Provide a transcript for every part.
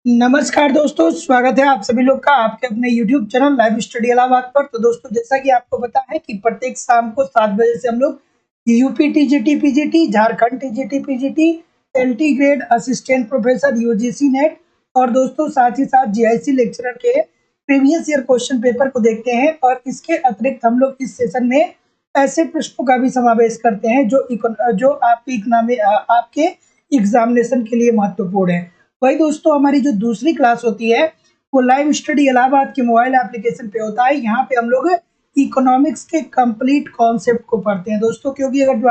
नमस्कार दोस्तों, स्वागत है आप सभी लोग का आपके अपने YouTube channel live study Allahabad पर। तो दोस्तों, जैसा कि आपको पता है कि प्रत्येक शाम को 7 बजे से हम लोग UP TGT PGT, Jharkhand TGT PGT, LT grade assistant professor UGC net और दोस्तों साथ ही साथ जीआईसी लेक्चरर के प्रीवियस ईयर क्वेश्चन पेपर को देखते हैं। और इसके अतिरिक्त हम लोग इस सेशन में ऐसे प्रश्नों का भी समावेश करते हैं जो आपके एग्जामिनेशन के लिए महत्वपूर्ण है। वही दोस्तों, हमारी जो दूसरी क्लास होती है वो लाइव स्टडी इलाहाबाद के मोबाइल एप्लीकेशन पे होता है। यहाँ पे हम लोग इकोनॉमिक्स के कंप्लीट कॉन्सेप्ट को पढ़ते हैं दोस्तों, क्योंकि अगर जो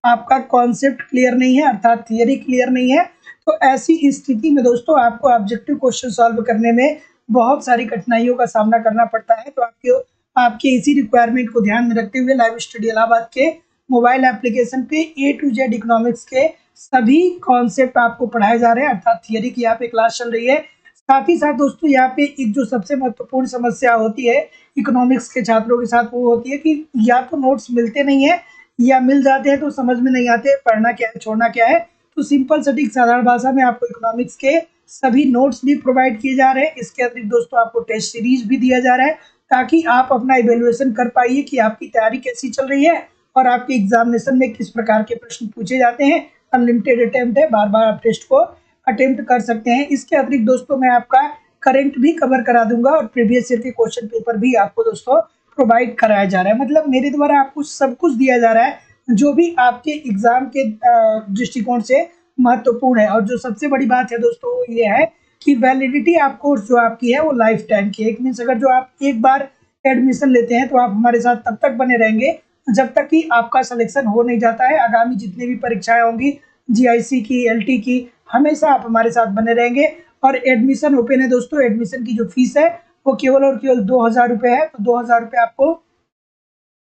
आपका कॉन्सेप्ट क्लियर नहीं है अर्थात थियरी क्लियर नहीं है, तो ऐसी स्थिति में दोस्तों आपको ऑब्जेक्टिव क्वेश्चन सॉल्व करने में बहुत सारी कठिनाइयों का सामना करना पड़ता है। तो आपके इसी रिक्वायरमेंट को ध्यान में रखते हुए लाइव स्टडी इलाहाबाद के मोबाइल एप्लीकेशन पे A to Z इकोनॉमिक्स के सभी कॉन्सेप्ट आपको पढ़ाए जा रहे हैं, अर्थात थियरी की यहाँ पे क्लास चल रही है। साथ ही साथ दोस्तों, यहाँ पे एक जो सबसे महत्वपूर्ण समस्या होती है इकोनॉमिक्स के छात्रों के साथ, वो होती है कि या तो नोट्स मिलते नहीं है या मिल जाते हैं तो समझ में नहीं आते, पढ़ना क्या है छोड़ना क्या है। तो सिंपल सटीक साधारण भाषा में आपको इकोनॉमिक्स के सभी नोट्स भी प्रोवाइड किए जा रहे हैं। इसके अतिरिक्त दोस्तों आपको टेस्ट सीरीज भी दिया जा रहा है, ताकि आप अपना इवेल्युएशन कर पाइए कि आपकी तैयारी कैसी चल रही है और आपके एग्जामिनेशन में किस प्रकार के प्रश्न पूछे जाते हैं। अनलिमिटेड अटेम्प्ट है, बार बार आप टेस्ट को अटेम्प्ट कर सकते हैं। इसके अतिरिक्त दोस्तों मैं आपका करंट भी कवर करा दूंगा और प्रीवियस ईयर के क्वेश्चन पेपर भी आपको दोस्तों प्रोवाइड कराया जा रहा है। मतलब मेरे द्वारा आपको सब कुछ दिया जा रहा है जो भी आपके एग्जाम के दृष्टिकोण से महत्वपूर्ण है। और जो सबसे बड़ी बात है दोस्तों वो ये है कि वैलिडिटी आपको जो आपकी है वो लाइफ टाइम की है। एक मीन्स अगर जो आप एक बार एडमिशन लेते हैं तो आप हमारे साथ तब तक बने रहेंगे जब तक कि आपका सिलेक्शन हो नहीं जाता है। आगामी जितनी भी परीक्षाएं होंगी जीआईसी की, एलटी की, हमेशा आप हमारे साथ बने रहेंगे। और एडमिशन ओपन है दोस्तों, एडमिशन की जो फीस है वो केवल और केवल 2000 रुपये है। तो 2000 रुपये आपको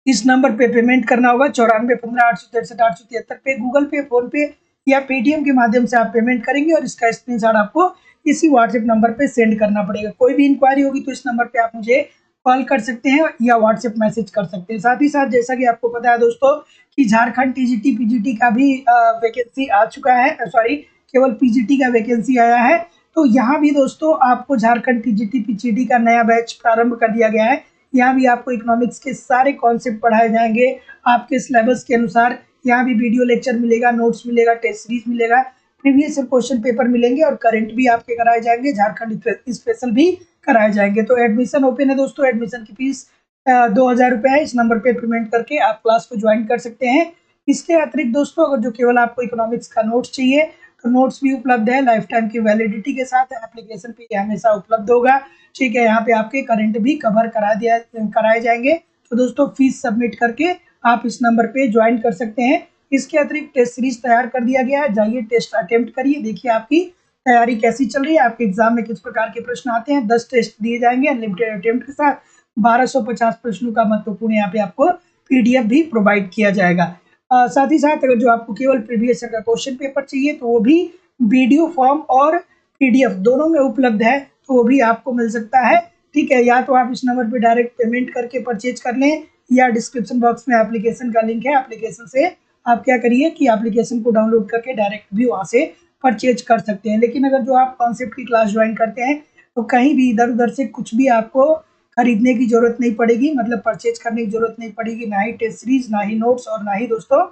इस नंबर पे पेमेंट करना होगा, 94 15 863 873 पे, गूगल पे, फोन पे या पेटीएम के माध्यम से आप पेमेंट करेंगे और इसका स्क्रीनशॉट आपको इसी व्हाट्सएप नंबर पे सेंड करना पड़ेगा। कोई भी इंक्वायरी होगी तो इस नंबर पे आप मुझे कॉल कर सकते हैं या व्हाट्सएप मैसेज कर सकते हैं। साथ ही साथ जैसा कि आपको पता है दोस्तों कि झारखंड टीजीटी पीजीटी का भी वैकेंसी आ चुका है, सॉरी केवल पीजीटी का वैकेंसी आया है। तो यहाँ भी दोस्तों आपको झारखंड टीजीटी पीजीटी का नया बैच प्रारंभ कर दिया गया है। यहाँ भी आपको इकोनॉमिक्स के सारे कॉन्सेप्ट पढ़ाए जाएंगे आपके सिलेबस के अनुसार। यहाँ भी वीडियो लेक्चर मिलेगा, नोट्स मिलेगा, टेस्ट सीरीज मिलेगा, प्रीवियस क्वेश्चन पेपर मिलेंगे और करंट भी आपके कराए जाएंगे, झारखंड स्पेशल भी कराए जाएंगे। तो एडमिशन ओपन है दोस्तों, एडमिशन की फीस 2000 रुपये है। इस नंबर पे पेमेंट करके आप क्लास को ज्वाइन कर सकते हैं। इसके अतिरिक्त दोस्तों अगर जो केवल आपको इकोनॉमिक्स का नोट्स चाहिए तो नोट्स भी उपलब्ध है, लाइफ टाइम की वैलिडिटी के साथ एप्लीकेशन पे हमेशा उपलब्ध होगा। ठीक है, यहाँ पे आपके करंट भी कवर कराए जाएंगे। तो दोस्तों फीस सबमिट करके आप इस नंबर पे ज्वाइन कर सकते हैं। इसके अतिरिक्त टेस्ट सीरीज तैयार कर दिया गया है, जाइए टेस्ट अटेम्प्ट करिए, देखिए आपकी तैयारी कैसी चल रही है, आपके एग्जाम में किस प्रकार के प्रश्न आते हैं। 10 टेस्ट दिए जाएंगे अनलिमिटेड अटेम्प्ट के साथ। 1250 प्रश्नों का महत्वपूर्ण यहाँ पे आपको पीडीएफ भी प्रोवाइड किया जाएगा। साथ ही साथ अगर जो आपको केवल प्रीवियस ईयर का क्वेश्चन पेपर चाहिए तो वो भी वीडियो फॉर्म और पीडीएफ दोनों में उपलब्ध है, तो वो भी आपको मिल सकता है। ठीक है, या तो आप इस नंबर पे डायरेक्ट पेमेंट करके परचेज कर लें या डिस्क्रिप्शन बॉक्स में एप्लीकेशन का लिंक है, एप्लीकेशन से आप क्या करिए कि एप्लीकेशन को डाउनलोड करके डायरेक्ट भी वहाँ से परचेज कर सकते हैं। लेकिन अगर जो आप कॉन्सेप्ट की क्लास ज्वाइन करते हैं तो कहीं भी इधर उधर से कुछ भी आपको खरीदने की जरूरत नहीं पड़ेगी, मतलब परचेज करने की जरूरत नहीं पड़ेगी, ना ही टेस्ट सीरीज, ना ही नोट्स और ना ही दोस्तों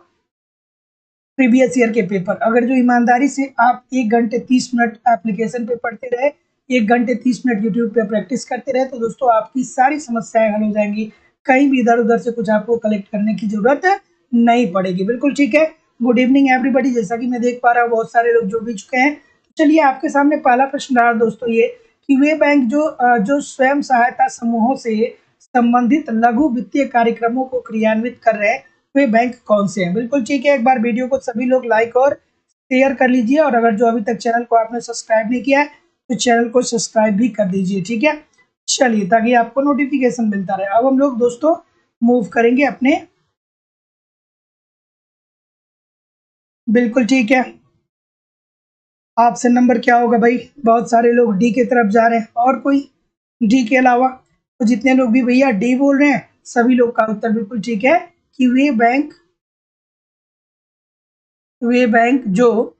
प्रीवियस ईयर के पेपर। अगर जो ईमानदारी से आप 1 घंटे 30 मिनट एप्लीकेशन पे पढ़ते रहे, 1 घंटे 30 मिनट यूट्यूब पे प्रैक्टिस करते रहे, तो दोस्तों आपकी सारी समस्याएं हल हो जाएंगी। कहीं भी इधर उधर से कुछ आपको कलेक्ट करने की जरूरत नहीं पड़ेगी। बिल्कुल ठीक है। Good evening everybody. जैसा कि मैं देख पा रहा हूँ बहुत सारे लोग जुड़ भी चुके हैं। चलिए आपके सामने पहला प्रश्न रहा दोस्तों ये कि वे बैंक जो स्वयं सहायता समूहों से संबंधित लघु वित्तीय कार्यक्रमों को क्रियान्वित कर रहे हैं वे बैंक कौन से हैं। बिल्कुल ठीक है, एक बार वीडियो को सभी लोग लाइक और शेयर कर लीजिए और अगर जो अभी तक चैनल को आपने सब्सक्राइब नहीं किया है तो चैनल को सब्सक्राइब भी कर दीजिए। ठीक है, चलिए ताकि आपको नोटिफिकेशन मिलता रहे। अब हम लोग दोस्तों मूव करेंगे अपने, बिल्कुल ठीक है। ऑप्शन नंबर क्या होगा भाई, बहुत सारे लोग डी की तरफ जा रहे हैं, और कोई डी के अलावा? तो जितने लोग भी भैया डी बोल रहे हैं सभी लोग का उत्तर बिल्कुल ठीक है कि वे बैंक जो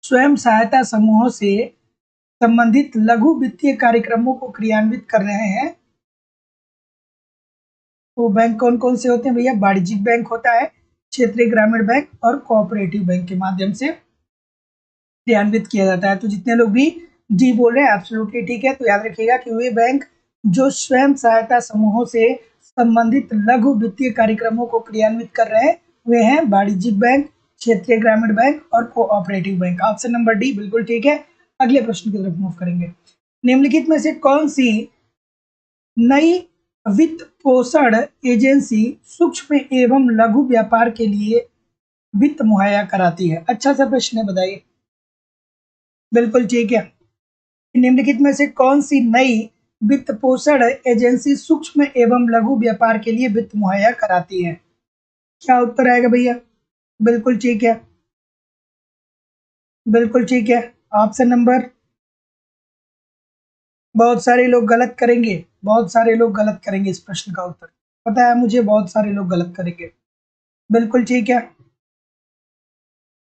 स्वयं सहायता समूहों से संबंधित लघु वित्तीय कार्यक्रमों को क्रियान्वित कर रहे हैं। वो बैंक कौन कौन से होते हैं भैया? वाणिज्यिक बैंक होता है, क्षेत्रीय ग्रामीण बैंक और कोऑपरेटिव बैंक के माध्यम से क्रियान्वित किया जाता है। तो जितने लोग भी जी बोल रहे हैं एब्सोल्युटली ठीक है। तो याद रखिएगा कि वे बैंक जो स्वयं सहायता समूहों से संबंधित लघु वित्तीय कार्यक्रमों को क्रियान्वित कर रहे हैं वे हैं वाणिज्यिक बैंक, क्षेत्रीय ग्रामीण बैंक और cooperative bank. Option number D बिल्कुल ठीक है। अगले प्रश्न की तरफ मूव करेंगे। निम्नलिखित में से कौन सी नई वित्त पोषण एजेंसी सूक्ष्म एवं लघु व्यापार के लिए वित्त मुहैया कराती है? अच्छा सा प्रश्न है, बताइए। बिल्कुल ठीक है। निम्नलिखित में से कौन सी नई वित्त पोषण एजेंसी सूक्ष्म एवं लघु व्यापार के लिए वित्त मुहैया कराती है? क्या उत्तर आएगा भैया? बिल्कुल ठीक है, बिल्कुल ठीक है। ऑप्शन नंबर, बहुत सारे लोग गलत करेंगे, बहुत सारे लोग गलत करेंगे इस प्रश्न का उत्तर, पता है मुझे, बहुत सारे लोग गलत करेंगे। बिल्कुल ठीक है,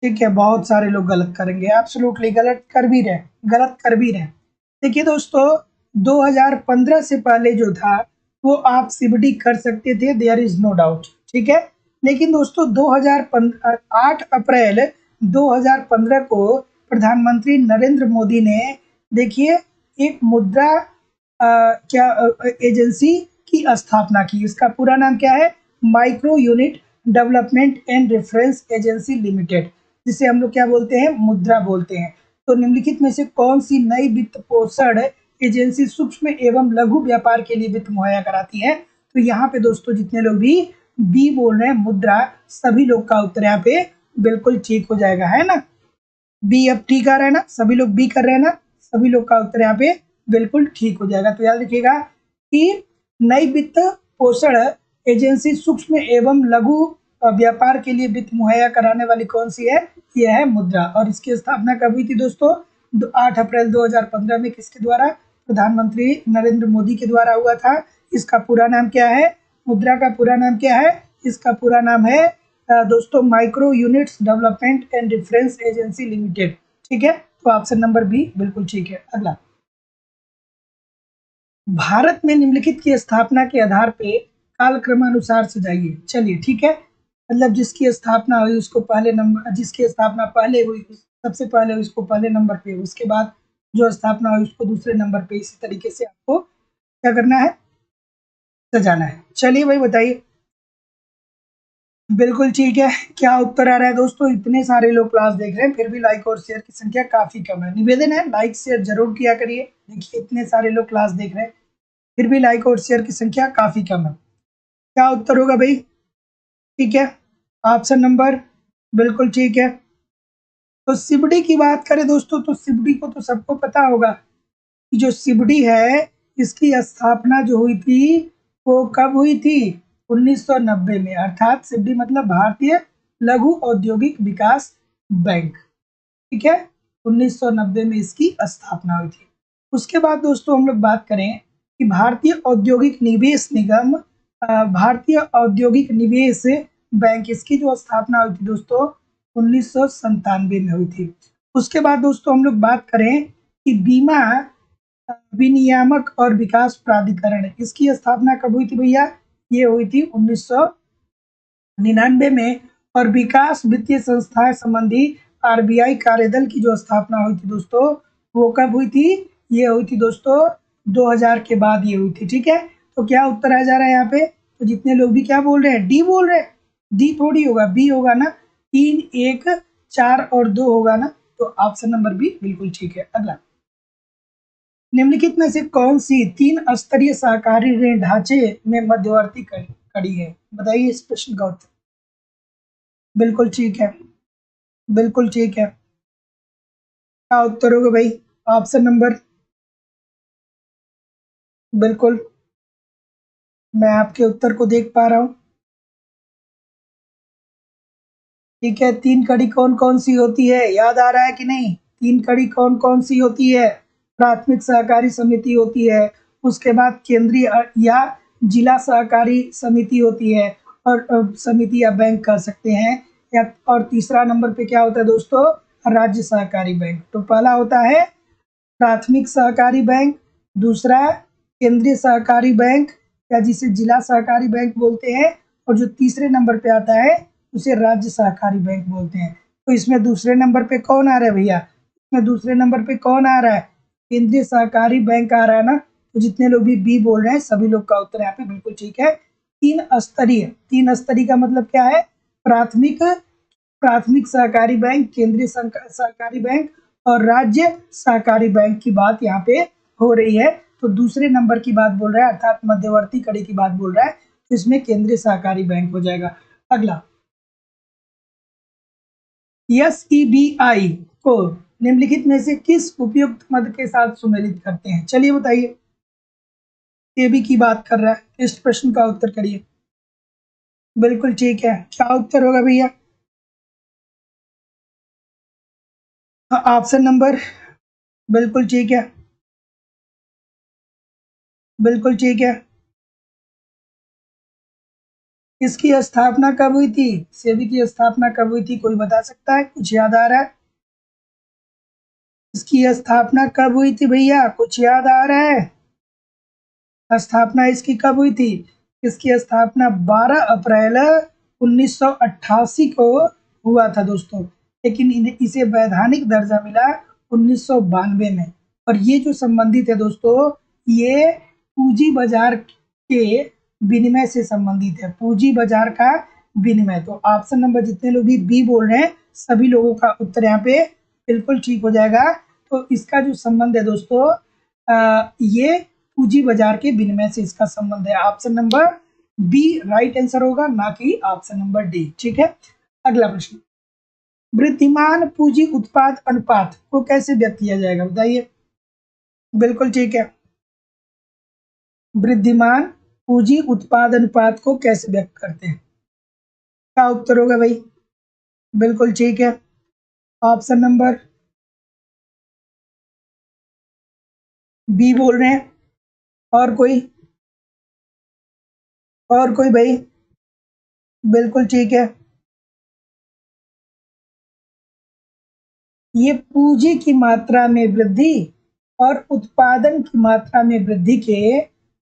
ठीक है, बहुत सारे लोग गलत करेंगे, एब्सोल्युटली गलत कर भी रहे, गलत कर भी रहे। देखिए दोस्तों, 2015 से पहले जो था वो आप सीबीडी कर सकते थे, देयर इज नो डाउट, ठीक है। लेकिन दोस्तों 8 अप्रैल 2015 को प्रधानमंत्री नरेंद्र मोदी ने, देखिए, एक मुद्रा क्या एजेंसी की स्थापना की। इसका पूरा नाम क्या है? Micro unit development and reference agency limited, जिसे हम लोग क्या बोलते हैं? मुद्रा बोलते हैं। तो निम्नलिखित में से कौन सी नई वित्त पोषण एजेंसी सूक्ष्म एवं लघु व्यापार के लिए वित्त मुहैया कराती है? तो यहाँ पे दोस्तों जितने लोग भी बी बोल रहे हैं मुद्रा, सभी लोग का उत्तर यहाँ पे बिल्कुल ठीक हो जाएगा, है ना। बी अब ठीक आ रहा है ना, सभी लोग बी कर रहे हैं ना, सभी लोग का उत्तर यहाँ पे बिल्कुल ठीक हो जाएगा। तो याद रखिएगा कि नई वित्त पोषण एजेंसी सूक्ष्म एवं लघु व्यापार के लिए वित्त मुहैया कराने वाली कौन सी है? यह है मुद्रा। और इसकी स्थापना कब हुई थी दोस्तों? 8 अप्रैल 2015 में। किसके द्वारा? प्रधानमंत्री नरेंद्र मोदी के द्वारा हुआ था। इसका पूरा नाम क्या है? मुद्रा का पूरा नाम क्या है? इसका पूरा नाम है दोस्तों micro units development and reference agency limited, ठीक है। तो ऑप्शन नंबर बी बिल्कुल ठीक है। अगला, भारत में निम्नलिखित की स्थापना के आधार पे कालक्रमानुसार सजाइए। चलिए ठीक है, मतलब जिसकी स्थापना हुई उसको पहले नंबर, जिसकी स्थापना पहले हुई सबसे पहले उसको पहले नंबर पे, उसके बाद जो स्थापना हुई उसको दूसरे नंबर पे। इसी तरीके से आपको क्या करना है? सजाना है। चलिए भाई बताइए। बिल्कुल ठीक है। क्या उत्तर आ रहा है दोस्तों? इतने सारे लोग क्लास देख रहे हैं फिर भी लाइक और शेयर की संख्या काफी कम है। निवेदन है लाइक शेयर जरूर किया करिए। देखिए इतने सारे लोग क्लास देख रहे हैं फिर भी लाइक और शेयर की संख्या काफी कम है। क्या उत्तर होगा भाई? ठीक है, ऑप्शन नंबर बिल्कुल ठीक है। तो सिबडी की बात करें दोस्तों, तो सिबडी को तो सबको पता होगा कि जो सिबडी है इसकी स्थापना जो हुई थी वो कब हुई थी? 1990 में। अर्थात सिबडी मतलब भारतीय लघु औद्योगिक विकास बैंक, ठीक है। 1990 में इसकी स्थापना हुई थी। उसके बाद दोस्तों हम लोग बात करें कि भारतीय औद्योगिक निवेश निगम, भारतीय औद्योगिक निवेश बैंक, इसकी जो स्थापना हुई थी दोस्तों 1997 में हुई थी। उसके बाद दोस्तों हम लोग बात करें कि बीमा विनियामक और विकास प्राधिकरण, इसकी स्थापना कब हुई थी भैया? ये हुई थी 1999 में। और विकास वित्तीय संस्थाएं संबंधी आरबीआई कार्यदल की जो स्थापना हुई थी दोस्तों वो कब हुई थी? ये हुई थी दोस्तों 2000 के बाद ये हुई थी, ठीक है। तो क्या उत्तर आ जा रहा है यहाँ पे? तो जितने लोग भी क्या बोल रहे हैं? डी बोल रहे हैं। डी थोड़ी होगा, बी होगा ना। 3, 1, 4 और 2 होगा ना। तो ऑप्शन नंबर बी बिल्कुल ठीक है। अगला, निम्नलिखित में से कौन सी 3 स्तरीय सहकारी ऋण ढांचे में मध्यवर्ती कड़ी है? बताइए इस प्रश्न का उत्तर। बिल्कुल ठीक है, बिल्कुल ठीक है। क्या उत्तर होगा भाई? ऑप्शन नंबर, बिल्कुल, मैं आपके उत्तर को देख पा रहा हूँ, ठीक है। 3 कड़ी कौन कौन सी होती है? याद आ रहा है कि नहीं? 3 कड़ी कौन कौन सी होती है? प्राथमिक सहकारी समिति होती है, उसके बाद केंद्रीय या जिला सहकारी समिति होती है, और समिति या बैंक कह सकते हैं, या और तीसरा नंबर पे क्या होता है दोस्तों? राज्य सहकारी बैंक। तो पहला होता है प्राथमिक सहकारी बैंक, दूसरा केंद्रीय सहकारी बैंक या जिसे जिला सहकारी बैंक बोलते हैं, और जो तीसरे नंबर पे आता है उसे राज्य सहकारी बैंक बोलते हैं। तो इसमें दूसरे नंबर पे कौन आ रहा है भैया? इसमें दूसरे नंबर पे कौन आ रहा है? केंद्रीय सहकारी बैंक आ रहा है ना। तो जितने लोग भी बी बोल रहे हैं सभी लोग का उत्तर यहाँ पे बिल्कुल ठीक है। तीन स्तरीय का मतलब क्या है? प्राथमिक प्राथमिक सहकारी बैंक, केंद्रीय सहकारी बैंक और राज्य सहकारी बैंक की बात यहाँ पे हो रही है। तो दूसरे नंबर की बात बोल रहा है, अर्थात मध्यवर्ती कड़ी की बात बोल रहा है, तो इसमें केंद्रीय सहकारी बैंक हो जाएगा। अगला, SEBI को निम्नलिखित में से किस उपयुक्त मद के साथ सुमेलित करते हैं? चलिए बताइए। सेबी की बात कर रहा है, इस प्रश्न का उत्तर करिए। बिल्कुल ठीक है, क्या उत्तर होगा भैया? ऑप्शन नंबर, बिल्कुल ठीक है, बिल्कुल ठीक है। इसकी स्थापना कब हुई थी? सेबी की स्थापना कब हुई थी? कोई बता सकता है? कुछ याद आ रहा है? इसकी स्थापना कब हुई थी भैया? कुछ याद आ रहा है? स्थापना इसकी कब हुई थी? इसकी स्थापना 12 अप्रैल 1988 को हुआ था दोस्तों, लेकिन इसे वैधानिक दर्जा मिला 1992 में। और ये जो संबंधित है दोस्तों, ये पूंजी बाजार के विनिमय से संबंधित है, पूंजी बाजार का विनिमय। तो ऑप्शन नंबर जितने लोग भी बी बोल रहे हैं सभी लोगों का उत्तर यहाँ पे बिल्कुल ठीक हो जाएगा। तो इसका जो संबंध है दोस्तों, ये पूंजी बाजार के विनिमय से इसका संबंध है। Option number B right answer होगा, ना कि ऑप्शन नंबर डी। ठीक है, अगला प्रश्न, वृद्धिमान पूंजी उत्पाद अनुपात को कैसे व्यक्त किया जाएगा? बताइए। बिल्कुल ठीक है, वृद्धिमान पूंजी उत्पाद अनुपात को कैसे व्यक्त करते हैं? क्या उत्तर होगा भाई? बिल्कुल ठीक है, ऑप्शन नंबर बी बोल रहे हैं। और कोई? और कोई भाई? बिल्कुल ठीक है, ये पूंजी की मात्रा में वृद्धि और उत्पादन की मात्रा में वृद्धि के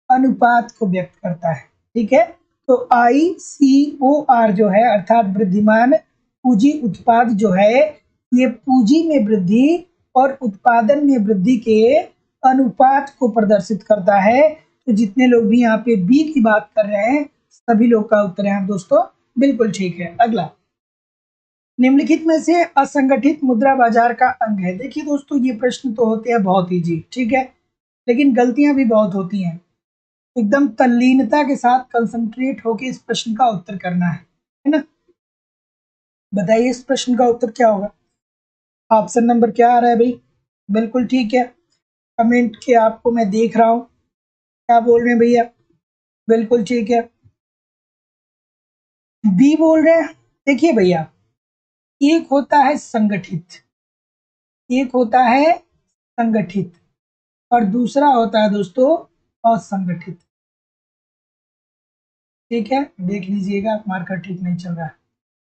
अनुपात को व्यक्त करता है। ठीक है, तो ICOR जो है, अर्थात वृद्धिमान पूंजी उत्पाद जो है, ये पूंजी में वृद्धि और उत्पादन में वृद्धि के अनुपात को प्रदर्शित करता है। तो जितने लोग भी यहाँ पे बी की बात कर रहे हैं सभी लोग का उत्तर है दोस्तों बिल्कुल ठीक है। अगला, निम्नलिखित में से असंगठित मुद्रा बाजार का अंग है? देखिए दोस्तों, ये प्रश्न तो होते हैं बहुत इजी, ठीक है, लेकिन गलतियां भी बहुत होती हैं। एकदम तल्लीनता के साथ कंसंट्रेट होकर इस प्रश्न का उत्तर करना है ना। बताइए इस प्रश्न का उत्तर क्या होगा? ऑप्शन नंबर क्या आ रहा है भाई? बिल्कुल ठीक है, कमेंट के आपको मैं देख रहा हूं, क्या बोल रहे हैं भैया? बिल्कुल ठीक है, बी बोल रहे हैं। देखिए भैया, एक होता है संगठित, एक होता है संगठित और दूसरा होता है दोस्तों असंगठित। ठीक है, देख लीजिएगा, मार्कर ठीक नहीं चल रहा है।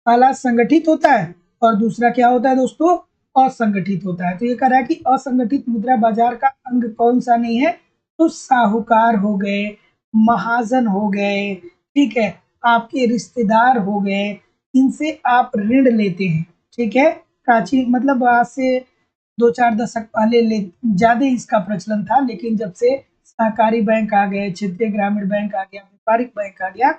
पहला संगठित होता है और दूसरा क्या होता है दोस्तों? असंगठित होता है। तो ये कह रहा है कि असंगठित मुद्रा बाजार का अंग कौन सा नहीं है? तो साहूकार हो गए, महाजन हो गए, ठीक है, आपके रिश्तेदार हो गए, इनसे आप ऋण लेते हैं। ठीक है, प्राचीन मतलब आज से 2-4 दशक पहले ज्यादा इसका प्रचलन था, लेकिन जब से सहकारी बैंक आ गए, क्षेत्रीय ग्रामीण बैंक आ गया, व्यापारिक बैंक आ गया,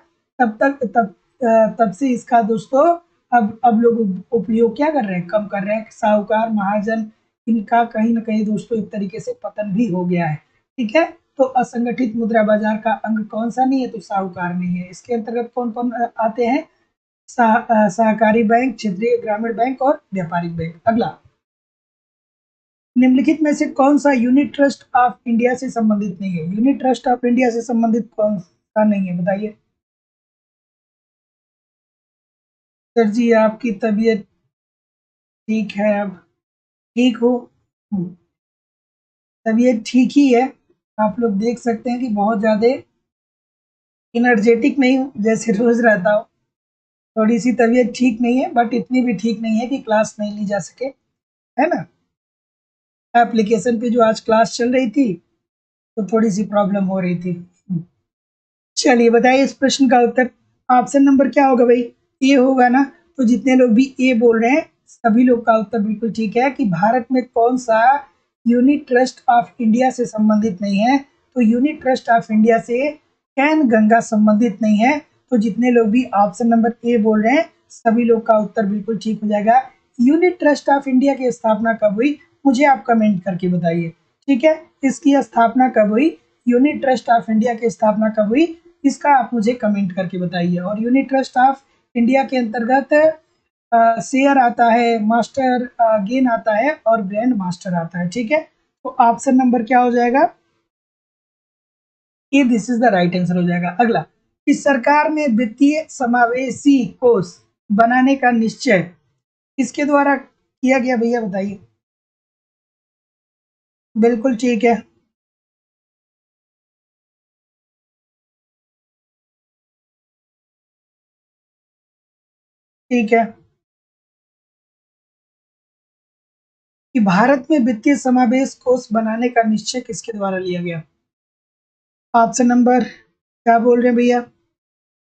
तब से इसका दोस्तों अब लोग उपयोग क्या कर रहे हैं? कम कर रहे हैं। साहूकार, महाजन, इनका कहीं ना कहीं दोस्तों एक तरीके से पतन भी हो गया है। ठीक है, तो असंगठित मुद्रा बाजार का अंग कौन सा नहीं है? तो साहूकार नहीं है। इसके अंतर्गत कौन कौन आते हैं? सहकारी बैंक, क्षेत्रीय ग्रामीण बैंक और व्यापारिक बैंक। अगला, निम्नलिखित में से कौन सा यूनिट ट्रस्ट ऑफ इंडिया से संबंधित नहीं है? यूनिट ट्रस्ट ऑफ इंडिया से संबंधित कौन सा नहीं है? बताइए। सर जी, आपकी तबीयत ठीक है? अब ठीक हो? तबीयत ठीक ही है। आप लोग देख सकते हैं कि बहुत ज़्यादा एनर्जेटिक नहीं हूँ जैसे रोज रहता हूँ। थोड़ी सी तबीयत ठीक नहीं है, बट इतनी भी ठीक नहीं है कि क्लास नहीं ली जा सके। है ना। एप्लीकेशन पे जो आज क्लास चल रही थी तो थोड़ी सी प्रॉब्लम हो रही थी। चलिए बताइए इस प्रश्न का उत्तर। ऑप्शन नंबर क्या होगा भाई? ए होगा ना। तो जितने लोग भी ए बोल रहे हैं सभी लोग का उत्तर बिल्कुल ठीक है कि भारत में कौन सा यूनिट ट्रस्ट ऑफ इंडिया से संबंधित नहीं है। तो यूनिट ट्रस्ट ऑफ इंडिया से कैन गंगा संबंधित नहीं है। तो जितने लोग भी ऑप्शन नंबर ए बोल रहे हैं सभी लोग का उत्तर बिल्कुल ठीक हो जाएगा। यूनिट ट्रस्ट ऑफ इंडिया की स्थापना कब हुई? मुझे आप कमेंट करके बताइए। ठीक है, इसकी स्थापना कब हुई? यूनिट ट्रस्ट ऑफ इंडिया की स्थापना कब हुई? इसका आप मुझे कमेंट करके बताइए। और यूनिट ट्रस्ट ऑफ इंडिया के अंतर्गत शेयर आता है, मास्टर गेन आता है और ग्रैंड मास्टर आता है। ठीक है, तो ऑप्शन नंबर क्या हो जाएगा? ये this is the right answer हो जाएगा। अगला, इस सरकार में वित्तीय समावेशी कोष बनाने का निश्चय किसके द्वारा किया गया भैया बताइए। बिल्कुल ठीक है। ठीक है कि भारत में वित्तीय समावेश कोष बनाने का निश्चय किसके द्वारा लिया गया? ऑप्शन नंबर क्या बोल रहे हैं भैया?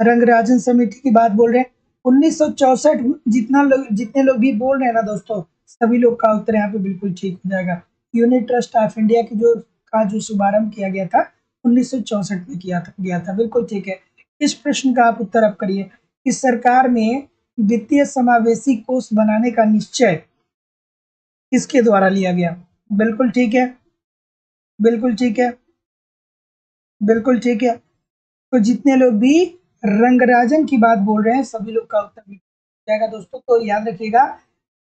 रंगराजन समिति की बात बोल रहे हैं। 1964 जितने लोग भी बोल रहे हैं ना दोस्तों सभी लोग का उत्तर यहाँ पे बिल्कुल ठीक हो जाएगा। यूनिट ट्रस्ट ऑफ इंडिया की जो शुभारंभ किया गया था 1964 में किया था गया था। बिल्कुल ठीक है। इस प्रश्न का आप उत्तर अब करिए। इस सरकार में वित्तीय समावेशी कोष बनाने का निश्चय किसके द्वारा लिया गया? बिल्कुल ठीक है। बिल्कुल ठीक है। बिल्कुल ठीक है। तो जितने लोग भी रंगराजन की बात बोल रहे हैं सभी लोग का उत्तर बिल्कुल जाएगा दोस्तों। तो याद रखिएगा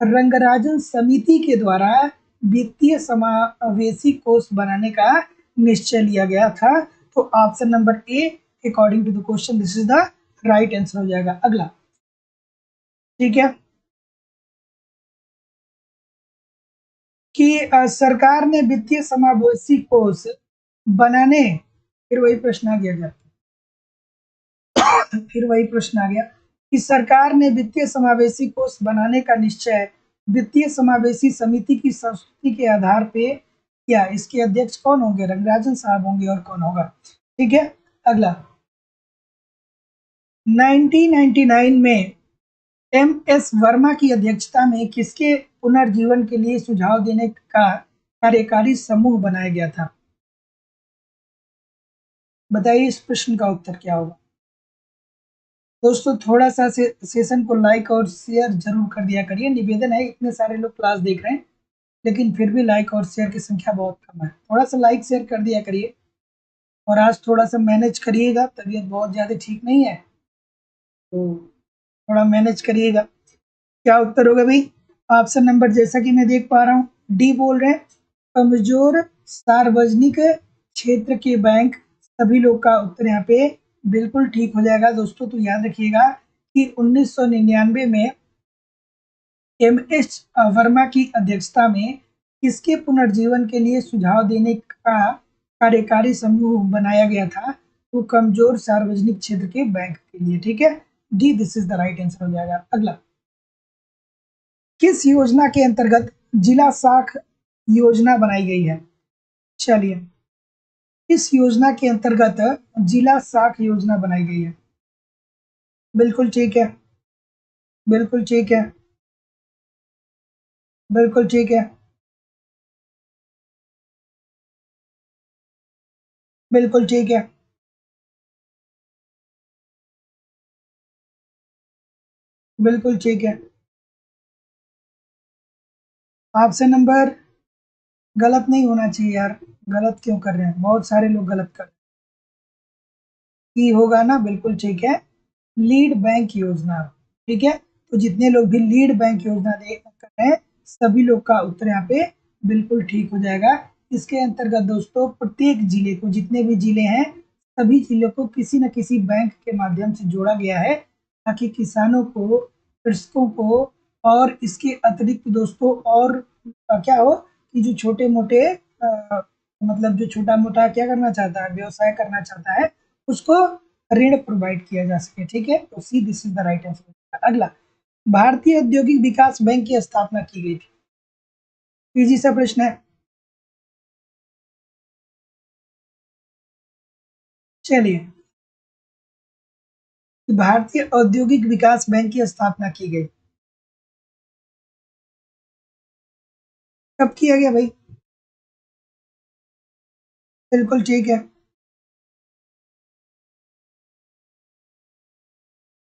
रंगराजन समिति के द्वारा वित्तीय समावेशी कोष बनाने का निश्चय लिया गया था। तो option number A according to the question this is the right answer हो जाएगा। अगला, ठीक है कि सरकार ने वित्तीय समावेशी कोष बनाने, फिर वही प्रश्न आ गया। फिर वही प्रश्न आ गया कि सरकार ने वित्तीय समावेशी कोष बनाने का निश्चय वित्तीय समावेशी समिति की संस्तुति के आधार पे किया। इसके अध्यक्ष कौन होंगे? रंगराजन साहब होंगे और कौन होगा? ठीक है। अगला, 1999 में एम एस वर्मा की अध्यक्षता में किसके पुनर्जीवन के लिए सुझाव देने का कार्यकारी समूह बनाया गया था? बताइए इस प्रश्न का उत्तर क्या होगा? दोस्तों थोड़ा सा सेशन को लाइक और शेयर जरूर कर दिया करिए। निवेदन है, इतने सारे लोग क्लास देख रहे हैं लेकिन फिर भी लाइक और शेयर की संख्या बहुत कम है। थोड़ा सा लाइक शेयर कर दिया करिए। और आज थोड़ा सा मैनेज करिएगा, तबीयत बहुत ज़्यादा ठीक नहीं है तो थोड़ा मैनेज करिएगा। क्या उत्तर होगा भाई? ऑप्शन नंबर जैसा कि मैं देख पा रहा हूँ डी बोल रहे हैं, कमजोर सार्वजनिक क्षेत्र के बैंक। सभी लोग का उत्तर यहाँ पे बिल्कुल ठीक हो जाएगा दोस्तों। तो याद रखिएगा कि 1999 में एम एच वर्मा की अध्यक्षता में किसके पुनर्जीवन के लिए सुझाव देने का कार्यकारी समूह बनाया गया था? तो कमजोर सार्वजनिक क्षेत्र के बैंक के लिए। ठीक है, D this is the right answer हो जाएगा। अगला, किस योजना के अंतर्गत जिला साख योजना बनाई गई है? चलिए, किस योजना के अंतर्गत जिला साख योजना बनाई गई है? बिल्कुल ठीक है। बिल्कुल ठीक है। बिल्कुल ठीक है। बिल्कुल ठीक है। बिल्कुल ठीक है। ऑप्शन नंबर गलत नहीं होना चाहिए यार। गलत क्यों कर रहे हैं? बहुत सारे लोग गलत कर रहे हैं। ई होगा ना? बिल्कुल ठीक है। लीड बैंक योजना। ठीक है, तो जितने लोग भी लीड बैंक योजना देख कर रहे हैं सभी लोग का उत्तर यहाँ पे बिल्कुल ठीक हो जाएगा। इसके अंतर्गत दोस्तों प्रत्येक जिले को, जितने भी जिले हैं सभी जिलों को किसी न किसी बैंक के माध्यम से जोड़ा गया है ताकि किसानों को, कृषकों को और इसके अतिरिक्त दोस्तों और क्या हो कि जो छोटे मोटे मतलब जो छोटा मोटा क्या करना चाहता है, व्यवसाय करना चाहता है, उसको ऋण प्रोवाइड किया जा सके। ठीक है, तो सी this is the right answer. अगला, भारतीय औद्योगिक विकास बैंक की स्थापना की गई थी। इजी सा प्रश्न है। चलिए, भारतीय औद्योगिक विकास बैंक की स्थापना की गई, कब किया गया भाई? बिल्कुल ठीक है।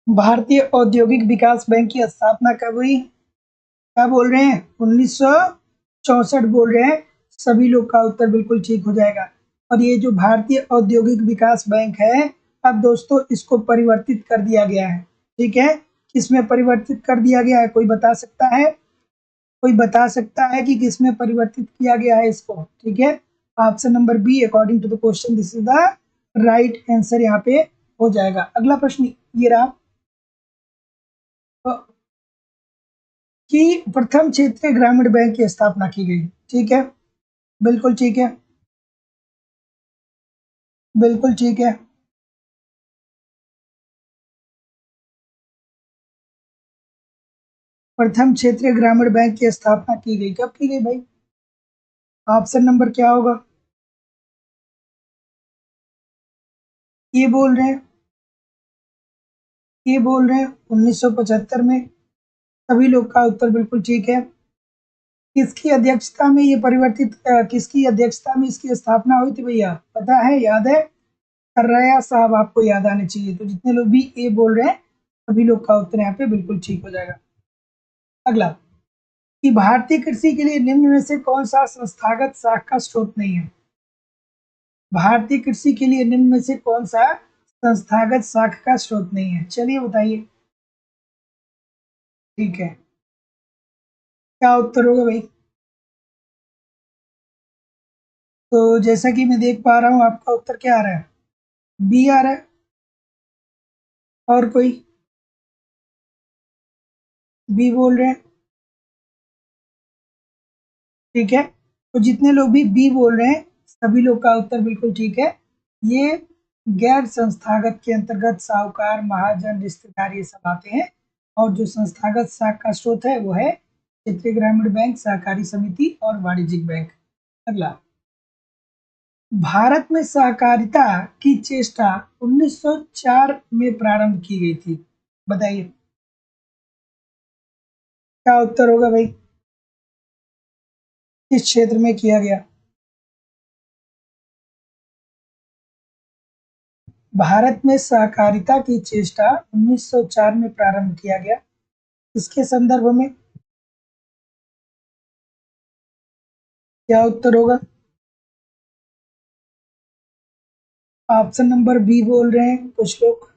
भारतीय औद्योगिक विकास बैंक की स्थापना कब हुई? क्या बोल रहे हैं? 1964 बोल रहे हैं। सभी लोग का उत्तर बिल्कुल ठीक हो जाएगा। और ये जो भारतीय औद्योगिक विकास बैंक है, अब दोस्तों इसको परिवर्तित कर दिया गया है। ठीक है, किसमें परिवर्तित कर दिया गया है, कोई बता सकता है? कोई बता सकता है कि किसमें परिवर्तित किया गया है इसको? ठीक है, option number B according to the question this is the right answer यहाँ पे हो जाएगा। अगला प्रश्न ये रहा कि प्रथम क्षेत्रीय ग्रामीण बैंक की स्थापना की गई। ठीक है, बिल्कुल ठीक है, बिल्कुल ठीक है। प्रथम क्षेत्रीय ग्रामीण बैंक की स्थापना की गई, कब की गई भाई? ऑप्शन नंबर क्या होगा? ये बोल रहे हैं, ये बोल रहे हैं 1975 में। सभी लोग का उत्तर बिल्कुल ठीक है। किसकी अध्यक्षता में ये किसकी अध्यक्षता में इसकी स्थापना हुई थी भैया, पता है, याद है? कर्रैया साहब आपको याद आने चाहिए। तो जितने लोग भी ए बोल रहे हैं सभी लोग का उत्तर यहाँ पे बिल्कुल ठीक हो जाएगा। अगला कि भारतीय कृषि के लिए निम्न में से कौन सा संस्थागत साख का स्रोत नहीं है? भारतीय कृषि के लिए निम्न में से कौन सा संस्थागत साख का स्रोत नहीं है? चलिए बताइए। ठीक है, क्या उत्तर होगा भाई? तो जैसा कि मैं देख पा रहा हूँ आपका उत्तर क्या आ रहा है? बी आ रहा है। और कोई बी बोल रहे हैं? ठीक है, तो जितने लोग भी बी बोल रहे हैं सभी लोग का उत्तर बिल्कुल ठीक है। ये गैर संस्थागत के अंतर्गत साहूकार, महाजन, रिश्तेदार ये सब आते हैं। और जो संस्थागत साख का स्रोत है वो है क्षेत्रीय ग्रामीण बैंक, सहकारी समिति और वाणिज्यिक बैंक। अगला, भारत में सहकारिता की चेष्टा 1904 में प्रारंभ की गई थी, बताइए क्या उत्तर होगा भाई? किस क्षेत्र में किया गया? भारत में सहकारिता की चेष्टा 1904 में प्रारंभ किया गया, इसके संदर्भ में क्या उत्तर होगा? ऑप्शन नंबर बी बोल रहे हैं कुछ लोग।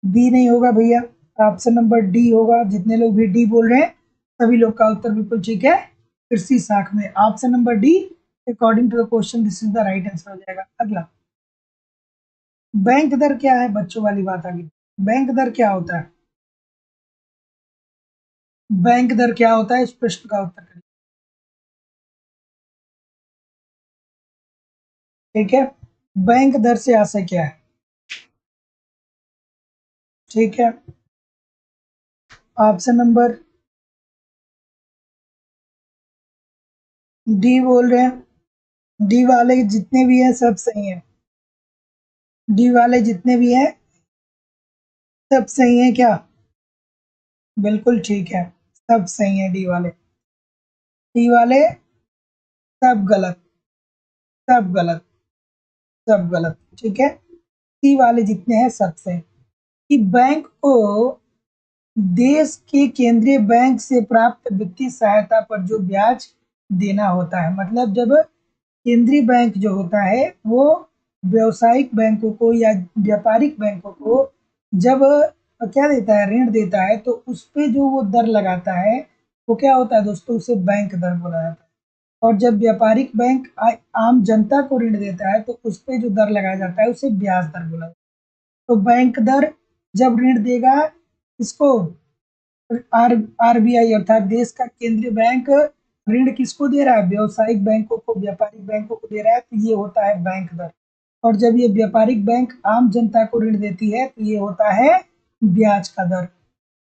बी नहीं होगा भैया, ऑप्शन नंबर डी होगा। जितने लोग भी डी बोल रहे हैं सभी लोग का उत्तर बिल्कुल ठीक है। कृषि शाख में option number D according to the question this is the right answer हो जाएगा। अगला, बैंक दर क्या है? बच्चों वाली बात आ गई। बैंक दर क्या होता है? बैंक दर क्या होता है, इस प्रश्न का उत्तर करिए। ठीक है, बैंक दर से आशय क्या है? ठीक है, ऑप्शन नंबर डी बोल रहे हैं। डी वाले जितने भी हैं सब सही हैं। डी वाले जितने भी हैं सब सही हैं क्या? बिल्कुल ठीक है, सब सही है डी वाले। डी वाले सब गलत, सब गलत, सब गलत। ठीक है, सी वाले जितने हैं सब सही। कि बैंक को देश के केंद्रीय बैंक से प्राप्त वित्तीय सहायता पर जो ब्याज देना होता है, मतलब जब केंद्रीय बैंक जो होता है वो व्यावसायिक बैंकों को या व्यापारिक बैंकों को जब क्या देता है, ऋण देता है, तो उस पे जो वो दर लगाता है वो क्या होता है दोस्तों, उसे बैंक दर बोला जाता है। और जब व्यापारिक बैंक आम जनता को ऋण देता है तो उस पे जो दर लगाया जाता है उसे ब्याज दर बोला जाता है। तो बैंक दर जब ऋण देगा इसको, आर आरबीआई अर्थात देश का केंद्रीय बैंक ऋण किसको दे रहा है? व्यावसायिक बैंकों को, व्यापारिक बैंकों को दे रहा है, तो ये होता है बैंक दर। और जब ये व्यापारिक बैंक आम जनता को ऋण देती है तो ये होता है ब्याज का दर।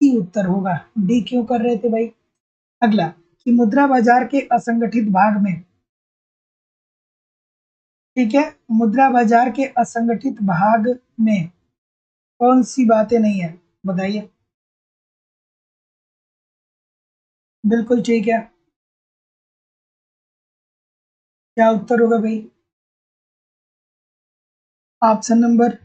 ई उत्तर होगा। डी क्यों कर रहे थे भाई? अगला, कि मुद्रा बाजार के असंगठित भाग में, ठीक है, मुद्रा बाजार के असंगठित भाग में कौन सी बातें नहीं है, बताइए। बिल्कुल ठीक है। क्या उत्तर होगा भाई? ऑप्शन नंबर,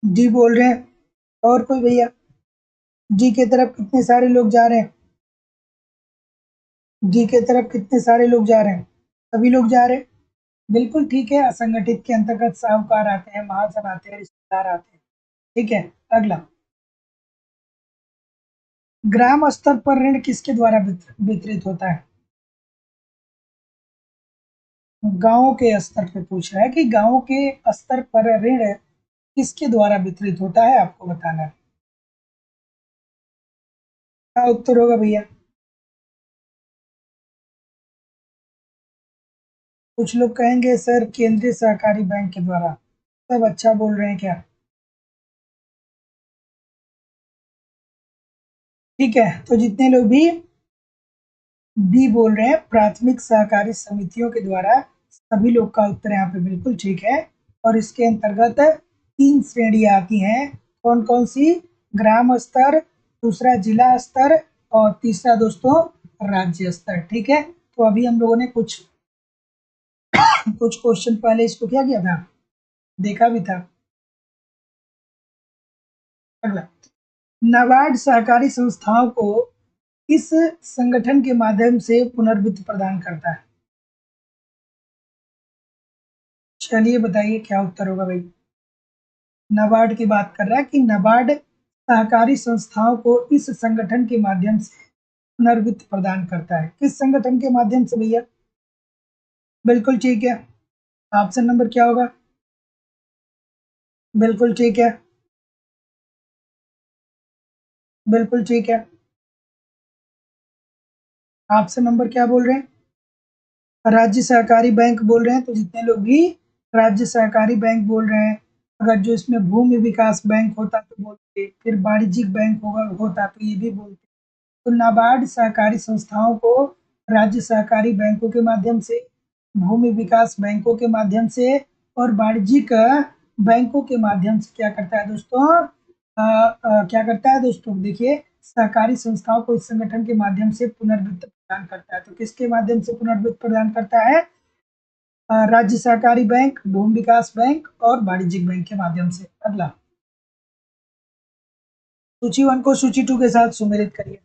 डी बोल रहे हैं। और कोई भैया? डी के तरफ कितने सारे लोग जा रहे हैं? डी के तरफ कितने सारे लोग जा रहे हैं? सभी लोग जा रहे हैं। बिल्कुल ठीक है, असंगठित के अंतर्गत साहूकार आते हैं, महाजन आते हैं, रिश्तेदार आते हैं। ठीक है, अगला। ग्राम स्तर पर ऋण किसके द्वारा वितरित होता है? गांव के स्तर पे पूछ रहा है कि गांव के स्तर पर ऋण किसके द्वारा वितरित होता है, आपको बताना है। क्या उत्तर होगा भैया? कुछ लोग कहेंगे सर केंद्रीय सहकारी बैंक के द्वारा। सब अच्छा बोल रहे हैं क्या? ठीक है, तो जितने लोग भी बी बोल रहे हैं, प्राथमिक सहकारी समितियों के द्वारा, सभी लोग का उत्तर यहाँ पे बिल्कुल ठीक है। और इसके अंतर्गत 3 श्रेणियां आती हैं। कौन कौन सी? ग्राम स्तर, दूसरा जिला स्तर, और तीसरा दोस्तों राज्य स्तर। ठीक है, तो अभी हम लोगों ने कुछ कुछ क्वेश्चन पहले इसको क्या किया था, देखा भी था। अगला, नाबार्ड सहकारी संस्थाओं को किस संगठन के माध्यम से पुनर्वित्त प्रदान करता है? चलिए बताइए क्या उत्तर होगा भाई। नाबार्ड की बात कर रहा है कि नाबार्ड सहकारी संस्थाओं को इस संगठन के माध्यम से पुनर्वित्त प्रदान करता है। किस संगठन के माध्यम से भैया? बिल्कुल ठीक है। ऑप्शन नंबर क्या होगा? बिल्कुल ठीक है। बिल्कुल ठीक है। ऑप्शन नंबर क्या बोल रहे हैं? राज्य सहकारी बैंक बोल रहे हैं। तो जितने लोग भी राज्य सहकारी बैंक बोल रहे हैं, अगर जो इसमें भूमि विकास बैंक होता तो बोलते, फिर वाणिज्यिक बैंक होता तो ये भी बोलते। तो नाबार्ड सहकारी संस्थाओं को राज्य सहकारी बैंकों के माध्यम से, भूमि विकास बैंकों के माध्यम से, और वाणिज्यिक बैंकों के माध्यम से क्या करता है दोस्तों? क्या करता है दोस्तों, देखिए, सहकारी संस्थाओं को इस संगठन के माध्यम से पुनर्वित्त प्रदान करता है। तो किसके माध्यम से पुनर्वित्त प्रदान करता है? राज्य सहकारी बैंक, भूमि विकास बैंक और वाणिज्यिक बैंक के माध्यम से। अगला, सूची 1 को सूची 2 के साथ सुमेलित करिए।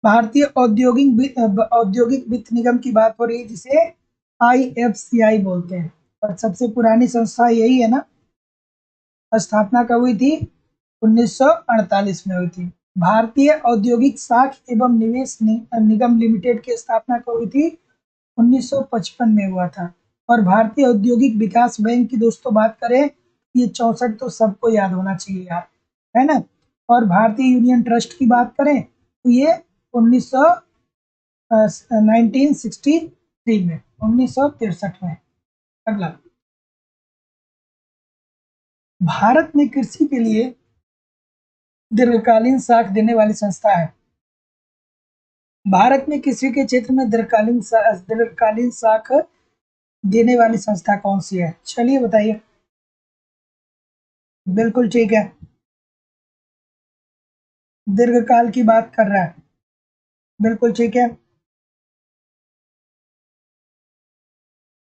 भारतीय औद्योगिक वित्त निगम की बात हो रही है, जिसे आईएफसीआई बोलते हैं। और सबसे पुरानी संस्था यही है ना। स्थापना कब हुई थी? 1948 में हुई थी। भारतीय औद्योगिक साख एवं निवेश निगम लिमिटेड की स्थापना कब हुई थी? 1955 में हुआ था। और भारतीय औद्योगिक विकास बैंक की दोस्तों बात करें, ये 64 तो सबको याद होना चाहिए यार, है ना। और भारतीय यूनियन ट्रस्ट की बात करें तो ये 1900 1963 में, 1963 में। अगला, भारत में कृषि के लिए दीर्घकालीन साख देने वाली संस्था है। भारत में कृषि के क्षेत्र में दीर्घकालीन साख देने वाली संस्था कौन सी है? चलिए बताइए। बिल्कुल ठीक है। दीर्घकाल की बात कर रहा है। बिल्कुल ठीक है।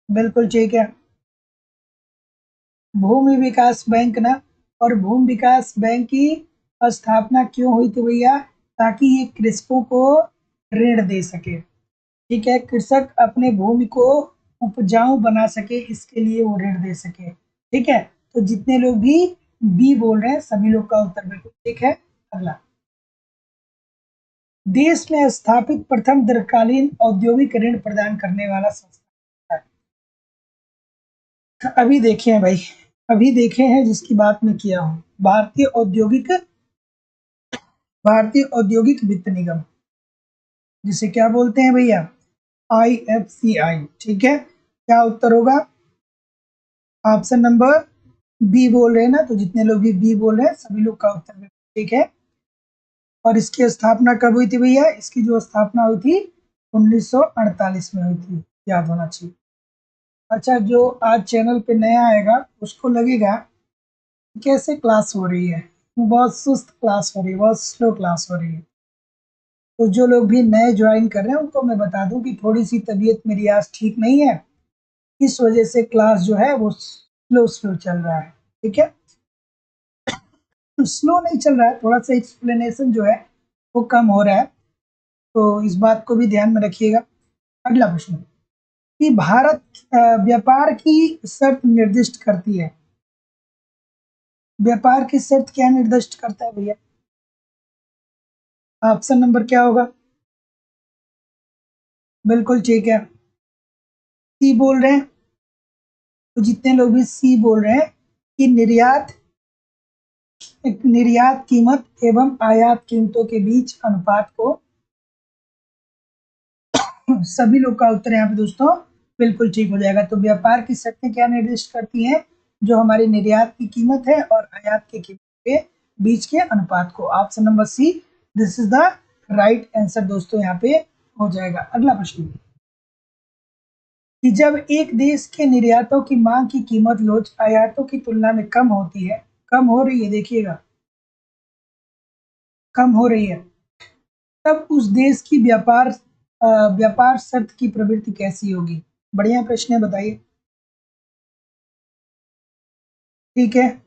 बिल्कुल ठीक है। भूमि विकास बैंक ना। और भूमि विकास बैंक की स्थापना क्यों हुई थी भैया? ताकि ये कृषकों को ऋण दे सके। ठीक है, कृषक अपने भूमि को उपजाऊ बना सके, इसके लिए वो ऋण दे सके। ठीक है, तो जितने लोग भी बी बोल रहे हैं, सभी लोग का उत्तर बिल्कुल ठीक है। अगला, देश में स्थापित प्रथम दीर्घकालीन औद्योगिक ऋण प्रदान करने वाला संस्था है। अभी देखे हैं भाई, अभी देखे हैं जिसकी बात मैं किया हूँ, भारतीय औद्योगिक वित्त निगम, जिसे क्या बोलते हैं भैया? आईएफसीआई। ठीक है, क्या उत्तर होगा? ऑप्शन नंबर बी बोल रहे हैं ना, तो जितने लोग भी बी बोल रहे हैं सभी लोग का उत्तर बिल्कुल ठीक है। और इसकी स्थापना कब हुई थी भैया? इसकी जो स्थापना हुई थी 1948 में हुई थी, याद होना चाहिए। अच्छा, जो आज चैनल पे नया आएगा उसको लगेगा कैसे क्लास हो रही है, बहुत सुस्त क्लास हो रही है, बहुत स्लो क्लास हो रही है। तो जो लोग भी नए ज्वाइन कर रहे हैं उनको मैं बता दूं कि थोड़ी सी तबीयत मेरी आज ठीक नहीं है, इस वजह से क्लास जो है वो स्लो स्लो चल रहा है। ठीक है, तो स्लो नहीं चल रहा है, थोड़ा सा एक्सप्लेनेशन जो है वो कम हो रहा है, तो इस बात को भी ध्यान में रखिएगा। अगला प्रश्न कि भारत व्यापार की शर्त निर्दिष्ट करती है। व्यापार की शर्त क्या निर्दिष्ट करता है भैया? ऑप्शन नंबर क्या होगा? बिल्कुल ठीक है, सी बोल रहे हैं। तो जितने लोग भी सी बोल रहे हैं कि निर्यात कीमत एवं आयात कीमतों के बीच अनुपात को, सभी लोग का उत्तर यहाँ पे दोस्तों बिल्कुल ठीक हो जाएगा। तो व्यापार की शर्तें क्या निर्दिष्ट करती हैं? जो हमारी निर्यात की कीमत है और आयात की कीमत के बीच के अनुपात को। Option number C, this is the right answer दोस्तों, यहाँ पे हो जाएगा। अगला प्रश्न कि जब एक देश के निर्यातों की मांग की कीमत लोच आयातों की तुलना में कम होती है, कम हो रही है, देखिएगा कम हो रही है, तब उस देश की व्यापार शर्त की प्रवृत्ति कैसी होगी? बढ़िया प्रश्न है, बताइए। ठीक है,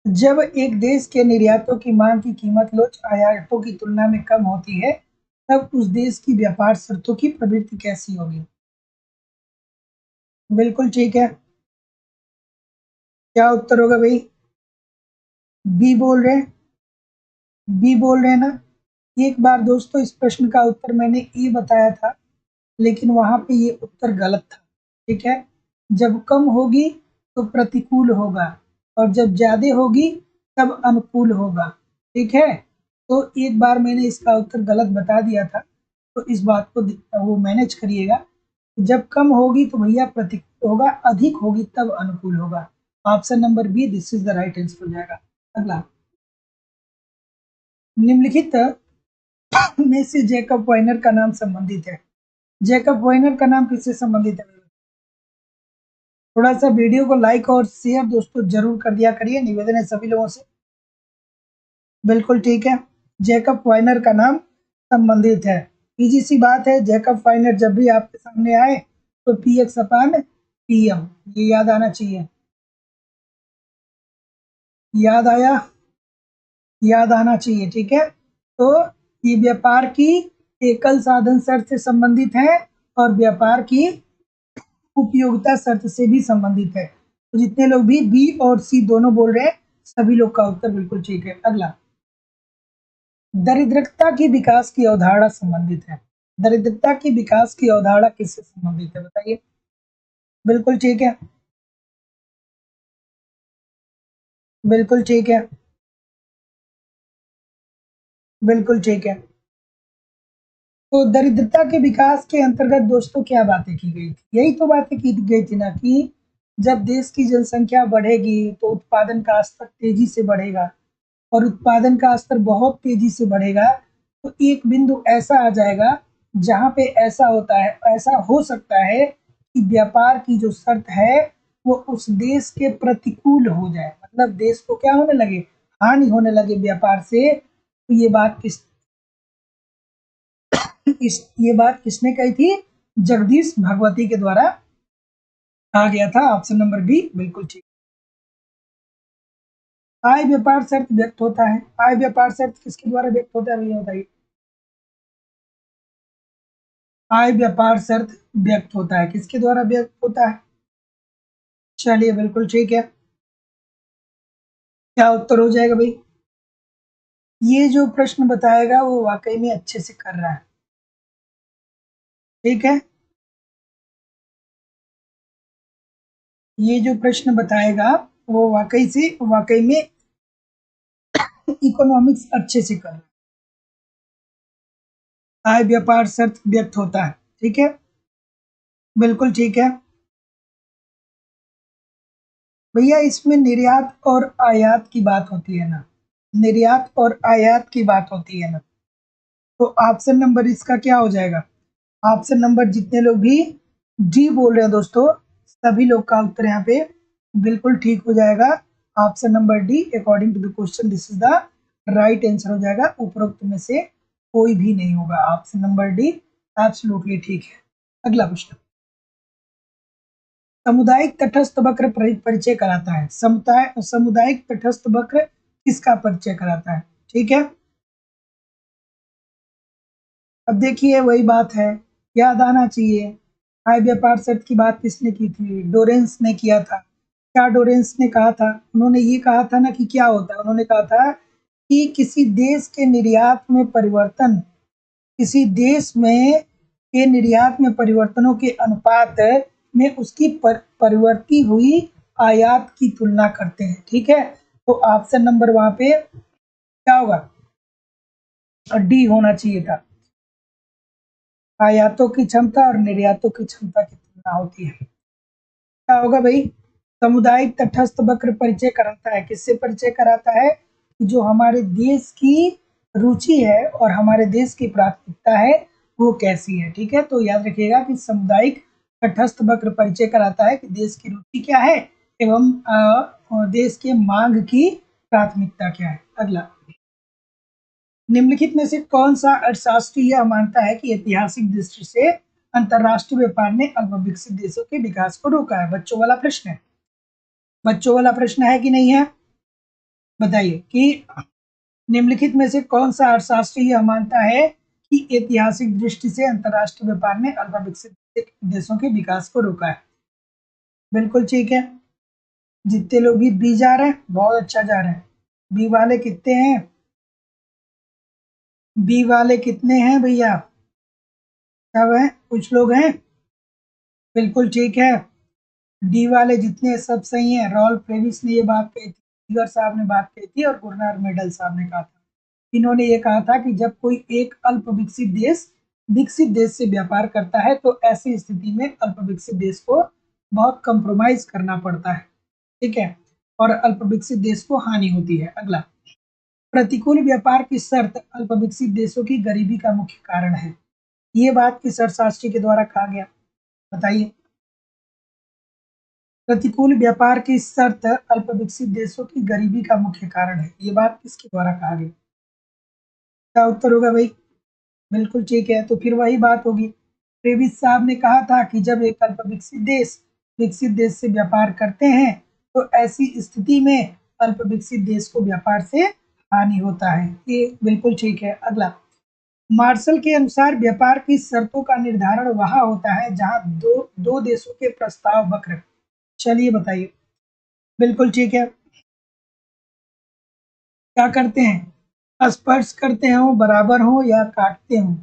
जब एक देश के निर्यातों की मांग की कीमत लोच आयातों की तुलना में कम होती है, तब उस देश की व्यापार शर्तों की प्रवृत्ति कैसी होगी? बिल्कुल ठीक है, क्या उत्तर होगा भाई? बी बोल रहे हैं, बी बोल रहे हैं ना? एक बार दोस्तों इस प्रश्न का उत्तर मैंने ए बताया था, लेकिन वहां पे ये उत्तर गलत था। ठीक है, जब कम होगी तो प्रतिकूल होगा, और जब ज्यादा होगी तब अनुकूल होगा। ठीक है, तो एक बार मैंने इसका उत्तर गलत बता दिया था, तो इस बात को वो मैनेज करिएगा। जब कम होगी तो भैया प्रतिकूल होगा, अधिक होगी तब अनुकूल होगा। Option number B, this is the right answer हो जाएगा। अगला, निम्नलिखित में से जैकब वाइनर का नाम संबंधित है। जैकब वाइनर का नाम किससे संबंधित है? थोड़ा सा वीडियो को लाइक और शेयर दोस्तों जरूर कर दिया करिए, निवेदन है सभी लोगों से। बिल्कुल ठीक है, जैकब वाइनर का नाम संबंधित है। इजी सी बात है, जैकब वाइनर जब भी आपके सामने आए तो पी एक्स अपान पी एम, ये याद आना चाहिए। याद आया? याद आना चाहिए। ठीक है, तो ये व्यापार की एकल साधन शर्त से संबंधित है और व्यापार की उपयोगिता शर्त से भी संबंधित है। तो जितने लोग भी बी और सी दोनों बोल रहे हैं सभी लोग का उत्तर बिल्कुल ठीक है। अगला, दरिद्रता की विकास की अवधारणा संबंधित है। दरिद्रता की विकास की अवधारणा किससे संबंधित है, बताइए। बिल्कुल ठीक है, बिल्कुल ठीक है, बिल्कुल ठीक है। तो दरिद्रता के विकास के अंतर्गत दोस्तों क्या बातें की गई थी? यही तो बातें की गई थी ना कि जब देश की जनसंख्या बढ़ेगी तो उत्पादन का स्तर तेजी से बढ़ेगा, और उत्पादन का स्तर बहुत तेजी से बढ़ेगा तो एक बिंदु ऐसा आ जाएगा जहां पे ऐसा होता है, ऐसा हो सकता है कि व्यापार की जो शर्त है वो उस देश के प्रतिकूल हो जाए, मतलब देश को क्या होने लगे, हानि होने लगे व्यापार से। तो ये बात किसने कही थी? जगदीश भगवती के द्वारा कहा गया था। ऑप्शन नंबर बी बिल्कुल ठीक। आय व्यापार शर्त व्यक्त होता है, आय व्यापार शर्त किसके द्वारा व्यक्त होता है भैया बताइए। आय व्यापार शर्त व्यक्त होता है, किसके द्वारा व्यक्त होता है? चलिए बिल्कुल ठीक है, क्या उत्तर हो जाएगा भाई? ये जो प्रश्न बताएगा वो वाकई में अच्छे से कर रहा है। ठीक है, ये जो प्रश्न बताएगा वो वाकई में इकोनॉमिक्स अच्छे से कर रहा है। आय व्यापार शर्त व्यक्त होता है, ठीक है, बिल्कुल ठीक है। भैया इसमें निर्यात और आयात की बात होती है ना, निर्यात और आयात की बात होती है ना, तो ऑप्शन नंबर इसका क्या हो जाएगा? ऑप्शन नंबर जितने लोग भी डी बोल रहे हैं दोस्तों, सभी लोग का उत्तर यहाँ पे बिल्कुल ठीक हो जाएगा। Option number D according to the question this is the right answer हो जाएगा। उपरोक्त में से कोई भी नहीं होगा। ऑप्शन नंबर डी एब्सोल्युटली ठीक है। अगला प्रश्न, सामुदायिक तटस्थ वक्र परिचय कराता है। सामुदायिक तटस्थ वक्र किसका परिचय कराता है? ठीक है, अब देखिए वही बात है, याद आना चाहिए। हाई व्यापार शर्त की बात किसने की थी? डोरेंस ने किया था। क्या डोरेंस ने कहा था? उन्होंने ये कहा था ना कि क्या होता है, उन्होंने कहा था कि किसी देश के निर्यात में परिवर्तन, किसी देश में के निर्यात में परिवर्तनों के अनुपात में उसकी परिवर्ती हुई आयात की तुलना करते हैं। ठीक है, तो ऑप्शन नंबर वहां पे क्या होगा? डी होना चाहिए था। आयातों की क्षमता और निर्यातों की क्षमता की तुलना होती है। क्या होगा भाई? सामुदायिक तटस्थ वक्र परिचय कराता है, किससे परिचय कराता है? जो हमारे देश की रुचि है और हमारे देश की प्राथमिकता है वो कैसी है। ठीक है, तो याद रखिएगा कि सामुदायिक तटस्थ वक्र परिचय कराता है कि देश की रुचि क्या है एवं देश के मांग की प्राथमिकता क्या है। अगला, निम्नलिखित में से कौन सा अर्थशास्त्री यह मानता है कि ऐतिहासिक दृष्टि से अंतरराष्ट्रीय व्यापार ने अल्प विकसित देशों के विकास को रोका है? बच्चों वाला प्रश्न है, बच्चों वाला प्रश्न है कि नहीं है? बताइए कि निम्नलिखित में से कौन सा अर्थशास्त्री यह मानता है कि ऐतिहासिक दृष्टि से अंतरराष्ट्रीय व्यापार ने अल्प विकसित देशों के विकास को रोका है? बिल्कुल ठीक है। जितने लोग भी बी जा रहे हैं बहुत अच्छा जा रहे हैं। बी वाले कितने हैं? बी वाले कितने हैं भैया? सब हैं? कुछ लोग हैं? बिल्कुल ठीक है। डी वाले जितने सब सही हैं। रॉल्फ डेविस ने ये बात कही थी, ईगर साहब ने बात कही थी और गुरनार मेडल साहब ने कहा था। इन्होंने ये कहा था कि जब कोई एक अल्प विकसित देश से व्यापार करता है तो ऐसी स्थिति में अल्प विकसित देश को बहुत कंप्रोमाइज करना पड़ता है। ठीक है, और अल्प विकसित देश को हानि होती है। अगला, प्रतिकूल व्यापार की शर्त अल्प विकसित देशों की गरीबी का मुख्य कारण है। ये बात किस अर्थशास्त्री के द्वारा कहा गया? बताइए। प्रतिकूल व्यापार की शर्त अल्प विकसित देशों की गरीबी का मुख्य कारण है, ये बात किसके द्वारा कहा गया? क्या उत्तर होगा भाई? बिल्कुल ठीक है, तो फिर वही बात होगी। ट्रेविस साहब ने कहा था कि जब एक अल्प विकसित देश से व्यापार करते हैं तो ऐसी स्थिति में अल्प विकसित देश को व्यापार से हानि होता है। ये बिल्कुल ठीक है। अगला, मार्शल के अनुसार व्यापार की शर्तों का निर्धारण वहां होता है जहां दो देशों के प्रस्ताव वक्र, चलिए बताइए। बिल्कुल ठीक है। क्या करते हैं? स्पर्श करते हो, बराबर हो या काटते हो,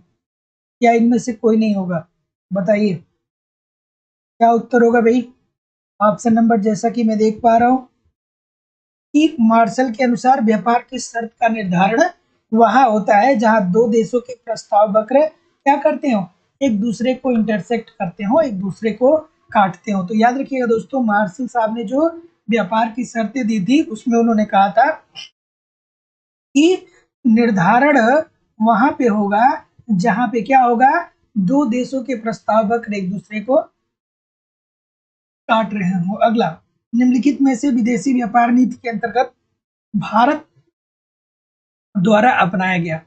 या इनमें से कोई नहीं होगा? बताइए क्या उत्तर होगा भाई? ऑप्शन नंबर, जैसा कि मैं देख पा रहा हूँ कि मार्शल के अनुसार व्यापार की शर्त का निर्धारण वहां होता है जहां दो देशों के प्रस्ताव वक्र क्या करते हो? एक दूसरे को इंटरसेक्ट करते हो, एक दूसरे को काटते हो। तो याद रखिएगा दोस्तों, मार्शल साहब ने जो व्यापार की शर्तें दी थी उसमें उन्होंने कहा था कि निर्धारण वहां पे होगा जहां पे क्या होगा? दो देशों के प्रस्तावक एक दूसरे को काट रहे हो। अगला, निम्नलिखित में से विदेशी व्यापार नीति के अंतर्गत भारत द्वारा अपनाया गया,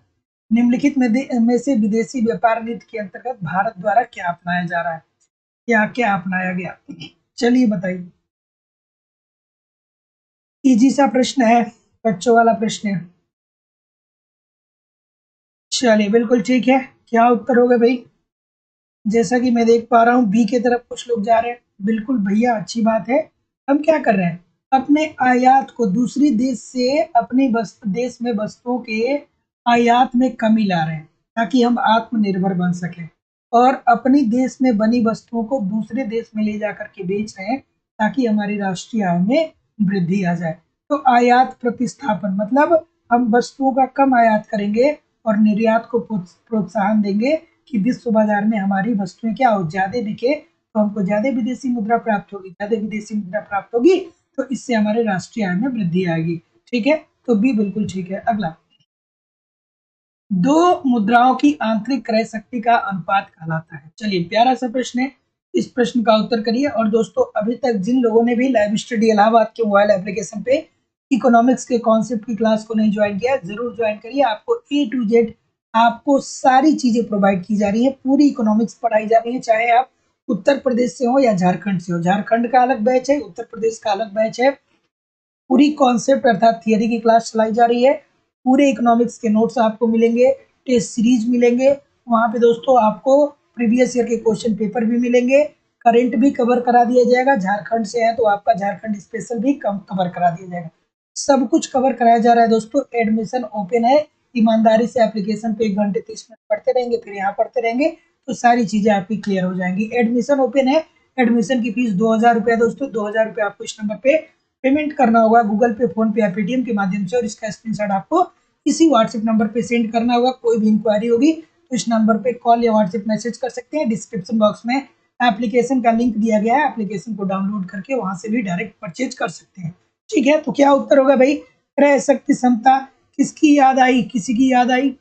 निम्नलिखित में से विदेशी व्यापार नीति के अंतर्गत भारत द्वारा क्या अपनाया जा रहा है, क्या क्या अपनाया गया? चलिए बताइए। इजी सा प्रश्न है, बच्चों वाला प्रश्न है। चलिए बिल्कुल ठीक है। क्या उत्तर होगा भाई? जैसा कि मैं देख पा रहा हूँ बी के तरफ कुछ लोग जा रहे हैं। बिल्कुल भैया, अच्छी बात है। हम क्या कर रहे हैं? अपने आयात को दूसरी देश से अपने देश में वस्तुओं के आयात में कमी ला रहे हैं ताकि हम आत्मनिर्भर बन सकें, और अपनी देश में बनी वस्तुओं को दूसरे देश में ले जाकर के बेच रहे हैं ताकि हमारी राष्ट्रीय आय में वृद्धि आ जाए। तो आयात प्रतिस्थापन मतलब हम वस्तुओं का कम आयात करेंगे और निर्यात को प्रोत्साहन देंगे कि विश्व बाजार में हमारी वस्तुएं क्या हो, ज्यादा बिके, तो हमको ज्यादा विदेशी मुद्रा प्राप्त होगी, ज्यादा विदेशी मुद्रा प्राप्त होगी तो इससे हमारे राष्ट्रीय आय में वृद्धि आएगी। ठीक है, तो बी बिल्कुल ठीक है। अगला, दो मुद्राओं की आंतरिक क्रय शक्ति का अनुपात कहलाता है। चलिए, प्यारा सा प्रश्न है, इस प्रश्न का उत्तर करिए। और दोस्तों, अभी तक जिन लोगों ने भी लाइव स्टडी इलाहाबाद के मोबाइल एप्लीकेशन पे इकोनॉमिक्स के कॉन्सेप्ट की क्लास को नहीं ज्वाइन किया, जरूर ज्वाइन करिए। आपको ए टू जेड आपको सारी चीजें प्रोवाइड की जा रही है, पूरी इकोनॉमिक्स पढ़ाई जा रही है, चाहे आप उत्तर प्रदेश से हो या झारखंड से हो। झारखंड का अलग बैच है, उत्तर प्रदेश का अलग बैच है। पूरी कॉन्सेप्ट अर्थात थियरी की क्लास चलाई जा रही है। पूरे इकोनॉमिक्स के नोट्स आपको मिलेंगे, टेस्ट सीरीज मिलेंगे, वहां पे दोस्तों आपको प्रीवियस ईयर के क्वेश्चन पेपर भी मिलेंगे, करंट भी कवर करा दिया जाएगा। झारखंड से है तो आपका झारखंड स्पेशल भी कवर करा दिया जाएगा। सब कुछ कवर कराया जा रहा है दोस्तों। एडमिशन ओपन है, ईमानदारी से एप्लीकेशन पे 1 घंटे 30 मिनट पढ़ते रहेंगे, फिर यहाँ पढ़ते रहेंगे तो सारी चीजें आपकी क्लियर हो जाएंगी। एडमिशन ओपन है, एडमिशन की फीस 2000 रुपया दोस्तों। 2000 रुपया आपको इस नंबर पे पेमेंट करना होगा, गूगल पे, फोन पे या पेटीएम के माध्यम से, और इसका स्क्रीनशॉट आपको इसी व्हाट्सएप नंबर पे सेंड करना होगा। कोई भी इंक्वायरी होगी तो इस नंबर पे कॉल या व्हाट्सएप मैसेज कर सकते हैं। डिस्क्रिप्शन बॉक्स में एप्लीकेशन का लिंक दिया गया है, एप्लीकेशन को डाउनलोड करके वहां से भी डायरेक्ट परचेज कर सकते हैं। ठीक है, तो क्या उत्तर होगा भाई? क्रय शक्ति क्षमता। किसकी याद आई? किसी की याद आई?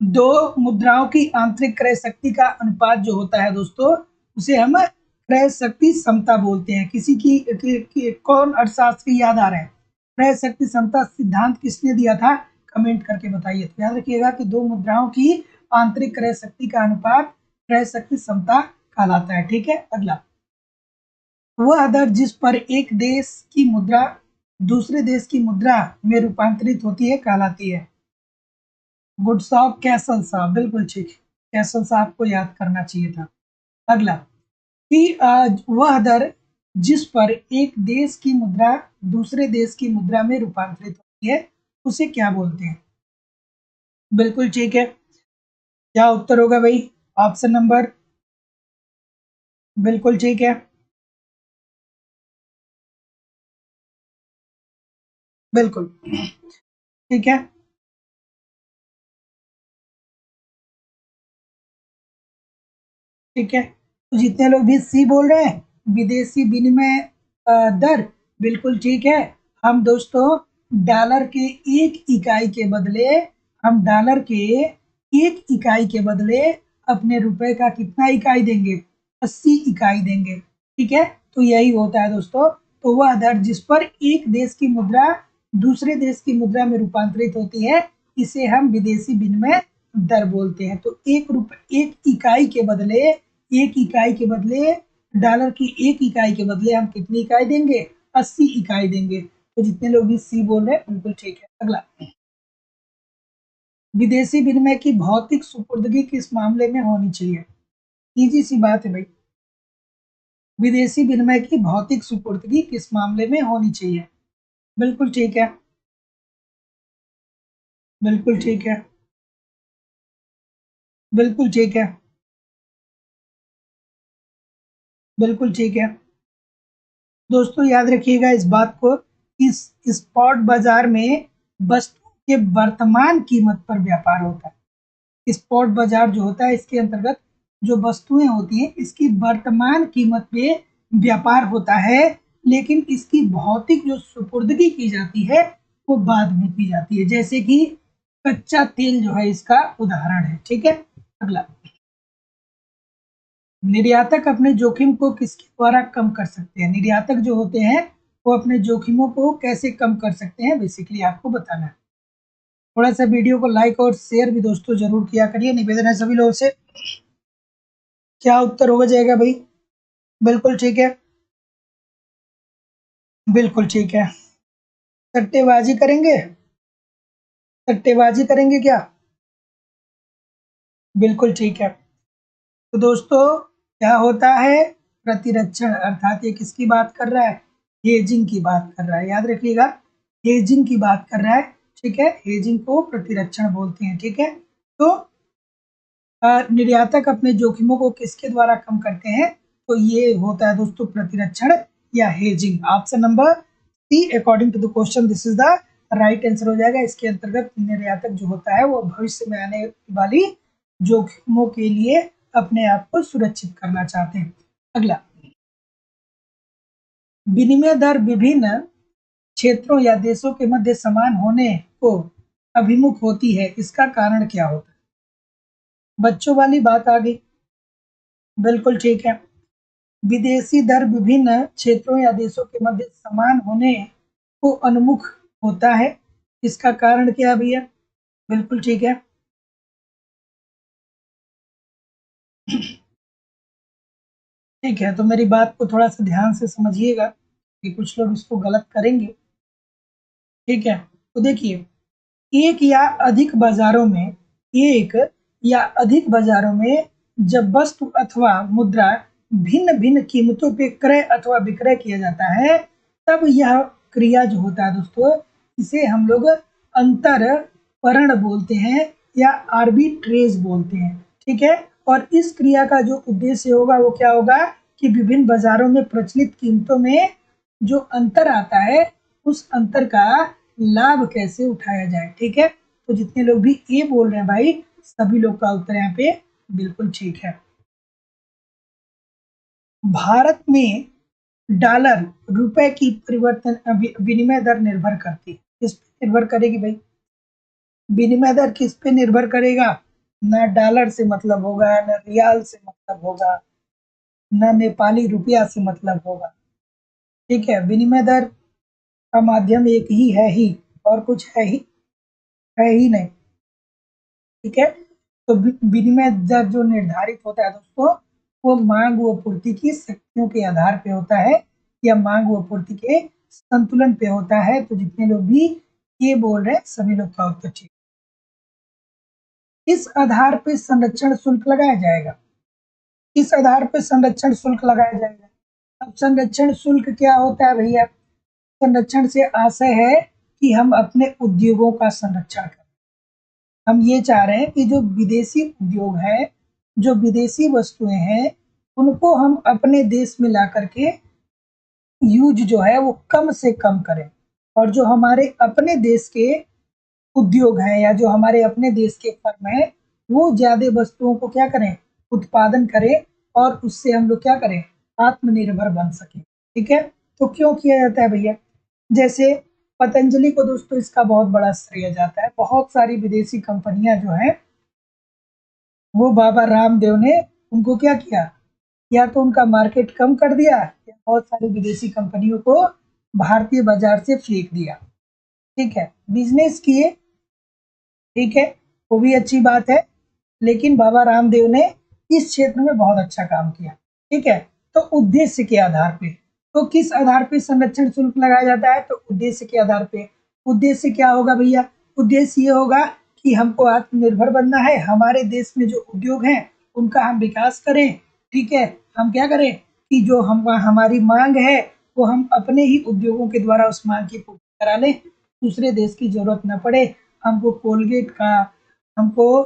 दो मुद्राओं की आंतरिक क्रय शक्ति का अनुपात जो होता है दोस्तों, उसे हम क्रय शक्ति समता बोलते हैं। किसी की कौन अर्थशास्त्री याद आ रहा है? क्रय शक्ति समता सिद्धांत किसने दिया था? कमेंट करके बताइए। तो याद रखिएगा कि दो मुद्राओं की आंतरिक क्रय शक्ति का अनुपात क्रय शक्ति समता कहलाता है। ठीक है, अगला, वह दर जिस पर एक देश की मुद्रा दूसरे देश की मुद्रा में रूपांतरित होती है कहलाती है। गुड साहब, कैसल साहब, बिल्कुल ठीक। कैसल साहब को याद करना चाहिए था। अगला, कि वह दर जिस पर एक देश की मुद्रा दूसरे देश की मुद्रा में रूपांतरित होती है उसे क्या बोलते हैं? बिल्कुल ठीक है। क्या उत्तर होगा भाई? ऑप्शन नंबर, बिल्कुल ठीक है, बिल्कुल ठीक है, ठीक है। तो जितने लोग भी सी बोल रहे हैं, विदेशी विनिमय दर, बिल्कुल ठीक है। हम दोस्तों डॉलर के एक इकाई के बदले हम डॉलर के एक इकाई के बदले अपने रुपए का कितना इकाई देंगे? 80 इकाई देंगे। ठीक है, तो यही होता है दोस्तों। तो वह दर जिस पर एक देश की मुद्रा दूसरे देश की मुद्रा में रूपांतरित होती है इसे हम विदेशी विनिमय दर बोलते हैं। तो एक इकाई के बदले एक इकाई के बदले डॉलर की एक इकाई के बदले हम कितनी इकाई देंगे? 80 इकाई देंगे। तो जितने लोग भी सी बोल रहे हैं बिल्कुल ठीक है। अगला, विदेशी विनिमय की भौतिक सुपुर्दगी किस मामले में होनी चाहिए? इजी सी बात है भाई। विदेशी विनिमय की भौतिक सुपुर्दगी किस मामले में होनी चाहिए? बिल्कुल ठीक है, बिल्कुल ठीक है, बिल्कुल ठीक है, बिल्कुल ठीक है। दोस्तों याद रखिएगा इस बात को, इस स्पॉट बाजार में वस्तु के वर्तमान कीमत पर व्यापार होता है। स्पॉट बाजार जो होता है इसके अंतर्गत जो वस्तुएं होती हैं इसकी वर्तमान कीमत पे व्यापार होता है, लेकिन इसकी भौतिक जो सुपुर्दगी की जाती है वो बाद में की जाती है। जैसे कि कच्चा तेल जो है इसका उदाहरण है। ठीक है, अगला, निर्यातक अपने जोखिम को किसके द्वारा कम कर सकते हैं? निर्यातक जो होते हैं वो अपने जोखिमों को कैसे कम कर सकते हैं, बेसिकली आपको बताना है। थोड़ा सा वीडियो को लाइक और शेयर भी दोस्तों जरूर किया करिए, निवेदन है सभी लोगों से। क्या उत्तर हो जाएगा भाई? बिल्कुल ठीक है, बिल्कुल ठीक है। सट्टेबाजी करेंगे? सट्टेबाजी करेंगे क्या? बिल्कुल ठीक है। तो दोस्तों क्या होता है? प्रतिरक्षण, अर्थात ये किसकी बात कर रहा है? हेजिंग की बात कर रहा है। याद रखिएगा, हेजिंग की बात कर रहा है। ठीक है, हेजिंग को प्रतिरक्षण बोलते हैं। ठीक है, तो निर्यातक अपने जोखिमों को किसके द्वारा कम करते हैं? तो ये होता है दोस्तों प्रतिरक्षण या hedging. Option number C according to the question this is the right answer हो जाएगा। इसके अंतर्गत निर्यातक जो होता है वो भविष्य में आने वाली जोखिमों के लिए अपने आप को सुरक्षित करना चाहते हैं। अगला, विनिमय दर विभिन्न क्षेत्रों या देशों के मध्य समान होने को अभिमुख होती है, इसका कारण क्या होता है? बच्चों वाली बात आ गई। बिल्कुल ठीक है। विदेशी दर विभिन्न क्षेत्रों या देशों के मध्य समान होने को उन्मुख होता है, इसका कारण क्या है भैया? बिल्कुल ठीक है। ठीक है, तो मेरी बात को थोड़ा सा ध्यान से समझिएगा कि कुछ लोग इसको गलत करेंगे। ठीक है, तो देखिए, एक या अधिक बाजारों में एक या अधिक बाजारों में जब वस्तु अथवा मुद्रा भिन्न-भिन्न कीमतों पे क्रय अथवा विक्रय किया जाता है, तब यह क्रिया जो होता है दोस्तों, इसे हम लोग अंतरपरण बोलते हैं या आर्बिट्रेज बोलते हैं। ठीक है? और इस क्रिया का जो उद्देश्य होगा वो क्या होगा कि विभिन्न बाजारों में प्रचलित कीमतों में जो अंतर आता है, उस अंतर का लाभ कैसे उठाया जाए। ठीक है, तो जितने लोग भी ए बोल रहे हैं भाई, सभी लोग का उत्तर यहाँ पे बिल्कुल ठीक है। भारत में डॉलर रुपए की परिवर्तन विनिमय दर निर्भर करती है। किस पे निर्भर करेगी भाई? विनिमय दर किस पे निर्भर करेगा? ना डॉलर से मतलब होगा, ना रियाल से मतलब होगा, ना नेपाली रुपया से मतलब होगा। ठीक है, विनिमय दर का माध्यम एक ही और कुछ है ही नहीं। ठीक है, तो विनिमय दर जो निर्धारित होता है दोस्तों, वो मांग व पूर्ति की शक्तियों के आधार पे होता है या मांग व पूर्ति के संतुलन पे होता है। तो जितने लोग भी ये बोल रहे हैं, सभी लोग का उत्तर ठीक। इस आधार पे संरक्षण शुल्क लगाया जाएगा। इस आधार पे संरक्षण शुल्क लगाया जाएगा। अब संरक्षण शुल्क क्या होता है भैया? संरक्षण से आशय है कि हम अपने उद्योगों का संरक्षण करें। हम ये चाह रहे हैं कि जो विदेशी उद्योग है, जो विदेशी वस्तुएं हैं, उनको हम अपने देश में ला करके यूज जो है वो कम से कम करें, और जो हमारे अपने देश के उद्योग हैं या जो हमारे अपने देश के फर्म हैं, वो ज्यादा वस्तुओं को क्या करें, उत्पादन करें, और उससे हम लोग क्या करें, आत्मनिर्भर बन सके। ठीक है, तो क्यों किया जाता है भैया? जैसे पतंजलि को दोस्तों इसका बहुत बड़ा श्रेय जाता है। बहुत सारी विदेशी कंपनियां जो हैं, वो बाबा रामदेव ने उनको क्या किया, या तो उनका मार्केट कम कर दिया, या बहुत सारी विदेशी कंपनियों को भारतीय बाजार से फेंक दिया। ठीक है, बिजनेस किए, ठीक है, वो भी अच्छी बात है, लेकिन बाबा रामदेव ने इस क्षेत्र में बहुत अच्छा काम किया। ठीक है, तो उद्देश्य के आधार पे, तो किस आधार पे संरक्षण शुल्क लगाया जाता है? तो उद्देश्य के आधार पे। उद्देश्य क्या होगा भैया? उद्देश्य ये होगा कि हमको आत्मनिर्भर बनना है, हमारे देश में जो उद्योग हैं उनका हम विकास करें। ठीक है, हम क्या करें कि जो हमारी मांग है, वो हम अपने ही उद्योगों के द्वारा उस मांग की पूर्ति करा लें, दूसरे देश की जरूरत न पड़े। हमको कोलगेट का, हमको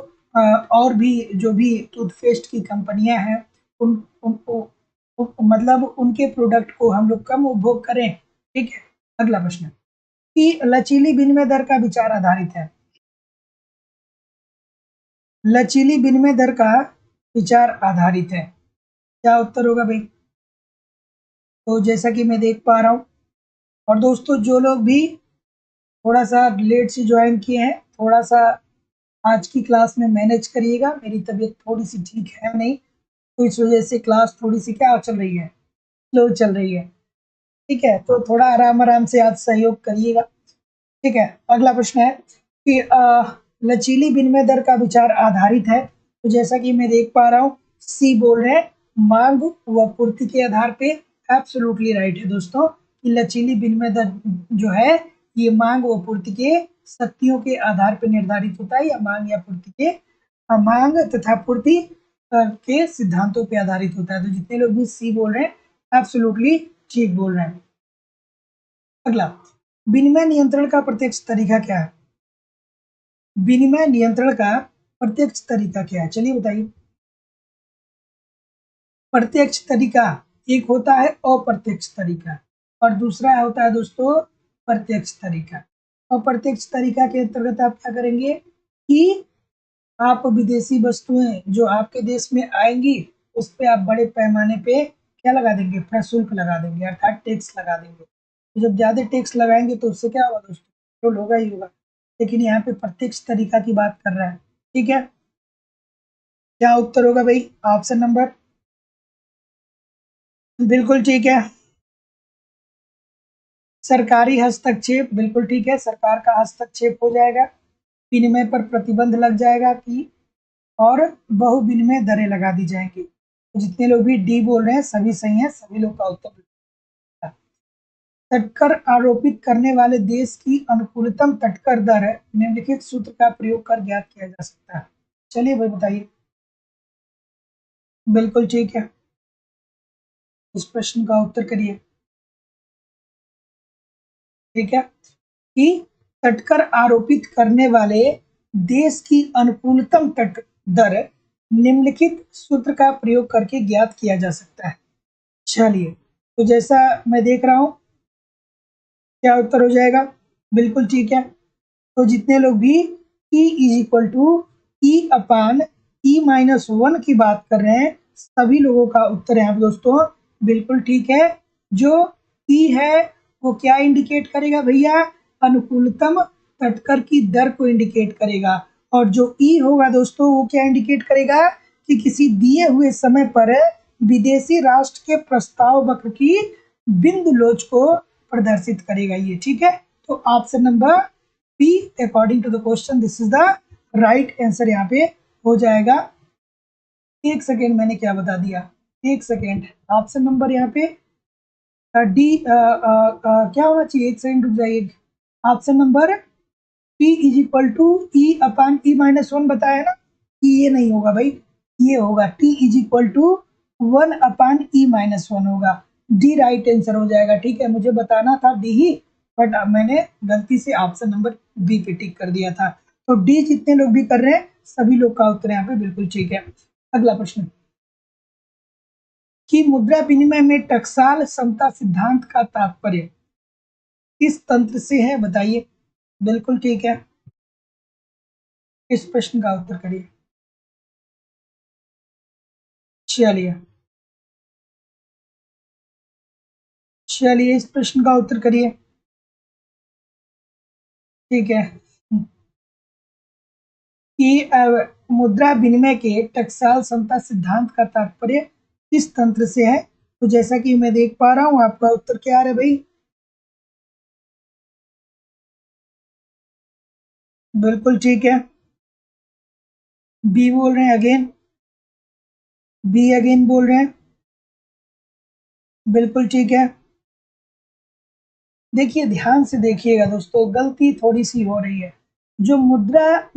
और भी जो भी टूथपेस्ट की कंपनियां हैं, उनको मतलब उनके प्रोडक्ट को हम लोग कम उपभोग करें। ठीक है, अगला प्रश्न कि लचीली विनिमय दर का विचार आधारित है। लचीली विनिमय दर का विचार आधारित है, क्या उत्तर होगा भाई? तो जैसा कि मैं देख पा रहा हूँ, और दोस्तों जो लोग भी थोड़ा सा लेट से ज्वाइन किए हैं, थोड़ा सा आज की क्लास में मैनेज करिएगा। मेरी तबीयत थोड़ी सी ठीक है नहीं, तो इस वजह से क्लास थोड़ी सी क्या चल रही है, स्लो चल रही है। ठीक है, तो थोड़ा आराम आराम से आज सहयोग करिएगा। ठीक है, अगला प्रश्न है कि लचीली विनिमय दर का विचार आधारित है। तो जैसा कि मैं देख पा रहा हूँ, सी बोल रहे हैं, मांग व पूर्ति के आधार पे। एब्सोल्युटली राइट है दोस्तों कि लचीली विनिमय दर जो है, ये मांग व पूर्ति के शक्तियों के आधार पर निर्धारित होता है, या मांग या पूर्ति के मांग तथा पूर्ति के सिद्धांतों पे आधारित होता है। तो जितने लोग भी सी बोल रहे हैं, एब्सोल्युटली ठीक बोल रहे हैं। अगला, विनिमय नियंत्रण का प्रत्यक्ष तरीका क्या है? विनिमय नियंत्रण का प्रत्यक्ष तरीका क्या है, चलिए बताइए। प्रत्यक्ष तरीका एक होता है अप्रत्यक्ष तरीका, और दूसरा होता है दोस्तों प्रत्यक्ष तरीका। अप्रत्यक्ष तरीका के अंतर्गत आप क्या करेंगे कि आप विदेशी वस्तुएं जो आपके देश में आएंगी, उस पे आप बड़े पैमाने पे क्या लगा देंगे, प्रशुल्क लगा देंगे, अर्थात टैक्स लगा देंगे। तो जब ज़्यादा टैक्स लगाएंगे तो उससे क्या होगा दोस्तों, पेट्रोल होगा ही होगा। लेकिन यहाँ पे प्रत्यक्ष तरीका की बात कर रहा है, ठीक है। क्या उत्तर होगा भाई, ऑप्शन नंबर, बिल्कुल ठीक है। सरकारी हस्तक्षेप, बिल्कुल ठीक है, सरकार का हस्तक्षेप हो जाएगा, विनिमय पर प्रतिबंध लग जाएगा कि, और बहु विनिमय दरें लगा दी जाएंगी। तो जितने लोग भी डी बोल रहे हैं सभी सही है, सभी लोग का उत्तर है। तटकर आरोपित करने वाले देश की अनुकूलतम तटकर दर निम्नलिखित सूत्र का प्रयोग कर ज्ञात किया जा सकता है। चलिए भाई बताइए। बिल्कुल ठीक है, इस प्रश्न का उत्तर करिए। ठीक है, कि तटकर आरोपित करने वाले देश की अनुकूलतम तट दर निम्नलिखित सूत्र का प्रयोग करके ज्ञात किया जा सकता है। चलिए, तो जैसा मैं देख रहा हूं, क्या उत्तर हो जाएगा, बिल्कुल ठीक है। तो जितने लोग भी E is equal to E upon E-1 की बात कर रहे हैं, सभी लोगों का उत्तर यहाँ पे दोस्तों बिल्कुल ठीक है। जो E है वो क्या इंडिकेट करेगा भैया, अनुकूलतम तटकर की दर को इंडिकेट करेगा। और जो E होगा दोस्तों वो क्या इंडिकेट करेगा कि किसी दिए हुए समय पर विदेशी राष्ट्र के प्रस्ताव वक्र की बिंदु लोच को प्रदर्शित करेगा ये, ठीक है। तो option number B according to the question this is the right answer यहाँ पे हो जाएगा। एक सेकेंड, मैंने क्या बता दिया, एक सेकेंड, ऑप्शन नंबर यहाँ पे डी क्या होना चाहिए, एक सेकेंड रुक जाइए। Option number P is equal to E upon E-1 बताया ना, कि ये नहीं होगा भाई, ये होगा T is equal to 1 upon E-1 होगा। डी राइट आंसर हो जाएगा, ठीक है। मुझे बताना था डी ही, बट मैंने गलती से ऑप्शन नंबर बी पे टिक कर दिया था। तो डी जितने लोग भी कर रहे हैं सभी लोग का उत्तर यहाँ पे बिल्कुल ठीक है। अगला प्रश्न, कि मुद्रा विनिमय में टकसाल समता सिद्धांत का तात्पर्य किस तंत्र से है, बताइए। बिल्कुल ठीक है, इस प्रश्न का उत्तर करिए। चलिए, चलिए इस प्रश्न का उत्तर करिए। ठीक है, कि मुद्रा विनिमय के टकसाल समता सिद्धांत का तात्पर्य किस तंत्र से है। तो जैसा कि मैं देख पा रहा हूं आपका उत्तर क्या है भाई, बिल्कुल ठीक है, बी बोल रहे हैं अगेन, बी अगेन बोल रहे हैं, बिल्कुल ठीक है। देखिए ध्यान से देखिएगा दोस्तों, गलती थोड़ी सी हो रही है। जो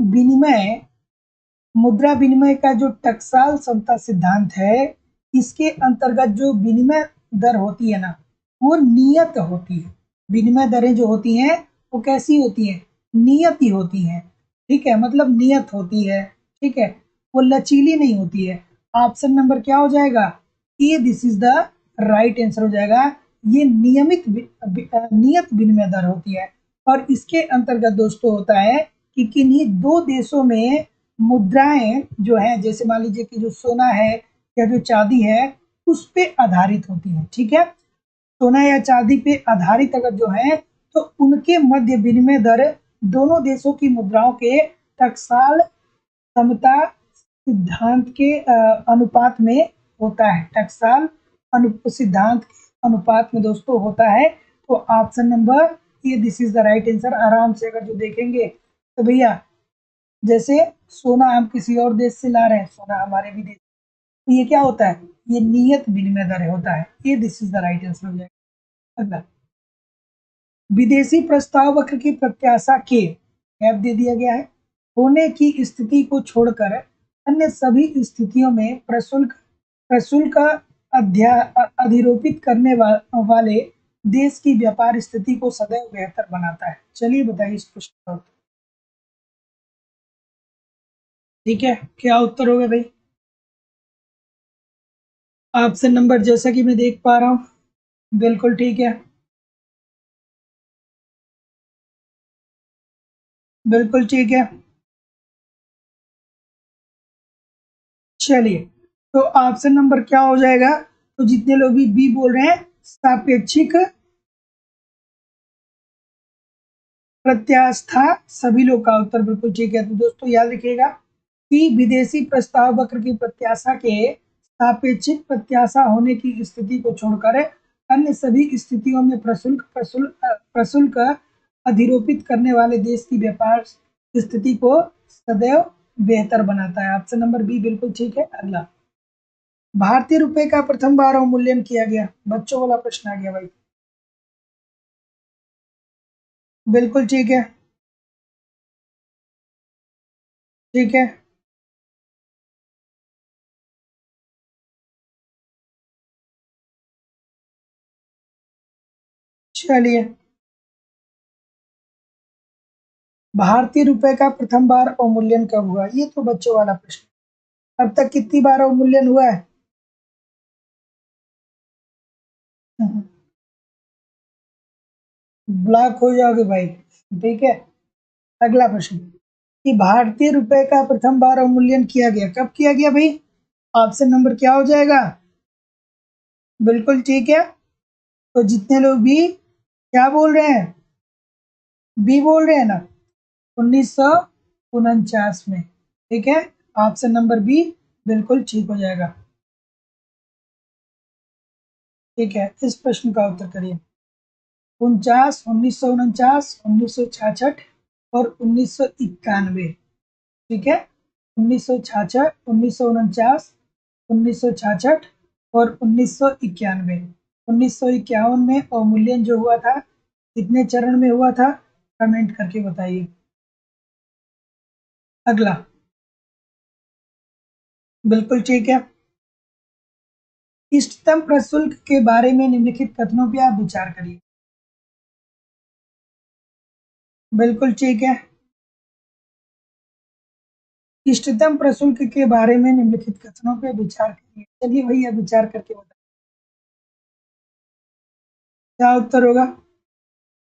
विनिमय मुद्रा विनिमय का जो टकसाल समता सिद्धांत है, इसके अंतर्गत जो विनिमय दर होती है ना, वो नियत होती है। विनिमय दरें जो होती हैं वो कैसी होती हैं, नियत ही होती हैं, ठीक है, मतलब नियत होती है, ठीक है, वो लचीली नहीं होती है। ऑप्शन नंबर क्या हो जाएगा, A this is the right answer हो जाएगा। ये नियत विनिमय दर होती है। और इसके अंतर्गत दोस्तों होता है कि किन्हीं दो देशों में मुद्राएं जो है, जैसे मान लीजिए कि जो सोना है या जो चांदी है, उस पे आधारित होती है, ठीक है। सोना या चांदी पे आधारित अगर जो है, तो उनके मध्य विनिमय दर दोनों देशों की मुद्राओं के टकसाल समता सिद्धांत के अनुपात में होता है। टकसाल सिद्धांत के अनुपात में दोस्तों होता है। तो option number A this is the right answer. आराम से अगर जो देखेंगे तो भैया, जैसे सोना हम किसी और देश से ला रहे हैं, सोना हमारे भी देश, तो ये क्या होता है, ये नियत विनिमय दर होता है। ये this is the right answer हो जाएगा। अगला, विदेशी प्रस्ताव वक्र की प्रत्याशा के गैप दे दिया गया है, होने की स्थिति को छोड़कर अन्य सभी स्थितियों में प्रशुल्क प्रशुल्क अधिरोपित करने वाले देश की व्यापार स्थिति को सदैव बेहतर बनाता है। चलिए बताइए इस प्रश्न का उत्तर। ठीक है, क्या उत्तर होगा भाई, ऑप्शन नंबर जैसा कि मैं देख पा रहा हूँ, बिल्कुल ठीक है, बिल्कुल ठीक है। चलिए, तो ऑप्शन नंबर क्या हो जाएगा, तो जितने लोग भी बी बोल रहे हैं सापेक्षिक प्रत्यास्था, सभी लोग का उत्तर बिल्कुल ठीक है। तो दोस्तों याद रखिएगा कि विदेशी प्रस्ताव वक्र की प्रत्याशा के सापेक्षिक प्रत्याशा होने की स्थिति को छोड़कर अन्य सभी स्थितियों में प्रशुल्क अधिरोपित करने वाले देश की व्यापार स्थिति को सदैव बेहतर बनाता है। ऑप्शन नंबर बी बिल्कुल ठीक है। अगला, भारतीय रुपए का प्रथम बार अवमूल्यन किया गया, बच्चों वाला प्रश्न आ गया भाई। बिल्कुल ठीक है, ठीक है। चलिए, भारतीय रुपए का प्रथम बार अवमूल्यन कब हुआ, ये तो बच्चों वाला प्रश्न। अब तक कितनी बार अवमूल्यन हुआ है? ब्लॉक हो जाओगे भाई, ठीक है। अगला प्रश्न, कि भारतीय रुपए का प्रथम बार अवमूल्यन किया गया, कब किया गया भाई? ऑप्शन नंबर क्या हो जाएगा? बिल्कुल ठीक है। तो जितने लोग भी क्या बोल रहे हैं, बी बोल रहे हैं ना, 1949 में, ठीक है। ऑप्शन नंबर बी बिल्कुल ठीक हो जाएगा, ठीक है। इस प्रश्न का उत्तर करिए। 49, 1949, 1966 और 1991, ठीक है। 1966, 1949, 1966 और 1991। 1951 में अवमूल्यन जो हुआ था, कितने चरण में हुआ था, कमेंट करके बताइए। अगला, बिल्कुल ठीक है। इष्टतम प्रशुल्क के बारे में निम्नलिखित कथनों पर आप विचार करिए। बिल्कुल ठीक है। इष्टतम प्रशुल्क के बारे में निम्नलिखित कथनों पर विचार करिए। चलिए भैया विचार करके बताइए क्या उत्तर होगा।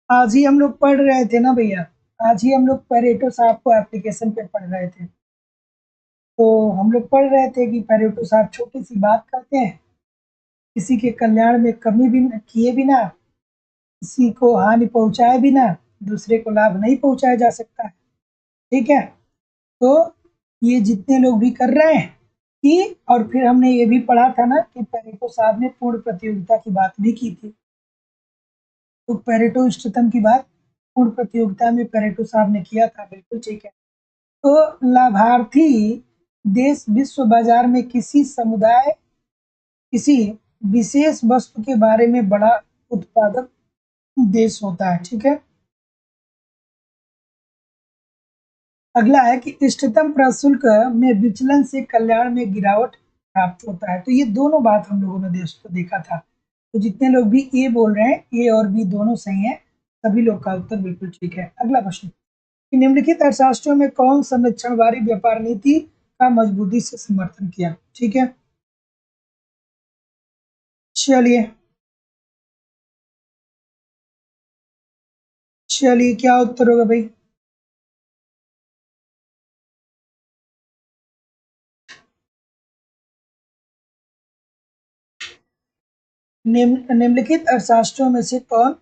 आज ही हम लोग पढ़ रहे थे ना भैया, आज ही हम लोग पेरेटो साहब को एप्लीकेशन पे पढ़ रहे थे। तो हम लोग पढ़ रहे थे कि पेरेटो साहब छोटी सी बात करते हैं, किसी के कल्याण में कमी भी किए बिना, किसी को हानि पहुंचाए बिना दूसरे को लाभ नहीं पहुंचाया जा सकता है, ठीक है। तो ये जितने लोग भी कर रहे हैं कि, और फिर हमने ये भी पढ़ा था ना कि पेरेटो साहब ने पूर्ण प्रतियोगिता की बात भी की थी। तो पेरेटो इष्टतम की बात पूर्ण प्रतियोगिता में पेरेटो साहब ने किया था, बिल्कुल ठीक है। तो लाभार्थी देश विश्व बाजार में किसी समुदाय, किसी विशेष वस्तु के बारे में बड़ा उत्पादक देश होता है, ठीक है। अगला है कि इष्टतम प्रशुल्क में विचलन से कल्याण में गिरावट प्राप्त होता है। तो ये दोनों बात हम लोगों ने देखा था। तो जितने लोग भी ए बोल रहे हैं, ए और बी दोनों सही है, सभी लोग का उत्तर बिल्कुल ठीक है। अगला प्रश्न, कि निम्नलिखित अर्थशास्त्रियों में कौन संरक्षणवादी व्यापार नीति का मजबूती से समर्थन किया, ठीक है। चलिए, चलिए क्या उत्तर होगा भाई? निम्नलिखित अर्थशास्त्रियों में से कौन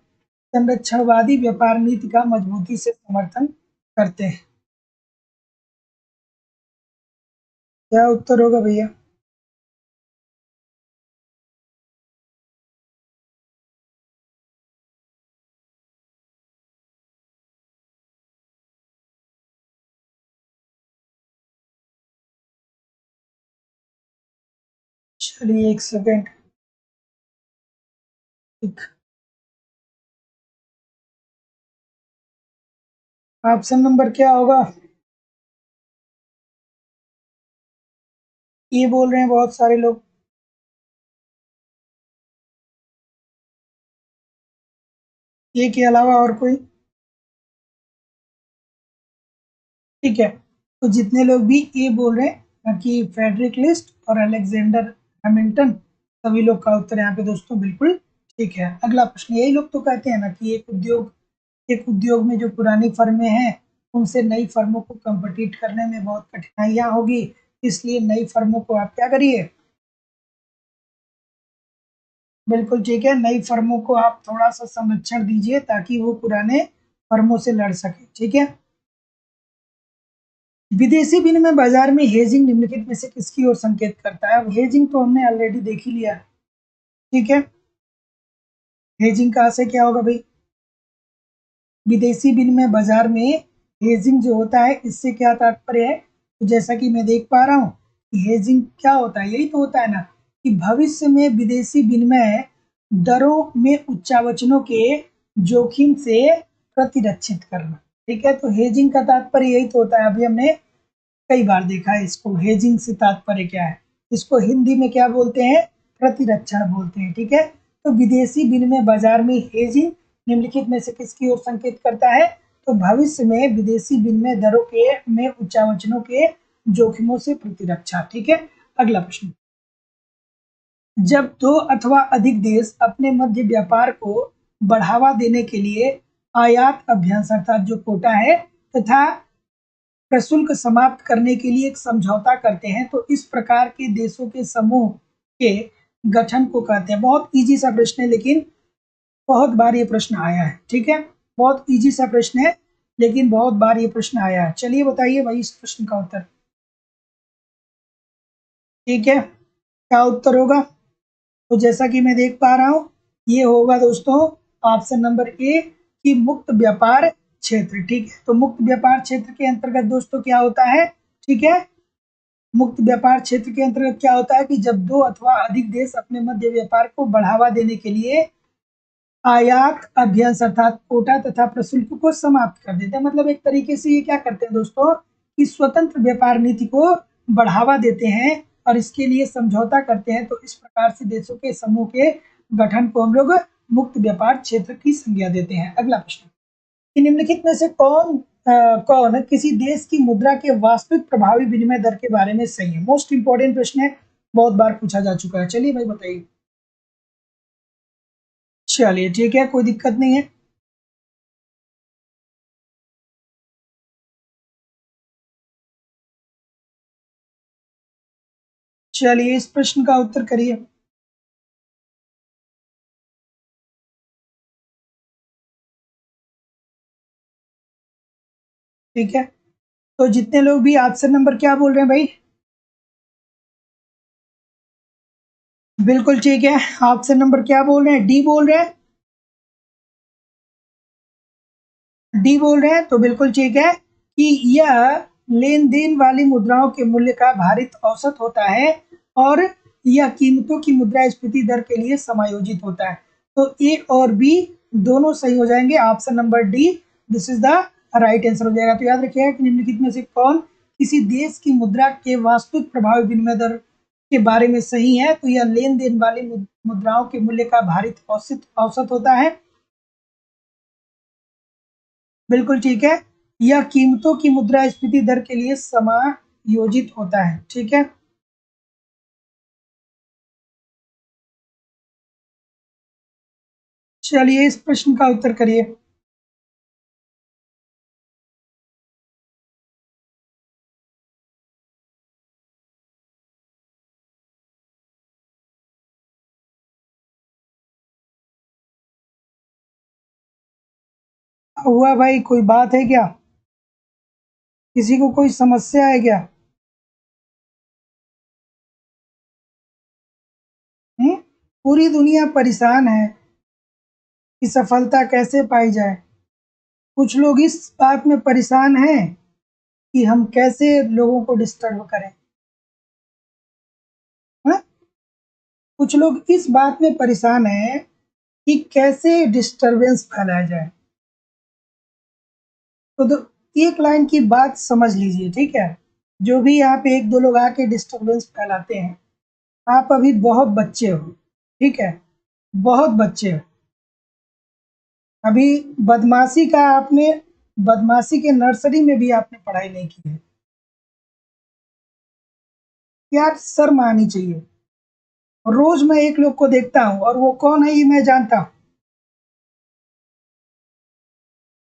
संरक्षणवादी व्यापार नीति का मजबूती से समर्थन करते हैं? क्या उत्तर होगा भैया? चलिए एक सेकेंड, ऑप्शन नंबर क्या होगा? ये बोल रहे हैं बहुत सारे लोग, ये के अलावा और कोई? ठीक है। तो जितने लोग भी ये बोल रहे हैं कि फेडरिक लिस्ट और अलेक्जेंडर हैमिल्टन, सभी लोग का उत्तर यहाँ पे दोस्तों बिल्कुल ठीक है। अगला प्रश्न, यही लोग तो कहते हैं ना कि एक उद्योग में जो पुरानी फर्में हैं उनसे नई फर्मों को कम्पीट करने में बहुत कठिनाइयां होगी, इसलिए नई फर्मों को आप क्या करिए, बिल्कुल ठीक है, नई फर्मों को आप थोड़ा-सा संरक्षण दीजिए ताकि वो पुराने फर्मों से लड़ सकें, ठीक है? विदेशी विनिमय बाजार में हेजिंग निम्नलिखित में से किसकी ओर संकेत करता है? अब हेजिंग तो हमने ऑलरेडी देख ही लिया, ठीक है? हेजिंग कहाँ से क्या होगा भई? विदेशी विनिमय बाजार में हेजिंग जो होता है, इससे क्या तात्पर्य है? तो जैसा कि मैं देख पा रहा हूँ, हेजिंग क्या होता है? यही तो होता है ना कि भविष्य में विदेशी विनिमय दरों में उच्चावचनों के जोखिम से प्रतिरक्षित करना, ठीक है? तो हेजिंग का तात्पर्य यही तो होता है। अभी हमने कई बार देखा है इसको, हेजिंग से तात्पर्य क्या है? इसको हिंदी में क्या बोलते हैं? प्रतिरक्षण बोलते हैं, ठीक है? तो विदेशी विनिमय बाजार में हेजिंग निम्नलिखित में से किसकी ओर संकेत करता है? तो भविष्य में विदेशी विनिमय दरों के में उच्चावचनों के जोखिमों से प्रतिरक्षा, ठीक है? अगला प्रश्न, जब दो अथवा अधिक देश अपने मध्य व्यापार को बढ़ावा देने के लिए आयात अभ्यास अर्थात जो कोटा है तथा प्रशुल्क समाप्त करने के लिए एक समझौता करते हैं, तो इस प्रकार के देशों के समूह के गठन को कहते हैं। बहुत इजी सा प्रश्न है, लेकिन बहुत बार ये प्रश्न आया है, ठीक है? बहुत इजी सा प्रश्न है, लेकिन बहुत बार ये प्रश्न आया है। चलिए बताइए भाई इस प्रश्न का उत्तर, ठीक है? क्या उत्तर होगा? तो जैसा कि मैं देख पा रहा हूँ, ये होगा दोस्तों ऑप्शन नंबर ए कि मुक्त व्यापार क्षेत्र, ठीक है? तो मुक्त व्यापार क्षेत्र के अंतर्गत दोस्तों क्या होता है, ठीक है? मुक्त व्यापार क्षेत्र के अंतर्गत क्या होता है कि जब दो अथवा अधिक देश अपने मध्य व्यापार को बढ़ावा देने के लिए आयात अभ्यास अर्थात कोटा तथा प्रशुल्क को समाप्त कर देते हैं। मतलब एक तरीके से ये क्या करते हैं दोस्तों कि स्वतंत्र व्यापार नीति को बढ़ावा देते हैं और इसके लिए समझौता करते हैं। तो इस प्रकार से देशों के समूह के गठन को हम लोग मुक्त व्यापार क्षेत्र की संज्ञा देते हैं। अगला प्रश्न, कि निम्नलिखित में से कौन किसी देश की मुद्रा के वास्तविक प्रभावी विनिमय दर के बारे में सही है? मोस्ट इंपॉर्टेंट प्रश्न है, बहुत बार पूछा जा चुका है। चलिए भाई बताइए। चलिए ठीक है, कोई दिक्कत नहीं है। चलिए इस प्रश्न का उत्तर करिए। ठीक है, तो जितने लोग भी ऑप्शन नंबर क्या बोल रहे हैं भाई? बिल्कुल ठीक है, ऑप्शन नंबर क्या बोल रहे हैं? डी बोल रहे हैं। डी बोल रहे हैं तो बिल्कुल ठीक है कि यह लेन देन वाली मुद्राओं के मूल्य का भारित औसत होता है और यह कीमतों की मुद्रास्फीति दर के लिए समायोजित होता है। तो ए और बी दोनों सही हो जाएंगे। Option number D this is the right answer हो जाएगा। तो याद रखिएगा कि निम्नलिखित में से कौन किसी देश की मुद्रा के वास्तविक प्रभावी विनिमय दर के बारे में सही है? तो यह लेन देन वाली मुद्राओं के मूल्य का भारित औसत औसत होता है। बिल्कुल ठीक है, यह कीमतों की मुद्रास्फीति दर के लिए समायोजित होता है, ठीक है? चलिए इस प्रश्न का उत्तर करिए। हुआ भाई, कोई बात है क्या? किसी को कोई समस्या है क्या? हुँ? पूरी दुनिया परेशान है कि सफलता कैसे पाई जाए। कुछ लोग इस बात में परेशान हैं कि हम कैसे लोगों को डिस्टर्ब करें, हाँ? कुछ लोग इस बात में परेशान हैं कि कैसे डिस्टर्बेंस फैलाया जाए। तो एक लाइन की बात समझ लीजिए, ठीक है? जो भी यहाँ पे 1-2 लोग आके डिस्टर्बेंस फैलाते हैं, आप अभी बहुत बच्चे हो, ठीक है? बहुत बच्चे हो। अभी बदमाशी का आपने बदमाशी के नर्सरी में भी आपने पढ़ाई नहीं की है। यार शर्म आनी चाहिए। रोज मैं एक लोग को देखता हूँ और वो कौन है ये मैं जानता हूँ।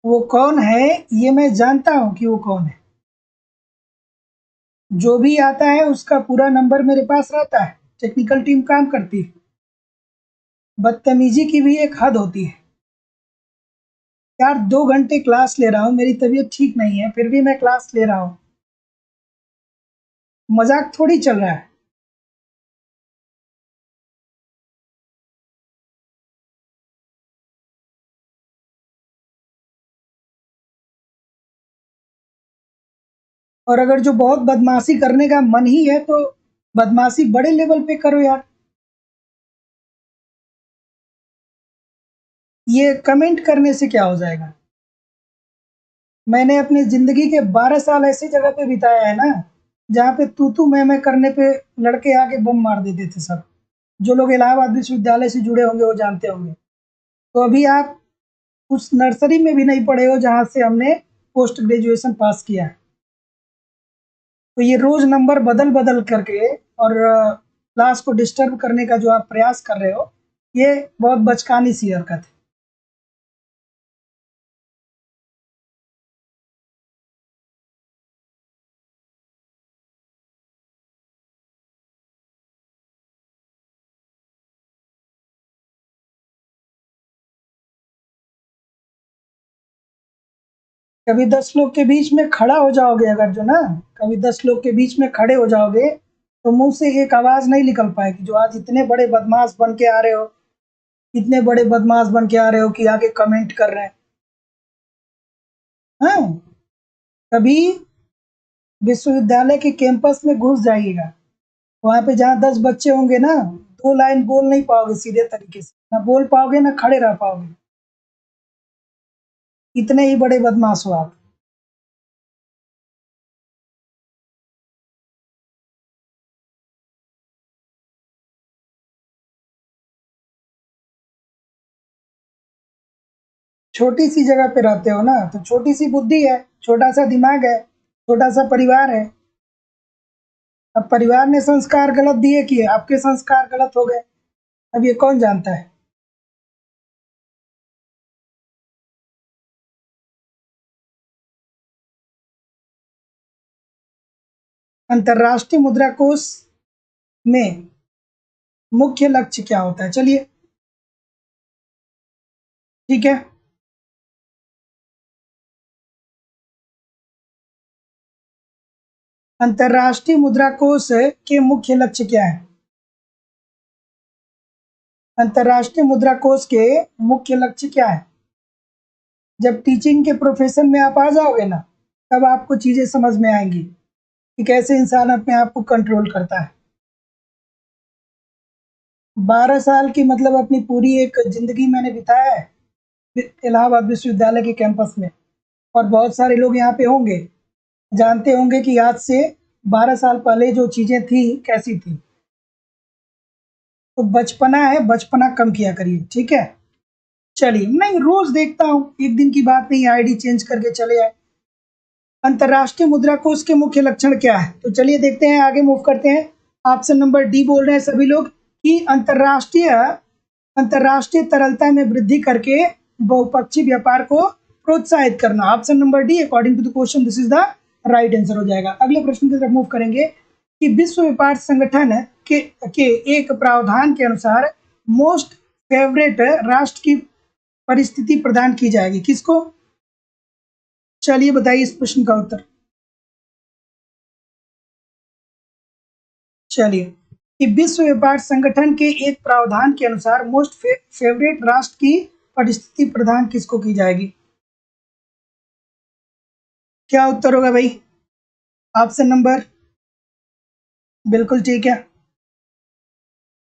वो कौन है ये मैं जानता हूँ कि वो कौन है। जो भी आता है उसका पूरा नंबर मेरे पास रहता है। टेक्निकल टीम काम करती है। बदतमीजी की भी एक हद होती है। यार 2 घंटे क्लास ले रहा हूँ, मेरी तबीयत ठीक नहीं है, फिर भी मैं क्लास ले रहा हूँ। मजाक थोड़ी चल रहा है। और अगर जो बहुत बदमाशी करने का मन ही है तो बदमाशी बड़े लेवल पे करो यार। ये कमेंट करने से क्या हो जाएगा? मैंने अपनी जिंदगी के 12 साल ऐसी जगह पे बिताया है ना, जहाँ पे तू मैं करने पे लड़के आके बम मार देते थे सब। जो लोग इलाहाबाद विश्वविद्यालय से जुड़े होंगे वो जानते होंगे। तो अभी आप उस नर्सरी में भी नहीं पढ़े हो जहाँ से हमने पोस्ट ग्रेजुएशन पास किया है। तो ये रोज नंबर बदल बदल करके और क्लास को डिस्टर्ब करने का जो आप प्रयास कर रहे हो, ये बहुत बचकानी सी हरकत है। कभी 10 लोग के बीच में खड़ा हो जाओगे, अगर जो ना कभी 10 लोग के बीच में खड़े हो जाओगे तो मुंह से एक आवाज नहीं निकल पाएगी। जो आज इतने बड़े बदमाश बन के आ रहे हो, इतने बड़े बदमाश बन के आ रहे हो कि आगे कमेंट कर रहे हैं। हाँ, कभी विश्वविद्यालय के कैंपस में घुस जाइएगा, वहां पे जहाँ 10 बच्चे होंगे ना, 2 लाइन बोल नहीं पाओगे सीधे तरीके से, ना बोल पाओगे ना खड़े रह पाओगे। इतने ही बड़े बदमाश हो आप। छोटी सी जगह पे रहते हो ना, तो छोटी सी बुद्धि है, छोटा सा दिमाग है, छोटा सा परिवार है। अब परिवार ने संस्कार गलत दिए कि आपके संस्कार गलत हो गए, अब ये कौन जानता है। अंतरराष्ट्रीय मुद्रा कोष में मुख्य लक्ष्य क्या होता है? चलिए, ठीक है। अंतरराष्ट्रीय मुद्रा कोष के मुख्य लक्ष्य क्या है? अंतरराष्ट्रीय मुद्रा कोष के मुख्य लक्ष्य क्या है? जब टीचिंग के प्रोफेशन में आप आ जाओगे ना, तब आपको चीजें समझ में आएंगी कि कैसे इंसान अपने आप को कंट्रोल करता है। 12 साल की मतलब अपनी पूरी एक जिंदगी मैंने बिताया है इलाहाबाद विश्वविद्यालय के कैंपस में। और बहुत सारे लोग यहाँ पे होंगे, जानते होंगे कि आज से 12 साल पहले जो चीजें थी कैसी थी। तो बचपना है, बचपना कम किया करिए, ठीक है। चलिए, नहीं रोज देखता हूँ, एक दिन की बात नहीं, आईडी चेंज करके चले आए। अंतरराष्ट्रीय मुद्रा कोष के मुख्य लक्षण क्या है? तो चलिए देखते हैं, आगे मूव करते हैं। ऑप्शन नंबर डी बोल रहे हैं सभी लोग कि अंतरराष्ट्रीय अंतरराष्ट्रीय तरलता में वृद्धि करके बहुपक्षीय व्यापार को प्रोत्साहित करना। Option number D according to the question this is the right answer हो जाएगा। अगले प्रश्न की तरफ मूव करेंगे कि विश्व व्यापार संगठन के एक प्रावधान के अनुसार मोस्ट फेवरेट राष्ट्र की परिस्थिति प्रदान की जाएगी किसको? चलिए बताइए इस प्रश्न का उत्तर। चलिए, कि विश्व व्यापार संगठन के एक प्रावधान के अनुसार मोस्ट फेवरेट राष्ट्र की परिस्थिति प्रदान किसको की जाएगी? क्या उत्तर होगा भाई? ऑप्शन नंबर, बिल्कुल ठीक है।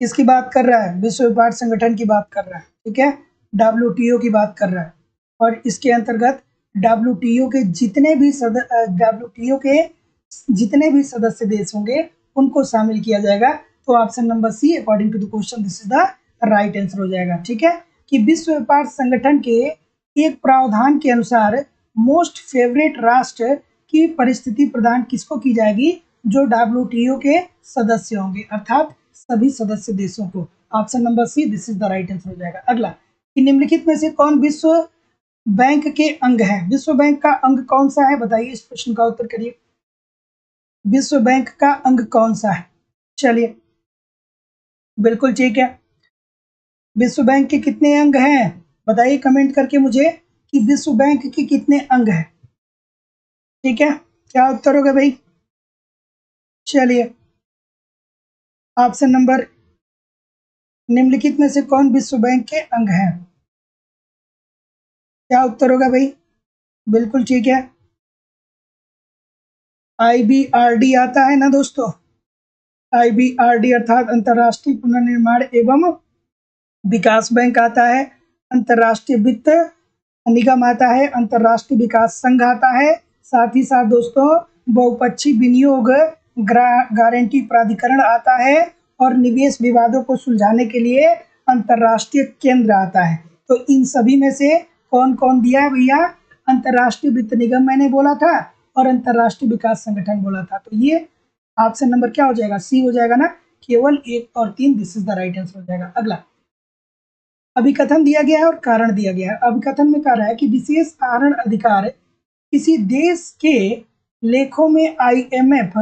किसकी बात कर रहा है? विश्व व्यापार संगठन की बात कर रहा है, ठीक है। डब्ल्यूटीओ की बात कर रहा है। और इसके अंतर्गत डब्ल्यूटीओ के जितने भी सदस्य देश होंगे उनको शामिल किया जाएगा। तो option number C according to the question this is the right answer हो जाएगा, ठीक है। कि विश्व व्यापार संगठन के एक प्रावधान के अनुसार मोस्ट फेवरेट राष्ट्र की परिस्थिति प्रदान किसको की जाएगी? जो डब्ल्यूटीओ के सदस्य होंगे, अर्थात सभी सदस्य देशों को। Option number C this is the right answer हो जाएगा। अगला, कि निम्नलिखित में से कौन विश्व बैंक के अंग है? विश्व बैंक का अंग कौन सा है? बताइए, इस प्रश्न का उत्तर करिए। विश्व बैंक का अंग कौन सा है? चलिए, बिल्कुल ठीक है। विश्व बैंक के कितने अंग हैं? बताइए कमेंट करके मुझे कि विश्व बैंक के कितने अंग हैं। ठीक है, क्या उत्तर होगा भाई? चलिए, ऑप्शन नंबर निम्नलिखित में से कौन विश्व बैंक के अंग हैं? क्या उत्तर होगा भाई? बिल्कुल ठीक है, IBRD आता है ना दोस्तों। IBRD अर्थात अंतर्राष्ट्रीय पुनर्निर्माण एवं विकास बैंक आता है, अंतर्राष्ट्रीय वित्त निगम आता है, अंतर्राष्ट्रीय विकास संघ आता है, साथ ही साथ दोस्तों बहुपक्षीय विनियोग गारंटी प्राधिकरण आता है, और निवेश विवादों को सुलझाने के लिए अंतर्राष्ट्रीय केंद्र आता है। तो इन सभी में से कौन कौन दिया है भैया? अंतर्राष्ट्रीय वित्त निगम मैंने बोला था और अंतर्राष्ट्रीय विकास संगठन बोला था। तो ये ऑप्शन नंबर क्या हो जाएगा? सी हो जाएगा ना, केवल 1 और 3 this is the right answer हो जाएगा। अगला अभिकथन दिया गया है और कारण दिया गया है। अभिकथन में कह रहा है कि विशेष आहरण अधिकार किसी देश के लेखों में IMF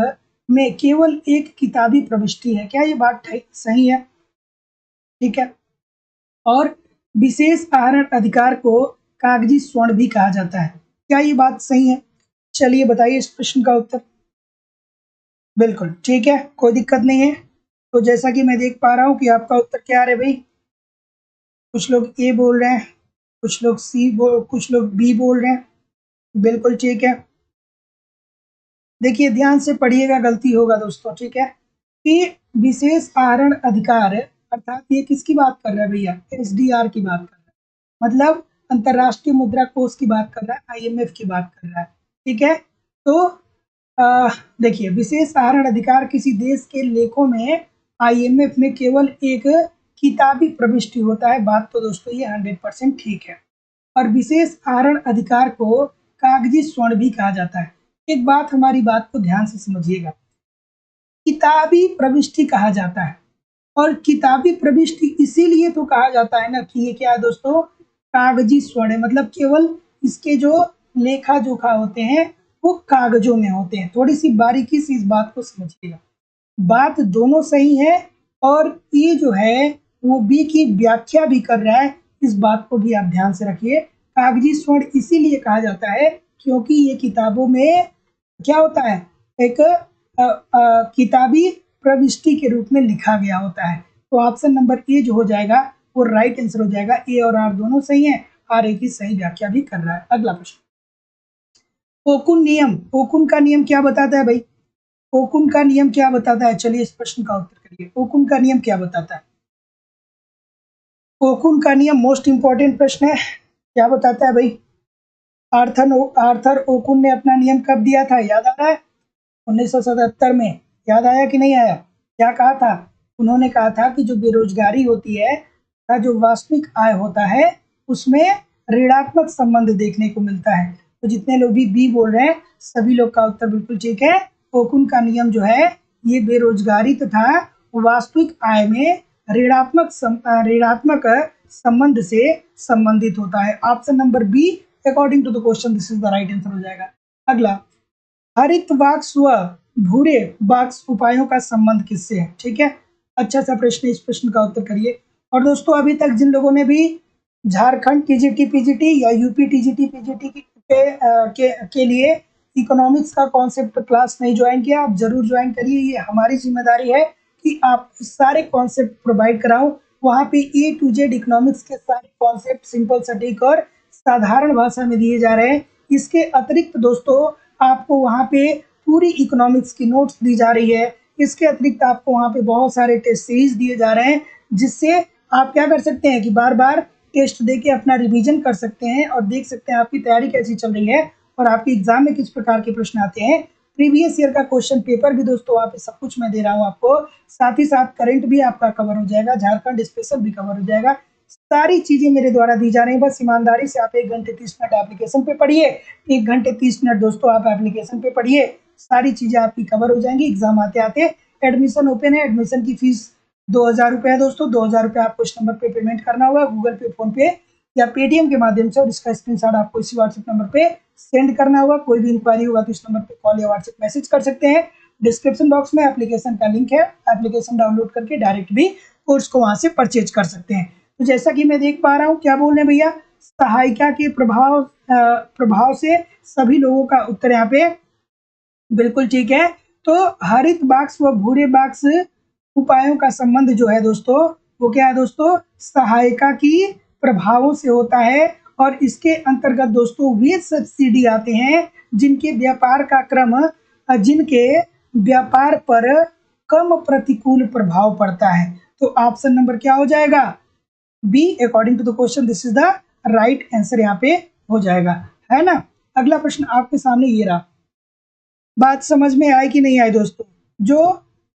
में केवल एक किताबी प्रविष्टि है। क्या ये बात सही है? ठीक है, और विशेष आहरण अधिकार को कागजी स्वर्ण भी कहा जाता है। क्या ये बात सही है? चलिए बताइए इस प्रश्न का उत्तर। बिल्कुल ठीक है, कोई दिक्कत नहीं है। तो जैसा कि मैं देख पा रहा हूं कि आपका उत्तर क्या आ रहा है भाई? कुछ लोग ए बोल रहे हैं, कुछ लोग कुछ लोग बी बोल रहे हैं। बिल्कुल ठीक है, देखिए ध्यान से पढ़िएगा, गलती होगा दोस्तों। ठीक है, कि विशेष आहरण अधिकार अर्थात ये किसकी बात कर रहा है भैया? SDR की बात कर रहा है, मतलब अंतर्राष्ट्रीय मुद्रा कोष की बात कर रहा है, IMF की बात कर रहा है। ठीक है, तो देखिए विशेष आहरण अधिकार किसी देश के लेखों में IMF में केवल एक किताबी प्रविष्टि होता है। बात तो दोस्तों ये 100% ठीक है। और विशेष आहरण अधिकार को कागजी स्वर्ण भी कहा जाता है। एक बात, हमारी बात को ध्यान से समझिएगा, किताबी प्रविष्टि कहा जाता है, और किताबी प्रविष्टि इसीलिए तो कहा जाता है ना कि ये क्या है दोस्तों? कागजी स्वर्ण है, मतलब केवल इसके जो लेखा जोखा होते हैं वो कागजों में होते हैं। थोड़ी सी बारीकी से इस बात को समझिएगा, बात दोनों सही है, और ये जो है वो बी की व्याख्या भी कर रहा है। इस बात को भी आप ध्यान से रखिए, कागजी स्वर्ण इसीलिए कहा जाता है क्योंकि ये किताबों में क्या होता है? एक किताबी प्रविष्टि के रूप में लिखा गया होता है। तो ऑप्शन नंबर ए जो हो जाएगा वो राइट आंसर हो जाएगा। ए और आर दोनों सही है, आर ए की सही व्याख्या भी कर रहा है। अगला प्रश्न, ओकुन नियम, ओकुन का नियम क्या बताता है भाई? ओकुन का नियम क्या बताता है? चलिए इस प्रश्न का उत्तर करिए। ओकुन का नियम क्या बताता है? ओकुन का नियम मोस्ट इंपॉर्टेंट प्रश्न है, क्या बताता है भाई? आर्थर ओकुन ने अपना नियम कब दिया था, याद आ रहा है? 1977 में। याद आया कि नहीं आया? क्या कहा था? उन्होंने कहा था कि जो बेरोजगारी होती है का जो वास्तविक आय होता है उसमें ऋणात्मक संबंध देखने को मिलता है। तो जितने लोग भी बी बोल रहे हैं सभी लोग का उत्तर बिल्कुल ठीक है। ओकुन का नियम जो है ये बेरोजगारी तथा वास्तविक आय में ऋणात्मक संबंध से संबंधित होता है। Option number B according to the question this is the right answer हो जाएगा। अगला, हरित वाक्स व भूरे वाक्स उपायों का संबंध किससे है? ठीक है, अच्छा सा प्रश्न, इस प्रश्न का उत्तर करिए। और दोस्तों अभी तक जिन लोगों ने भी झारखंड TGT PGT या यूपी TGT PGT के लिए इकोनॉमिक्स का कॉन्सेप्ट क्लास नहीं ज्वाइन किया, आप जरूर ज्वाइन करिए। ये हमारी जिम्मेदारी है कि आप सारे कॉन्सेप्ट प्रोवाइड कराओ। वहाँ पे A to Z इकोनॉमिक्स के सारे कॉन्सेप्ट सिंपल सटीक और साधारण भाषा में दिए जा रहे हैं। इसके अतिरिक्त दोस्तों आपको वहाँ पे पूरी इकोनॉमिक्स की नोट्स दी जा रही है। इसके अतिरिक्त आपको वहाँ पे बहुत सारे टेस्ट सीरीज दिए जा रहे हैं, जिससे आप क्या कर सकते हैं कि बार बार टेस्ट देके अपना रिवीजन कर सकते हैं और देख सकते हैं आपकी तैयारी कैसी चल रही है और आपके एग्जाम में किस प्रकार के प्रश्न आते हैं। प्रीवियस ईयर का क्वेश्चन पेपर भी दोस्तों वहाँ पे सब कुछ मैं दे रहा हूँ आपको, साथ ही साथ करंट भी आपका कवर हो जाएगा, झारखंड स्पेशल भी कवर हो जाएगा। सारी चीजें मेरे द्वारा दी जा रही है। बस ईमानदारी से आप 1 घंटे 30 मिनट एप्लीकेशन पे पढ़िए, 1 घंटे 30 मिनट दोस्तों आप एप्लीकेशन पे पढ़िए, सारी चीजें आपकी कवर हो जाएंगी। एग्जाम आते आते एडमिशन ओपन है, एडमिशन की फीस 2000 रुपये है दोस्तों। 2000 रुपये आपको इस नंबर पे पेमेंट करना होगा, गूगल पे, फोन पे या पेटीएम के माध्यम से, और इसका स्क्रीनशॉट आपको इसी व्हाट्सएप नंबर पे सेंड करना होगा। कोई भी इंक्वायरी होगा तो इस नंबर पे कॉल या व्हाट्सएप मैसेज कर सकते हैं। डिस्क्रिप्शन बॉक्स में एप्लीकेशन का लिंक है, एप्लीकेशन डाउनलोड करके डायरेक्ट भी कोर्स को वहां से परचेज कर सकते हैं। तो जैसा कि मैं देख पा रहा हूँ, क्या बोल रहे हैं भैया, सहायिका के प्रभाव से सभी लोगों का उत्तर यहाँ पे बिल्कुल ठीक है। तो हरित बाक्स व भूरे बाक्स उपायों का संबंध जो है दोस्तों, वो क्या है दोस्तों, सहायिका की प्रभावों से होता है। और इसके अंतर्गत दोस्तों वे सब्सिडी आते हैं जिनके व्यापार पर कम प्रतिकूल प्रभाव पड़ता है। तो ऑप्शन नंबर क्या हो जाएगा, B, according to the question this is the right answer यहाँ पे हो जाएगा, है ना। अगला प्रश्न आपके सामने ये रहा, बात समझ में आई कि नहीं आई दोस्तों। जो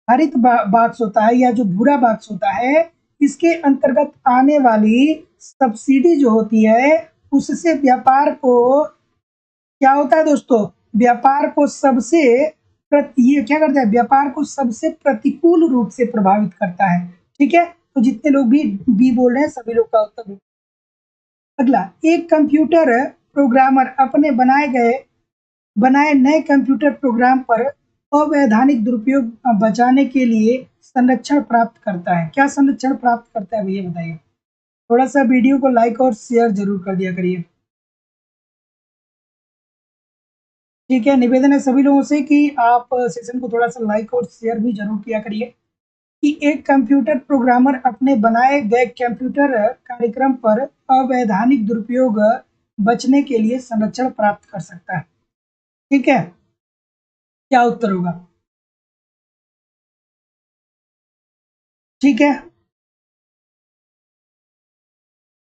हरित बाक्स होता है या जो भूरा बाक्स होता है, इसके अंतर्गत आने वाली सब्सिडी जो होती है, उससे व्यापार को क्या होता है दोस्तों, व्यापार को सबसे ये क्या करता है, व्यापार को सबसे प्रतिकूल रूप से प्रभावित करता है। ठीक है, तो जितने लोग भी बी बोल रहे हैं सभी लोग का उत्तर। अगला, एक कंप्यूटर प्रोग्रामर अपने बनाए नए कंप्यूटर प्रोग्राम पर अवैधानिक दुरुपयोग बचाने के लिए संरक्षण प्राप्त करता है। क्या संरक्षण प्राप्त करता है भैया बताइए। थोड़ा सा वीडियो को लाइक और शेयर जरूर कर दिया करिए। ठीक है, निवेदन है सभी लोगों से कि आप सेशन को थोड़ा सा लाइक और शेयर भी जरूर किया करिए। कि एक कंप्यूटर प्रोग्रामर अपने बनाए गए कंप्यूटर कार्यक्रम पर अवैधानिक दुरुपयोग बचने के लिए संरक्षण प्राप्त कर सकता है। ठीक है, क्या उत्तर होगा। ठीक है,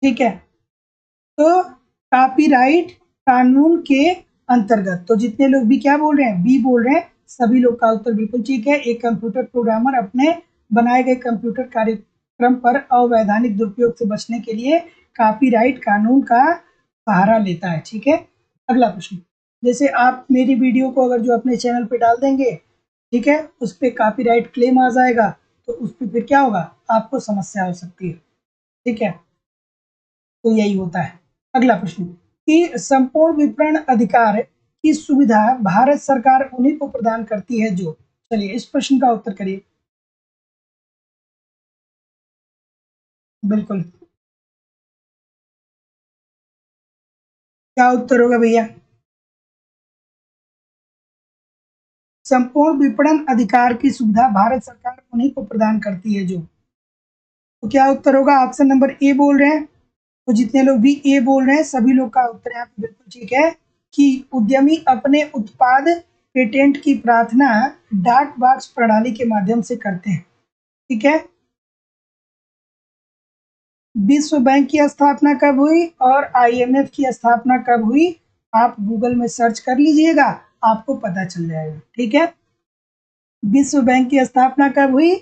ठीक है, तो कॉपीराइट कानून के अंतर्गत, तो जितने लोग भी क्या बोल रहे हैं, बी बोल रहे हैं, सभी लोग का उत्तर बिल्कुल ठीक है। एक कंप्यूटर प्रोग्रामर अपने बनाए गए कंप्यूटर कार्यक्रम पर अवैधानिक दुरुपयोग से बचने के लिए कॉपीराइट कानून का सहारा लेता है। ठीक है, अगला प्रश्न, जैसे आप मेरी वीडियो को अगर जो अपने चैनल पे डाल देंगे, ठीक है, उस पर कॉपीराइट क्लेम आ जाएगा, तो उस पर फिर क्या होगा, आपको समस्या हो सकती है। ठीक है, तो यही होता है। अगला प्रश्न, कि संपूर्ण विपणन अधिकार की सुविधा भारत सरकार उन्हीं को प्रदान करती है जो, चलिए इस प्रश्न का उत्तर करिए। बिल्कुल, क्या उत्तर होगा भैया, संपूर्ण विपणन अधिकार की सुविधा भारत सरकार उन्हीं को प्रदान करती है जो, तो क्या उत्तर होगा, ऑप्शन नंबर ए बोल रहे हैं। तो जितने लोग भी ए बोल रहे हैं सभी लोग का उत्तर यहाँ पे बिल्कुल ठीक है। कि उद्यमी अपने उत्पाद पेटेंट की प्रार्थना डाक बाक्स प्रणाली के माध्यम से करते हैं। ठीक है, विश्व बैंक की स्थापना कब हुई और आईएमएफ की स्थापना कब हुई, आप गूगल में सर्च कर लीजिएगा, आपको पता चल जाएगा। ठीक है, विश्व बैंक की स्थापना कब हुई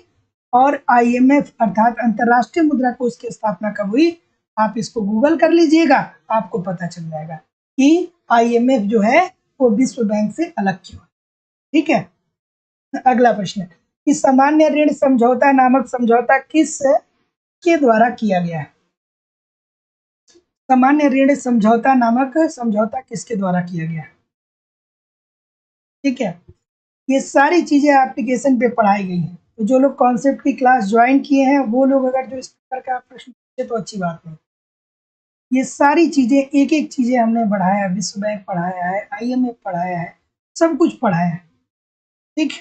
और आईएमएफ अर्थात अंतरराष्ट्रीय मुद्रा कोष की स्थापना कब हुई, आप इसको गूगल कर लीजिएगा, आपको पता चल जाएगा कि आईएमएफ जो है वो विश्व बैंक से अलग क्यों है। ठीक है, अगला प्रश्न, कि सामान्य ऋण समझौता नामक समझौता किस के द्वारा किया गया है। सामान्य ऋण समझौता नामक समझौता किसके द्वारा किया गया है। ठीक है, ये सारी चीजें एप्लीकेशन पे पढ़ाई गई हैं, तो जो लोग कॉन्सेप्ट की क्लास ज्वाइन किए हैं वो लोग अगर जो इस प्रकार का प्रश्न पूछे तो अच्छी बात है। ये सारी चीजें एक एक चीजें हमने पढ़ाया है, विश्व बैंक पढ़ाया है, आईएमएफ पढ़ाया है, सब कुछ पढ़ाया है। ठीक,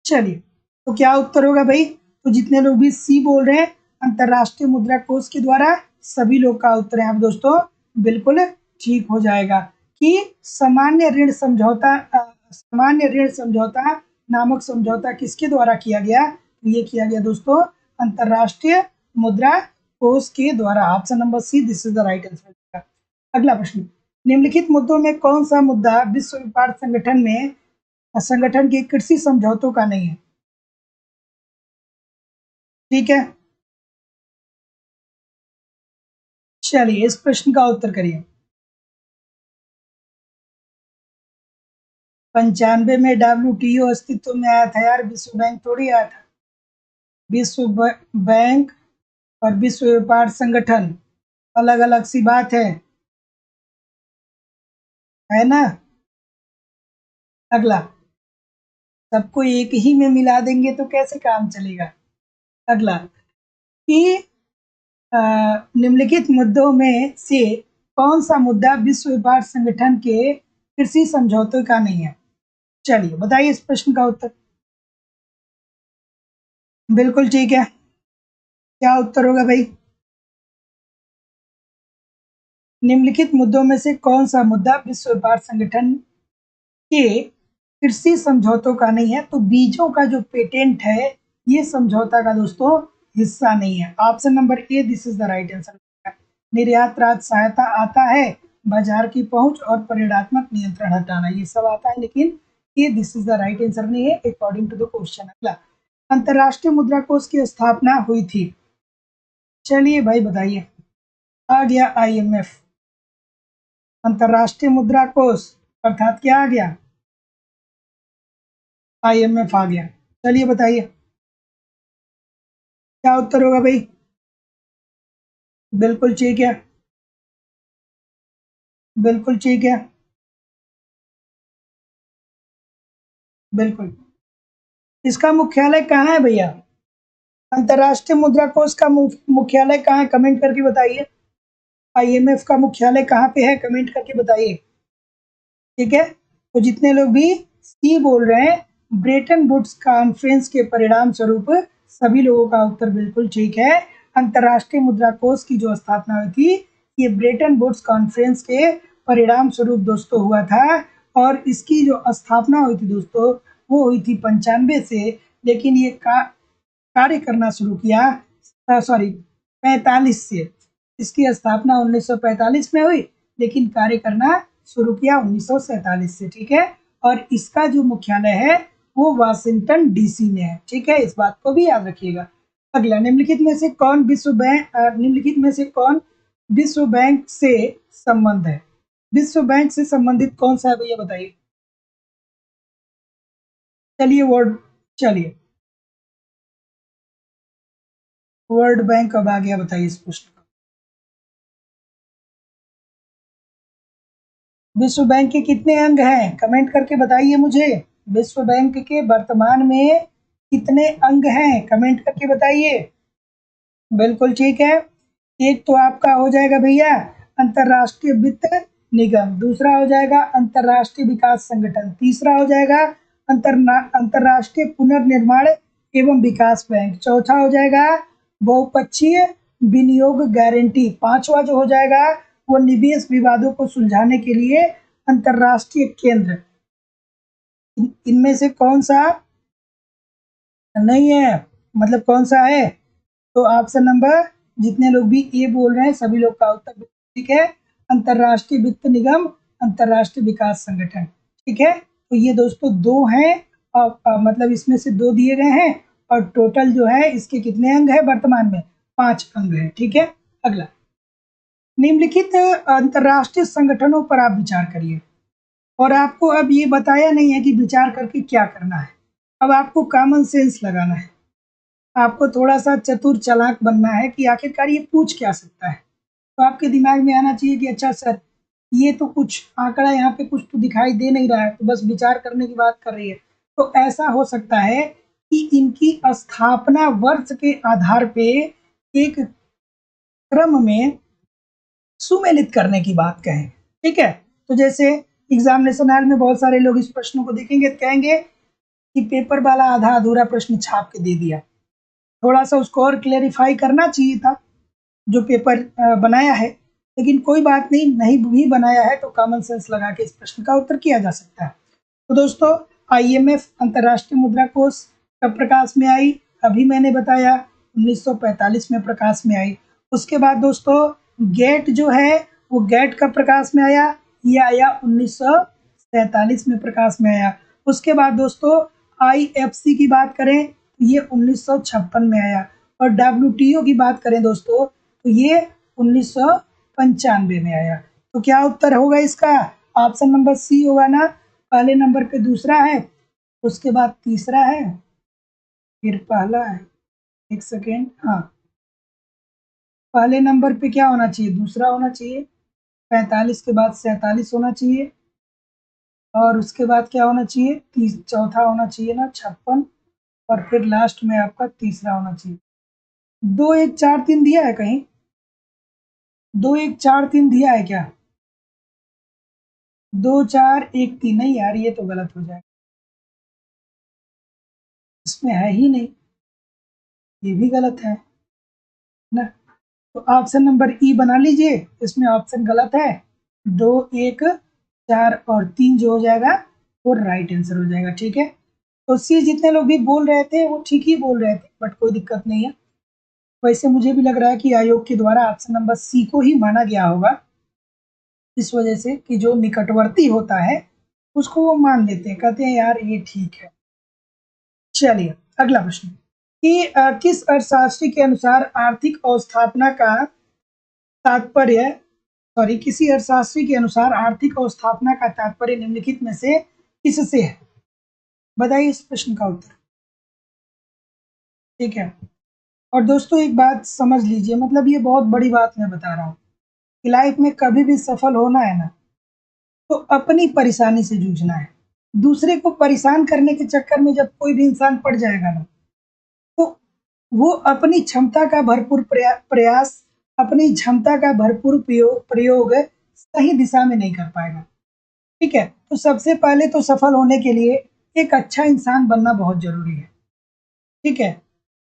चलिए, तो क्या उत्तर होगा भाई, तो जितने लोग भी सी बोल रहे हैं अंतरराष्ट्रीय मुद्रा कोष के द्वारा, सभी लोग का उत्तर यहाँ दोस्तों बिल्कुल ठीक हो जाएगा। कि सामान्य ऋण समझौता नामक समझौता किसके द्वारा किया गया, तो ये किया गया दोस्तों अंतरराष्ट्रीय मुद्रा कोष के द्वारा। Option number C this is the right answer. अगला प्रश्न, निम्नलिखित मुद्दों में कौन सा मुद्दा विश्व व्यापार संगठन के कृषि समझौतों का नहीं है। ठीक है, चलिए इस प्रश्न का उत्तर करिए। 95 में WTO अस्तित्व में आया था यार, विश्व बैंक थोड़ी आया था। बैंक और विश्व व्यापार संगठन अलग अलग सी बात है ना। अगला, सबको एक ही में मिला देंगे तो कैसे काम चलेगा। अगला, कि निम्नलिखित मुद्दों में से कौन सा मुद्दा विश्व व्यापार संगठन के कृषि समझौते का नहीं है? चलिए बताइए इस प्रश्न का उत्तर। बिल्कुल ठीक है। क्या उत्तर होगा भाई? निम्नलिखित मुद्दों में से कौन सा मुद्दा विश्व व्यापार संगठन के कृषि समझौतों का नहीं है? तो बीजों का जो पेटेंट है ये समझौता का दोस्तों हिस्सा नहीं है। Option number A this is the right answer. निर्यात राज सहायता आता है, बाजार की पहुंच और परिणात्मक नियंत्रण हटाना ये सब आता है, लेकिन ये this is the right answer नहीं है अकॉर्डिंग टू द क्वेश्चन। अगला, अंतरराष्ट्रीय मुद्रा कोष की स्थापना हुई थी। चलिए भाई बताइए। आ गया आईएमएफ, अंतरराष्ट्रीय मुद्रा कोष अर्थात क्या आ गया? आईएमएफ आ गया। चलिए बताइए क्या उत्तर होगा भाई? बिल्कुल ठीक है। बिल्कुल ठीक है। बिल्कुल। इसका मुख्यालय कहाँ है भैया? अंतरराष्ट्रीय मुद्रा कोष का मुख्यालय कहाँ है? कमेंट करके बताइए। आईएमएफ का मुख्यालय कहाँ पे है? कमेंट करके बताइए। ठीक है, तो जितने लोग भी सी बोल रहे हैं, ब्रेटन वुड्स कॉन्फ्रेंस के परिणाम स्वरूप, सभी लोगों का उत्तर बिल्कुल ठीक है। अंतरराष्ट्रीय मुद्रा कोष की जो स्थापना हुई थी ये ब्रेटन वुड्स कॉन्फ्रेंस के परिणाम स्वरूप दोस्तों हुआ था। और इसकी जो स्थापना हुई थी दोस्तों वो हुई थी 95 से, लेकिन ये कार्य करना शुरू किया सॉरी 45 से। इसकी स्थापना 1945 में हुई, लेकिन कार्य करना शुरू किया 1947 से। ठीक है, और इसका जो मुख्यालय है वो वाशिंगटन डीसी में है। ठीक है, इस बात को भी याद रखिएगा। अगला, निम्नलिखित में से कौन विश्व बैंक से संबंध है? विश्व बैंक से संबंधित कौन सा है भैया बताइए। चलिए चलिए वर्ल्ड बैंक कब आ गया बताइए इस प्रश्न का। विश्व बैंक के कितने अंग हैं? कमेंट करके बताइए मुझे। विश्व बैंक के वर्तमान में कितने अंग हैं? कमेंट करके बताइए। बिल्कुल ठीक है। एक तो आपका हो जाएगा भैया अंतरराष्ट्रीय वित्त निगम, दूसरा हो जाएगा अंतरराष्ट्रीय विकास संगठन, तीसरा हो जाएगा अंतरराष्ट्रीय पुनर्निर्माण एवं विकास बैंक, चौथा हो जाएगा बहुपक्षीय विनियोग गारंटी, पांचवा जो हो जाएगा वो निवेश विवादों को सुलझाने के लिए अंतरराष्ट्रीय केंद्र। इनमें से कौन सा नहीं है? मतलब कौन सा है? तो ऑप्शन नंबर, जितने लोग भी ए बोल रहे हैं सभी लोग का उत्तर ठीक है। अंतरराष्ट्रीय वित्त निगम, अंतरराष्ट्रीय विकास संगठन। ठीक है, तो ये दोस्तों दो हैं और मतलब इसमें से दो दिए गए हैं और टोटल जो है इसके कितने अंग है वर्तमान में? 5 अंग है। ठीक है, अगला, निम्नलिखित अंतरराष्ट्रीय संगठनों पर आप विचार करिए। और आपको अब ये बताया नहीं है कि विचार करके क्या करना है, अब आपको कॉमन सेंस लगाना है। आपको थोड़ा सा चतुर चालाक बनना है कि आखिरकार ये पूछ क्या सकता है। तो आपके दिमाग में आना चाहिए कि अच्छा सर ये तो कुछ आंकड़ा यहाँ पे कुछ तो दिखाई दे नहीं रहा है, तो बस विचार करने की बात कर रही है। तो ऐसा हो सकता है कि इनकी स्थापना वर्ष के आधार पे एक क्रम में सुमेलित करने की बात कहें। ठीक है, तो जैसे एग्जामिनेशन हॉल में बहुत सारे लोग इस प्रश्न को देखेंगे तो कहेंगे कि पेपर वाला आधा अधूरा प्रश्न छाप के दे दिया, थोड़ा सा उसको और क्लेरिफाई करना चाहिए था जो पेपर बनाया है। लेकिन कोई बात नहीं, नहीं भी बनाया है तो कॉमन सेंस लगा के इस प्रश्न का उत्तर किया जा सकता है। तो दोस्तों आईएमएफ अंतरराष्ट्रीय मुद्रा कोष कब प्रकाश में आई? अभी मैंने बताया 1945 में प्रकाश में आई। उसके बाद दोस्तों गेट जो है वो गेट कब प्रकाश में आया? ये आया 1947 में प्रकाश में आया। उसके बाद दोस्तों आईएफसी की बात करें तो ये 1956 में आया। और डब्ल्यूटीओ की बात करें दोस्तों तो ये 1995 में आया। तो क्या उत्तर होगा इसका? ऑप्शन नंबर सी होगा ना। पहले नंबर पे दूसरा है, उसके बाद तीसरा है, फिर पहला है। एक सेकेंड, हाँ पहले नंबर पे क्या होना चाहिए? दूसरा होना चाहिए, 45 के बाद 47 होना चाहिए, और उसके बाद क्या होना चाहिए? चौथा होना चाहिए ना 56, और फिर लास्ट में आपका तीसरा होना चाहिए। 2 1 4 3 दिया है कहीं? 2 1 4 3 दिया है क्या? 2 4 1 3 नहीं यार, ये तो गलत हो जाएगा, इसमें है ही नहीं, ये भी गलत है ना। तो ऑप्शन नंबर ई बना लीजिए, इसमें ऑप्शन गलत है। 2 1 4 और 3 जो हो जाएगा वो राइट आंसर हो जाएगा। ठीक है, तो सी जितने लोग भी बोल रहे थे वो ठीक ही बोल रहे थे, बट कोई दिक्कत नहीं है। वैसे मुझे भी लग रहा है कि आयोग के द्वारा ऑप्शन नंबर सी को ही माना गया होगा, इस वजह से कि जो निकटवर्ती होता है उसको वो मान लेते हैं, कहते हैं यार ये ठीक है। चलिए अगला प्रश्न कि किस अर्थशास्त्री के अनुसार आर्थिक अवस्थापना का तात्पर्य, सॉरी, किसी अर्थशास्त्री के अनुसार आर्थिक अवस्थापना का तात्पर्य निम्नलिखित में से किससे है? बताइए इस प्रश्न का उत्तर। ठीक है, और दोस्तों एक बात समझ लीजिए, मतलब ये बहुत बड़ी बात मैं बता रहा हूँ कि लाइफ में कभी भी सफल होना है ना, तो अपनी परेशानी से जूझना है। दूसरे को परेशान करने के चक्कर में जब कोई भी इंसान पड़ जाएगा ना, तो वो अपनी क्षमता का भरपूर प्रयास, अपनी क्षमता का भरपूर प्रयोग सही दिशा में नहीं कर पाएगा। ठीक है, तो सबसे पहले तो सफल होने के लिए एक अच्छा इंसान बनना बहुत जरूरी है। ठीक है,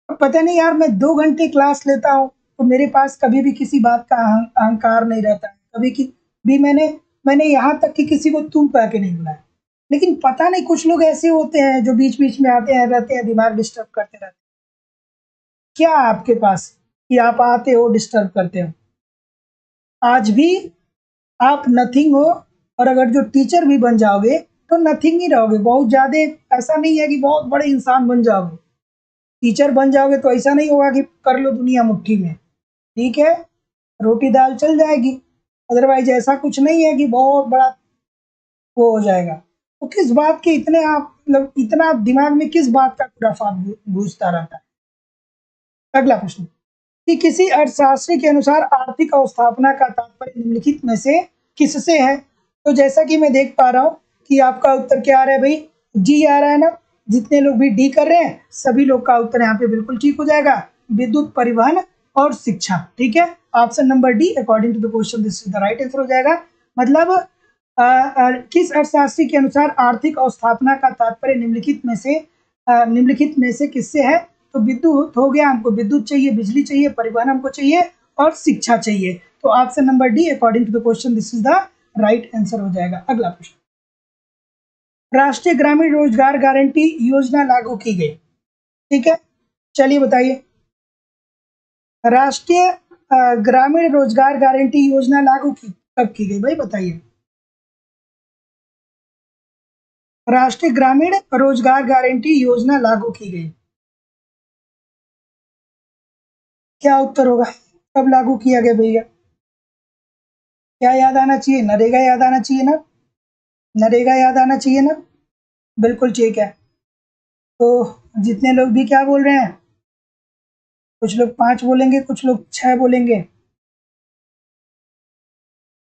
और पता नहीं यार, मैं 2 घंटे क्लास लेता हूँ तो मेरे पास कभी भी किसी बात का अहंकार नहीं रहता है, कभी की भी मैंने मैंने यहाँ तक कि किसी को तुम कह के नहीं बुलाया। लेकिन पता नहीं कुछ लोग ऐसे होते हैं जो बीच बीच में आते हैं, रहते हैं, दिमाग डिस्टर्ब करते रहते हैं। क्या आपके पास कि आप आते हो डिस्टर्ब करते हो? आज भी आप नथिंग हो, और अगर जो टीचर भी बन जाओगे तो नथिंग ही रहोगे, बहुत ज्यादा ऐसा नहीं है कि बहुत बड़े इंसान बन जाओगे। टीचर बन जाओगे तो ऐसा नहीं होगा कि कर लो दुनिया मुट्ठी में, ठीक है, रोटी दाल चल जाएगी, अदरवाइज ऐसा कुछ नहीं है कि बहुत बड़ा वो हो जाएगा। तो किस बात के इतने आप, मतलब इतना दिमाग में किस बात का खुराफात गूंजता रहता है? अगला प्रश्न कि किसी अर्थशास्त्री के अनुसार आर्थिक अवस्थापना का तात्पर्य निम्नलिखित में से किससे है? तो जैसा कि मैं देख पा रहा हूँ कि आपका उत्तर क्या आ रहा है भाई, जी आ रहा है ना। जितने लोग भी डी कर रहे हैं सभी लोग का उत्तर यहाँ पे बिल्कुल ठीक हो जाएगा, विद्युत परिवहन और शिक्षा। ठीक है, option number D according to the question this is the right answer हो जाएगा। मतलब किस अर्थशास्त्री के अनुसार आर्थिक अवस्थापना का तात्पर्य निम्नलिखित में से किससे है? तो विद्युत हो गया, हमको विद्युत चाहिए, बिजली चाहिए, परिवहन हमको चाहिए और शिक्षा चाहिए। तो option number D according to the question this is the right answer हो जाएगा। अगला प्रश्न, राष्ट्रीय ग्रामीण रोजगार गारंटी योजना लागू की गई। ठीक है, चलिए बताइए, राष्ट्रीय ग्रामीण रोजगार गारंटी योजना लागू की कब की गई भाई, बताइए। राष्ट्रीय ग्रामीण रोजगार गारंटी योजना लागू की गई, क्या उत्तर होगा? कब लागू किया गया भैया? क्या याद आना चाहिए? नरेगा याद आना चाहिए ना, नरेगा याद आना चाहिए ना। बिल्कुल ठीक है, तो जितने लोग भी क्या बोल रहे हैं, कुछ लोग 5 बोलेंगे, कुछ लोग 6 बोलेंगे।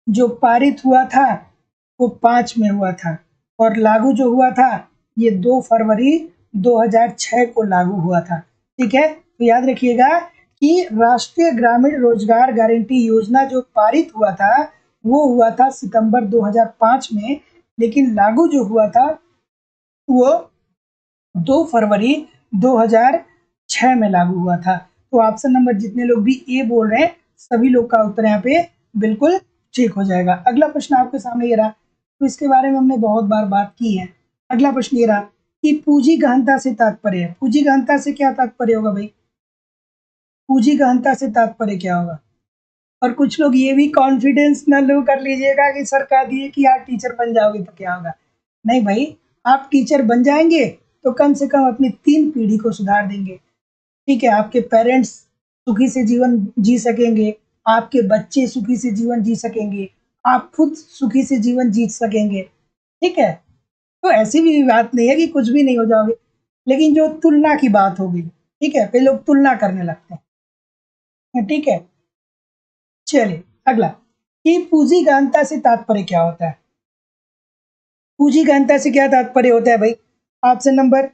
जो पारित हुआ था वो 5 में हुआ था, और लागू जो हुआ था ये 2 फरवरी 2006 को लागू हुआ था। ठीक है, तो याद रखिएगा कि राष्ट्रीय ग्रामीण रोजगार गारंटी योजना जो पारित हुआ था वो हुआ था सितंबर 2005 में, लेकिन लागू जो हुआ था वो 2 फरवरी 2006 में लागू हुआ था। तो ऑप्शन नंबर जितने लोग भी ए बोल रहे हैं सभी लोग का उत्तर यहाँ पे बिल्कुल ठीक हो जाएगा। अगला प्रश्न आपके सामने ये रहा, तो इसके बारे में हमने बहुत बार बात की है। अगला प्रश्न ये रहा कि पूंजी गहनता से तात्पर्य है। पूंजी गहनता से क्या तात्पर्य होगा भाई? पूंजी गहनता से तात्पर्य क्या होगा? और कुछ लोग ये भी कॉन्फिडेंस न लो कर लीजिएगा कि सर कह दिए कि आप टीचर बन जाओगे तो क्या होगा। नहीं भाई, आप टीचर बन जाएंगे तो कम से कम अपनी 3 पीढ़ी को सुधार देंगे। ठीक है, आपके पेरेंट्स सुखी से जीवन जी सकेंगे, आपके बच्चे सुखी से जीवन जी सकेंगे, आप खुद सुखी से जीवन जी सकेंगे। ठीक है, तो ऐसी भी बात नहीं है कि कुछ भी नहीं हो जाओगे, लेकिन जो तुलना की बात होगी, ठीक है, फिर लोग तुलना करने लगते हैं। ठीक है, चलिए अगला कि पूंजी गहनता से तात्पर्य क्या होता है? पूंजी गहनता से क्या तात्पर्य होता है भाई? ऑप्शन नंबर,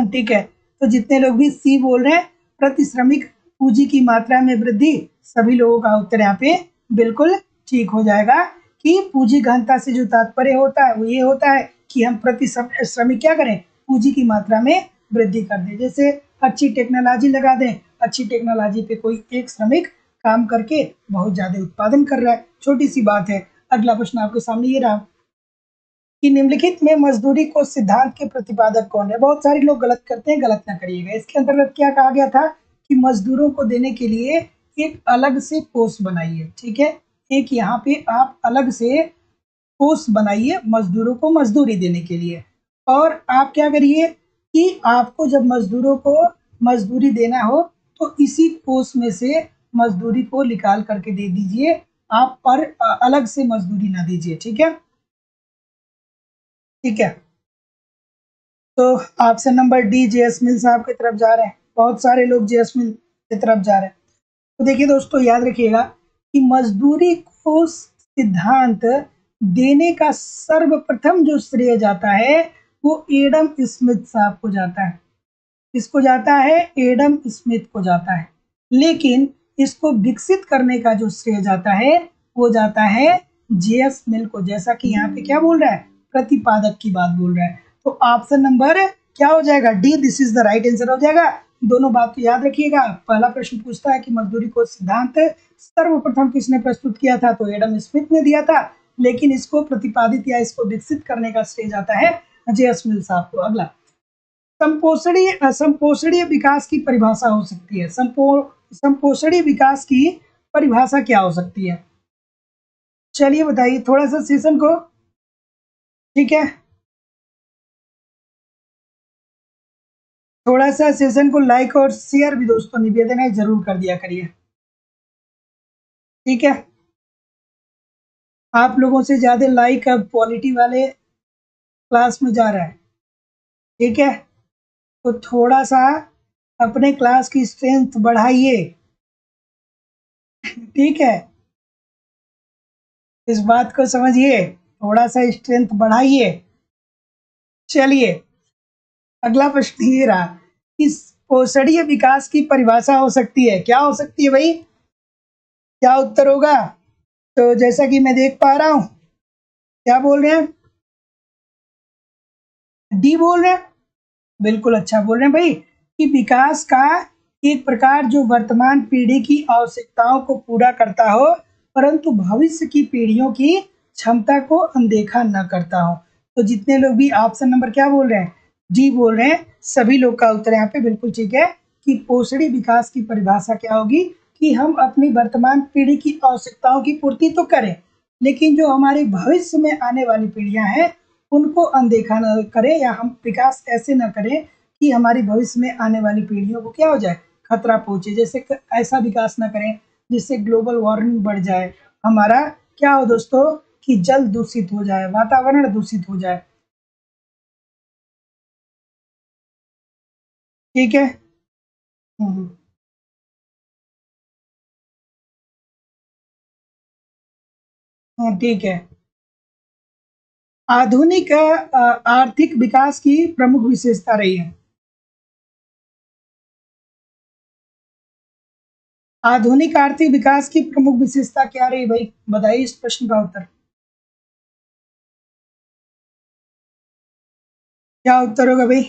ठीक है, तो जितने लोग भी सी बोल रहे हैं, प्रति श्रमिक पूंजी की मात्रा में वृद्धि सभी लोगों का उत्तर यहाँ पे बिल्कुल ठीक हो जाएगा कि पूंजी गहनता से जो तात्पर्य होता है वो ये होता है कि हम प्रति श्रमिक क्या करें, पूंजी की मात्रा में वृद्धि कर दें। जैसे अच्छी टेक्नोलॉजी लगा दें, अच्छी टेक्नोलॉजी पे कोई एक श्रमिक काम करके बहुत ज्यादा उत्पादन कर रहा है, छोटी सी बात है। अगला प्रश्न आपके सामने ये रहा कि निम्नलिखित में मजदूरी को सिद्धांत के प्रतिपादक कौन है। बहुत सारे लोग गलत करते हैं, गलत ना करिएगा। इसके अंतर्गत क्या कहा गया था कि मजदूरों को देने के लिए एक अलग से कोष बनाइए, ठीक है। एक यहाँ पे आप अलग से कोष बनाइए मजदूरों को मजदूरी देने के लिए, और आप क्या करिए कि आपको जब मजदूरों को मजदूरी देना हो तो इसी कोष में से मजदूरी को निकाल करके दे दीजिए, आप पर अलग से मजदूरी ना दीजिए, ठीक है। ठीक है, तो ऑप्शन नंबर डी जेएस मिल साहब की तरफ जा रहे हैं। बहुत सारे लोग जेएस मिल की तरफ जा रहे हैं। तो देखिए दोस्तों, याद रखिएगा कि मजदूरी को सिद्धांत देने का सर्वप्रथम जो श्रेय जाता है वो एडम स्मिथ साहब को जाता है। किसको जाता है? एडम स्मिथ को जाता है। लेकिन इसको विकसित करने का जो श्रेय जाता है वो जाता है जेएस मिल को, जैसा कि यहाँ पे क्या बोल रहा है, प्रतिपादक की बात बोल रहा है। तो ऑप्शन नंबर क्या हो जाएगा? D, this is the right answer हो जाएगा। दोनों बात को याद रखिएगा। पहला प्रश्न पूछता है कि मजदूरी को सिद्धांत सर्वप्रथम किसने प्रस्तुत किया था, तो एडम स्मिथ ने दिया था। लेकिन इसको प्रतिपादित या इसको विकसित करने का श्रेय जाता है जेएस मिल साहब को। अगला, संपोषणीय विकास की परिभाषा हो सकती है। संपोषणीय विकास की परिभाषा क्या हो सकती है? चलिए बताइए थोड़ा सा सेशन को, ठीक है, थोड़ा सा सेशन को लाइक और शेयर भी दोस्तों निवेदन है जरूर कर दिया करिए, ठीक है। आप लोगों से ज्यादा लाइक अब क्वालिटी वाले क्लास में जा रहा है, ठीक है। तो थोड़ा सा अपने क्लास की स्ट्रेंथ बढ़ाइए, ठीक है। इस बात को समझिए, थोड़ा सा स्ट्रेंथ बढ़ाइए। चलिए अगला प्रश्न ये रहा, इस पोषणीय विकास की परिभाषा हो सकती है, क्या हो सकती है भाई? क्या उत्तर होगा? तो जैसा कि मैं देख पा रहा हूं, क्या बोल रहे हैं? डी बोल रहे हैं। बिल्कुल अच्छा बोल रहे हैं भाई, कि विकास का एक प्रकार जो वर्तमान पीढ़ी की आवश्यकताओं को पूरा करता हो परंतु भविष्य की पीढ़ियों की क्षमता को अनदेखा न करता हो। तो जितने लोग भी ऑप्शन नंबर क्या बोल रहे हैं, डी बोल रहे हैं, सभी लोग का उत्तर यहाँ पे बिल्कुल ठीक है कि पोषणीय विकास की परिभाषा क्या होगी कि हम अपनी वर्तमान पीढ़ी की आवश्यकताओं की पूर्ति तो करें, लेकिन जो हमारे भविष्य में आने वाली पीढ़ियां हैं उनको अनदेखा न करें, या हम विकास ऐसे न करें कि हमारी भविष्य में आने वाली पीढ़ियों को क्या हो जाए, खतरा पहुंचे। जैसे ऐसा विकास न करें जिससे ग्लोबल वार्मिंग बढ़ जाए, हमारा क्या हो दोस्तों कि जल दूषित हो जाए, वातावरण दूषित हो जाए, ठीक है। हम्म, ठीक है। आधुनिक आर्थिक विकास की प्रमुख विशेषता रही है। आधुनिक आर्थिक विकास की प्रमुख विशेषता क्या रही भाई? बताइए इस प्रश्न का उत्तर। क्या उत्तर होगा भाई?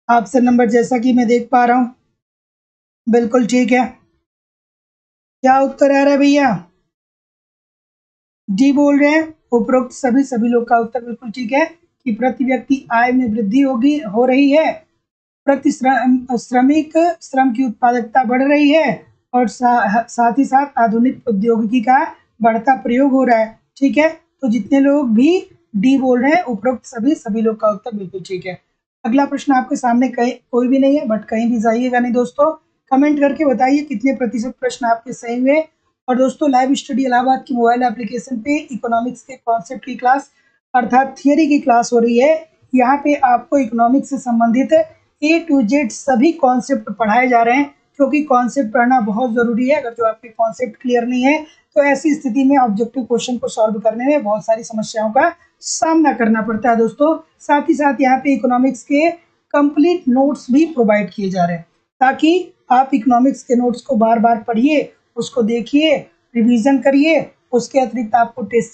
ऑप्शन नंबर जैसा कि मैं देख पा रहा हूं, बिल्कुल ठीक है। क्या उत्तर आ रहा है भैया? जी बोल रहे हैं। उपरोक्त सभी लोग का उत्तर बिल्कुल ठीक है कि प्रति व्यक्ति आय में वृद्धि होगी, हो रही है, प्रति श्रमिक श्रम की उत्पादकता बढ़ रही है, और साथ ही साथ आधुनिक प्रौद्योगिकी का बढ़ता प्रयोग हो रहा है, ठीक है। तो जितने लोग भी डी बोल रहे हैं उपरोक्त सभी लोग का उत्तर बिल्कुल ठीक है। अगला प्रश्न आपके सामने कहीं कोई भी नहीं है, बट कहीं भी जाइएगा नहीं दोस्तों, कमेंट करके बताइए कितने प्रतिशत प्रश्न आपके सही हुए। और दोस्तों लाइव स्टडी इलाहाबाद की मोबाइल एप्लीकेशन पे इकोनॉमिक्स के कॉन्सेप्ट की क्लास अर्थात थियरी की क्लास हो रही है। यहाँ पे आपको इकोनॉमिक्स से संबंधित ए टू जेड सभी कॉन्सेप्ट पढ़ाए जा रहे हैं, क्योंकि कॉन्सेप्ट पढ़ना बहुत जरूरी है। अगर जो आपके कॉन्सेप्ट क्लियर नहीं है तो ऐसी स्थिति में ऑब्जेक्टिव क्वेश्चन को सॉल्व करने में बहुत सारी समस्याओं का सामना करना पड़ता है दोस्तों। साथ ही साथ यहाँ पे इकोनॉमिक्स के कंप्लीट नोट्स भी प्रोवाइड किए जा रहे हैं, ताकि आप इकोनॉमिक्स के नोट्स को बार बार पढ़िए उसको देखिए, रिवीजन करिए। उसके अतिरिक्त आपको टेस्ट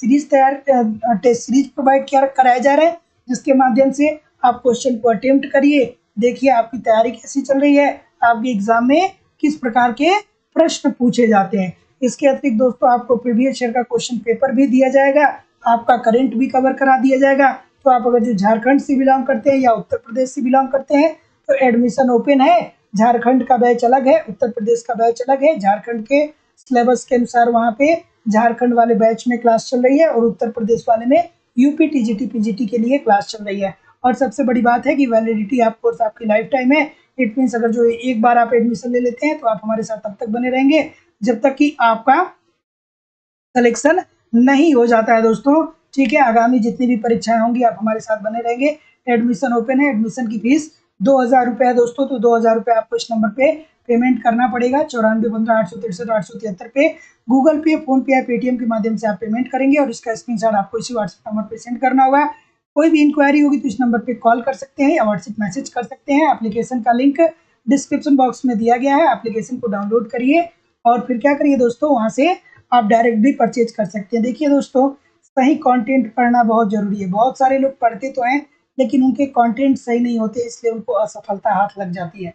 सीरीज प्रोवाइड कराया जा रहा है, जिसके माध्यम से आप क्वेश्चन को अटेम्प्ट करिए। देखिए आपकी तैयारी कैसी चल रही है, आपके एग्जाम में किस प्रकार के प्रश्न पूछे जाते हैं। इसके अतिरिक्त दोस्तों आपको प्रीवियस ईयर का क्वेश्चन पेपर भी दिया जाएगा, आपका करंट भी कवर करा दिया जाएगा। तो आप अगर जो झारखंड से बिलोंग करते हैं या उत्तर प्रदेश से बिलोंग करते हैं तो एडमिशन ओपन है। झारखंड का बैच अलग है, उत्तर प्रदेश का बैच अलग है। झारखंड के सिलेबस के अनुसार वहाँ पे झारखंड वाले बैच में क्लास चल रही है और उत्तर प्रदेश वाले में यूपी टीजीटी पीजीटी के लिए क्लास चल रही है। और सबसे बड़ी बात है कि वैलिडिटी आप कोर्स आपकी लाइफ टाइम है। इट मीन्स अगर जो एक बार आप एडमिशन ले लेते हैं तो आप हमारे साथ तब तक बने रहेंगे जब तक कि आपका सिलेक्शन नहीं हो जाता है दोस्तों। ठीक है, आगामी जितनी भी परीक्षाएं होंगी आप हमारे साथ बने रहेंगे। एडमिशन ओपन है, एडमिशन की फीस 2,000 रुपये है दोस्तों। तो 2,000 रुपये आपको इस नंबर पे पेमेंट करना पड़ेगा, 9415 863 873 पे गूगल पे, फोन पे या पेटीएम के माध्यम से आप पेमेंट करेंगे और इसका स्क्रीनशॉट आपको इसी व्हाट्सएप नंबर पे सेंड करना होगा। कोई भी इंक्वायरी होगी तो इस नंबर पे कॉल कर सकते हैं या व्हाट्सएप मैसेज कर सकते हैं। एप्लीकेशन का लिंक डिस्क्रिप्शन बॉक्स में दिया गया है, एप्लीकेशन को डाउनलोड करिए और फिर क्या करिए दोस्तों, वहां से आप डायरेक्ट भी परचेज कर सकते हैं। देखिए दोस्तों, सही कंटेंट पढ़ना बहुत जरूरी है। बहुत सारे लोग पढ़ते तो हैं लेकिन उनके कंटेंट सही नहीं होते, इसलिए उनको असफलता हाथ लग जाती है।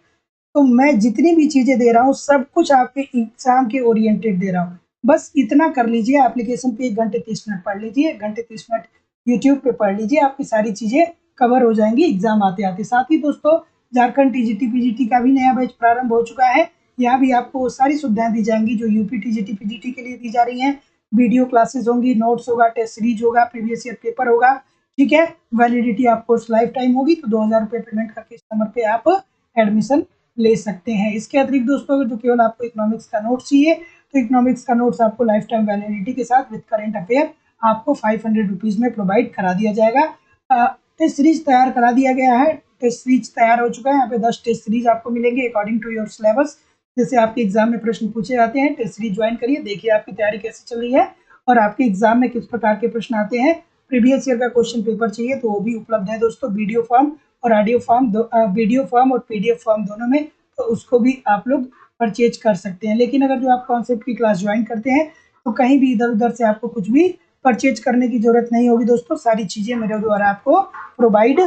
तो मैं जितनी भी चीजें दे रहा हूँ सब कुछ आपके एग्जाम के ओरिएंटेड दे रहा हूँ। बस इतना कर लीजिए, एप्लीकेशन पे 1 घंटे 30 मिनट पढ़ लीजिए, 1 घंटे 30 मिनट यूट्यूब पे पढ़ लीजिए, आपकी सारी चीजें कवर हो जाएंगी एग्जाम आते आते। साथ ही दोस्तों झारखंड टीजीटी पीजीटी का भी नया बैच प्रारंभ हो चुका है। यहाँ भी आपको वो सारी सुविधाएं दी जाएंगी जो यूपी टीजीटी पीजीटी के लिए दी जा रही हैं। वीडियो क्लासेस होंगी, नोट्स होगा, टेस्ट सीरीज होगा, प्रीवियस ईयर पेपर होगा। ठीक है, वैलिडिटी आप कोर्स लाइफ टाइम होगी। तो 2,000 रुपये पेमेंट करके इस नंबर पे आप एडमिशन ले सकते हैं। इसके अतिरिक्त दोस्तों जो केवल आपको इकोनॉमिक्स का नोट्स चाहिए तो इकोनॉमिक्स का नोट्स आपको लाइफ टाइम वैलिडिटी के साथ विद करेंट अफेयर आपको 500 रुपीज में प्रोवाइड करा दिया जाएगा। टेस्ट सीरीज तैयार करा दिया गया है, टेस्ट सीरीज तैयार हो चुका है। यहाँ पे 10 टेस्ट सीरीज आपको मिलेंगे अकॉर्डिंग टू योर सिलेबस, जैसे आपके एग्जाम में प्रश्न पूछे जाते हैं। टेस्ट सीरीज ज्वाइन करिए, देखिए आपकी तैयारी कैसे चल रही है और आपके एग्जाम में किस प्रकार के प्रश्न आते हैं। प्रीवियस ईयर का क्वेश्चन पेपर चाहिए तो वो भी उपलब्ध है दोस्तों, वीडियो फॉर्म और ऑडियो फॉर्म, वीडियो फॉर्म और पीडीएफ फॉर्म दोनों में। तो उसको भी आप लोग परचेज कर सकते हैं। लेकिन अगर जो आप कॉन्सेप्ट की क्लास ज्वाइन करते हैं तो कहीं भी इधर उधर से आपको कुछ भी परचेज करने की जरूरत नहीं होगी दोस्तों, सारी चीजें मेरे द्वारा आपको प्रोवाइड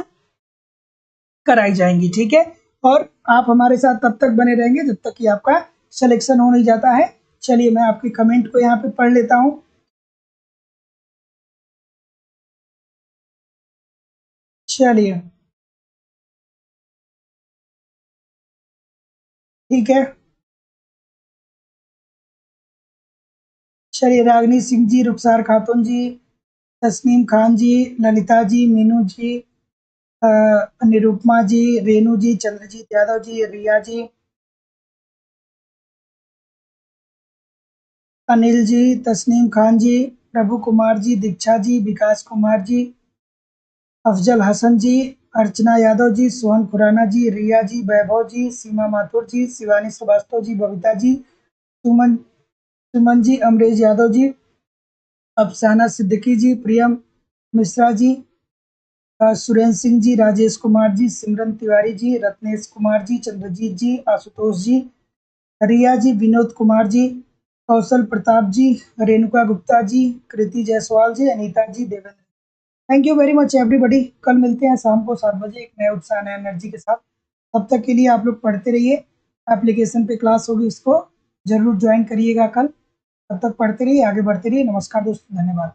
कराई जाएंगी। ठीक है, और आप हमारे साथ तब तक बने रहेंगे जब तक कि आपका सिलेक्शन हो नहीं जाता है। चलिए मैं आपके कमेंट को यहाँ पे पढ़ लेता हूँ। चलिए ठीक है, चलिए रागनी सिंह जी, रुखसार खातून जी, तस्नीम खान जी, ललिता जी, मीनू जी, निरुपमा जी, रेनू जी, चंद्रजीत यादव जी, रिया जी, अनिल जी, तस्नीम खान जी, प्रभु कुमार जी, दीक्षा जी, विकास कुमार जी, अफजल हसन जी, अर्चना यादव जी, सोहन खुराना जी, रिया जी, वैभव जी, सीमा माथुर जी, शिवानी श्रीवास्तव जी, बबीता जी, सुमन Suman ji, Amresh Yadav ji, Afsana Siddiqui ji, Priyam Mishra ji, Surendra Singh ji, Rajesh Kumar ji, Simran Tiwari ji, Ratnesh Kumar ji, Chandrajeet ji, Ashutosh ji, Riya ji, Vinod Kumar ji, Kaushal Pratap ji, Renuka Gupta ji, Kriti Jaiswal ji, Anita ji, Devendra. Thank you very much everybody. कल मिलते हैं शाम को 7 बजे एक नए उत्साह नए एनर्जी के साथ। तब तक के लिए आप लोग पढ़ते रहिए, एप्लीकेशन पे क्लास होगी उसको जरूर ज्वाइन करिएगा कल। तब तक पढ़ते रहिए, आगे बढ़ते रहिए। नमस्कार दोस्तों, धन्यवाद।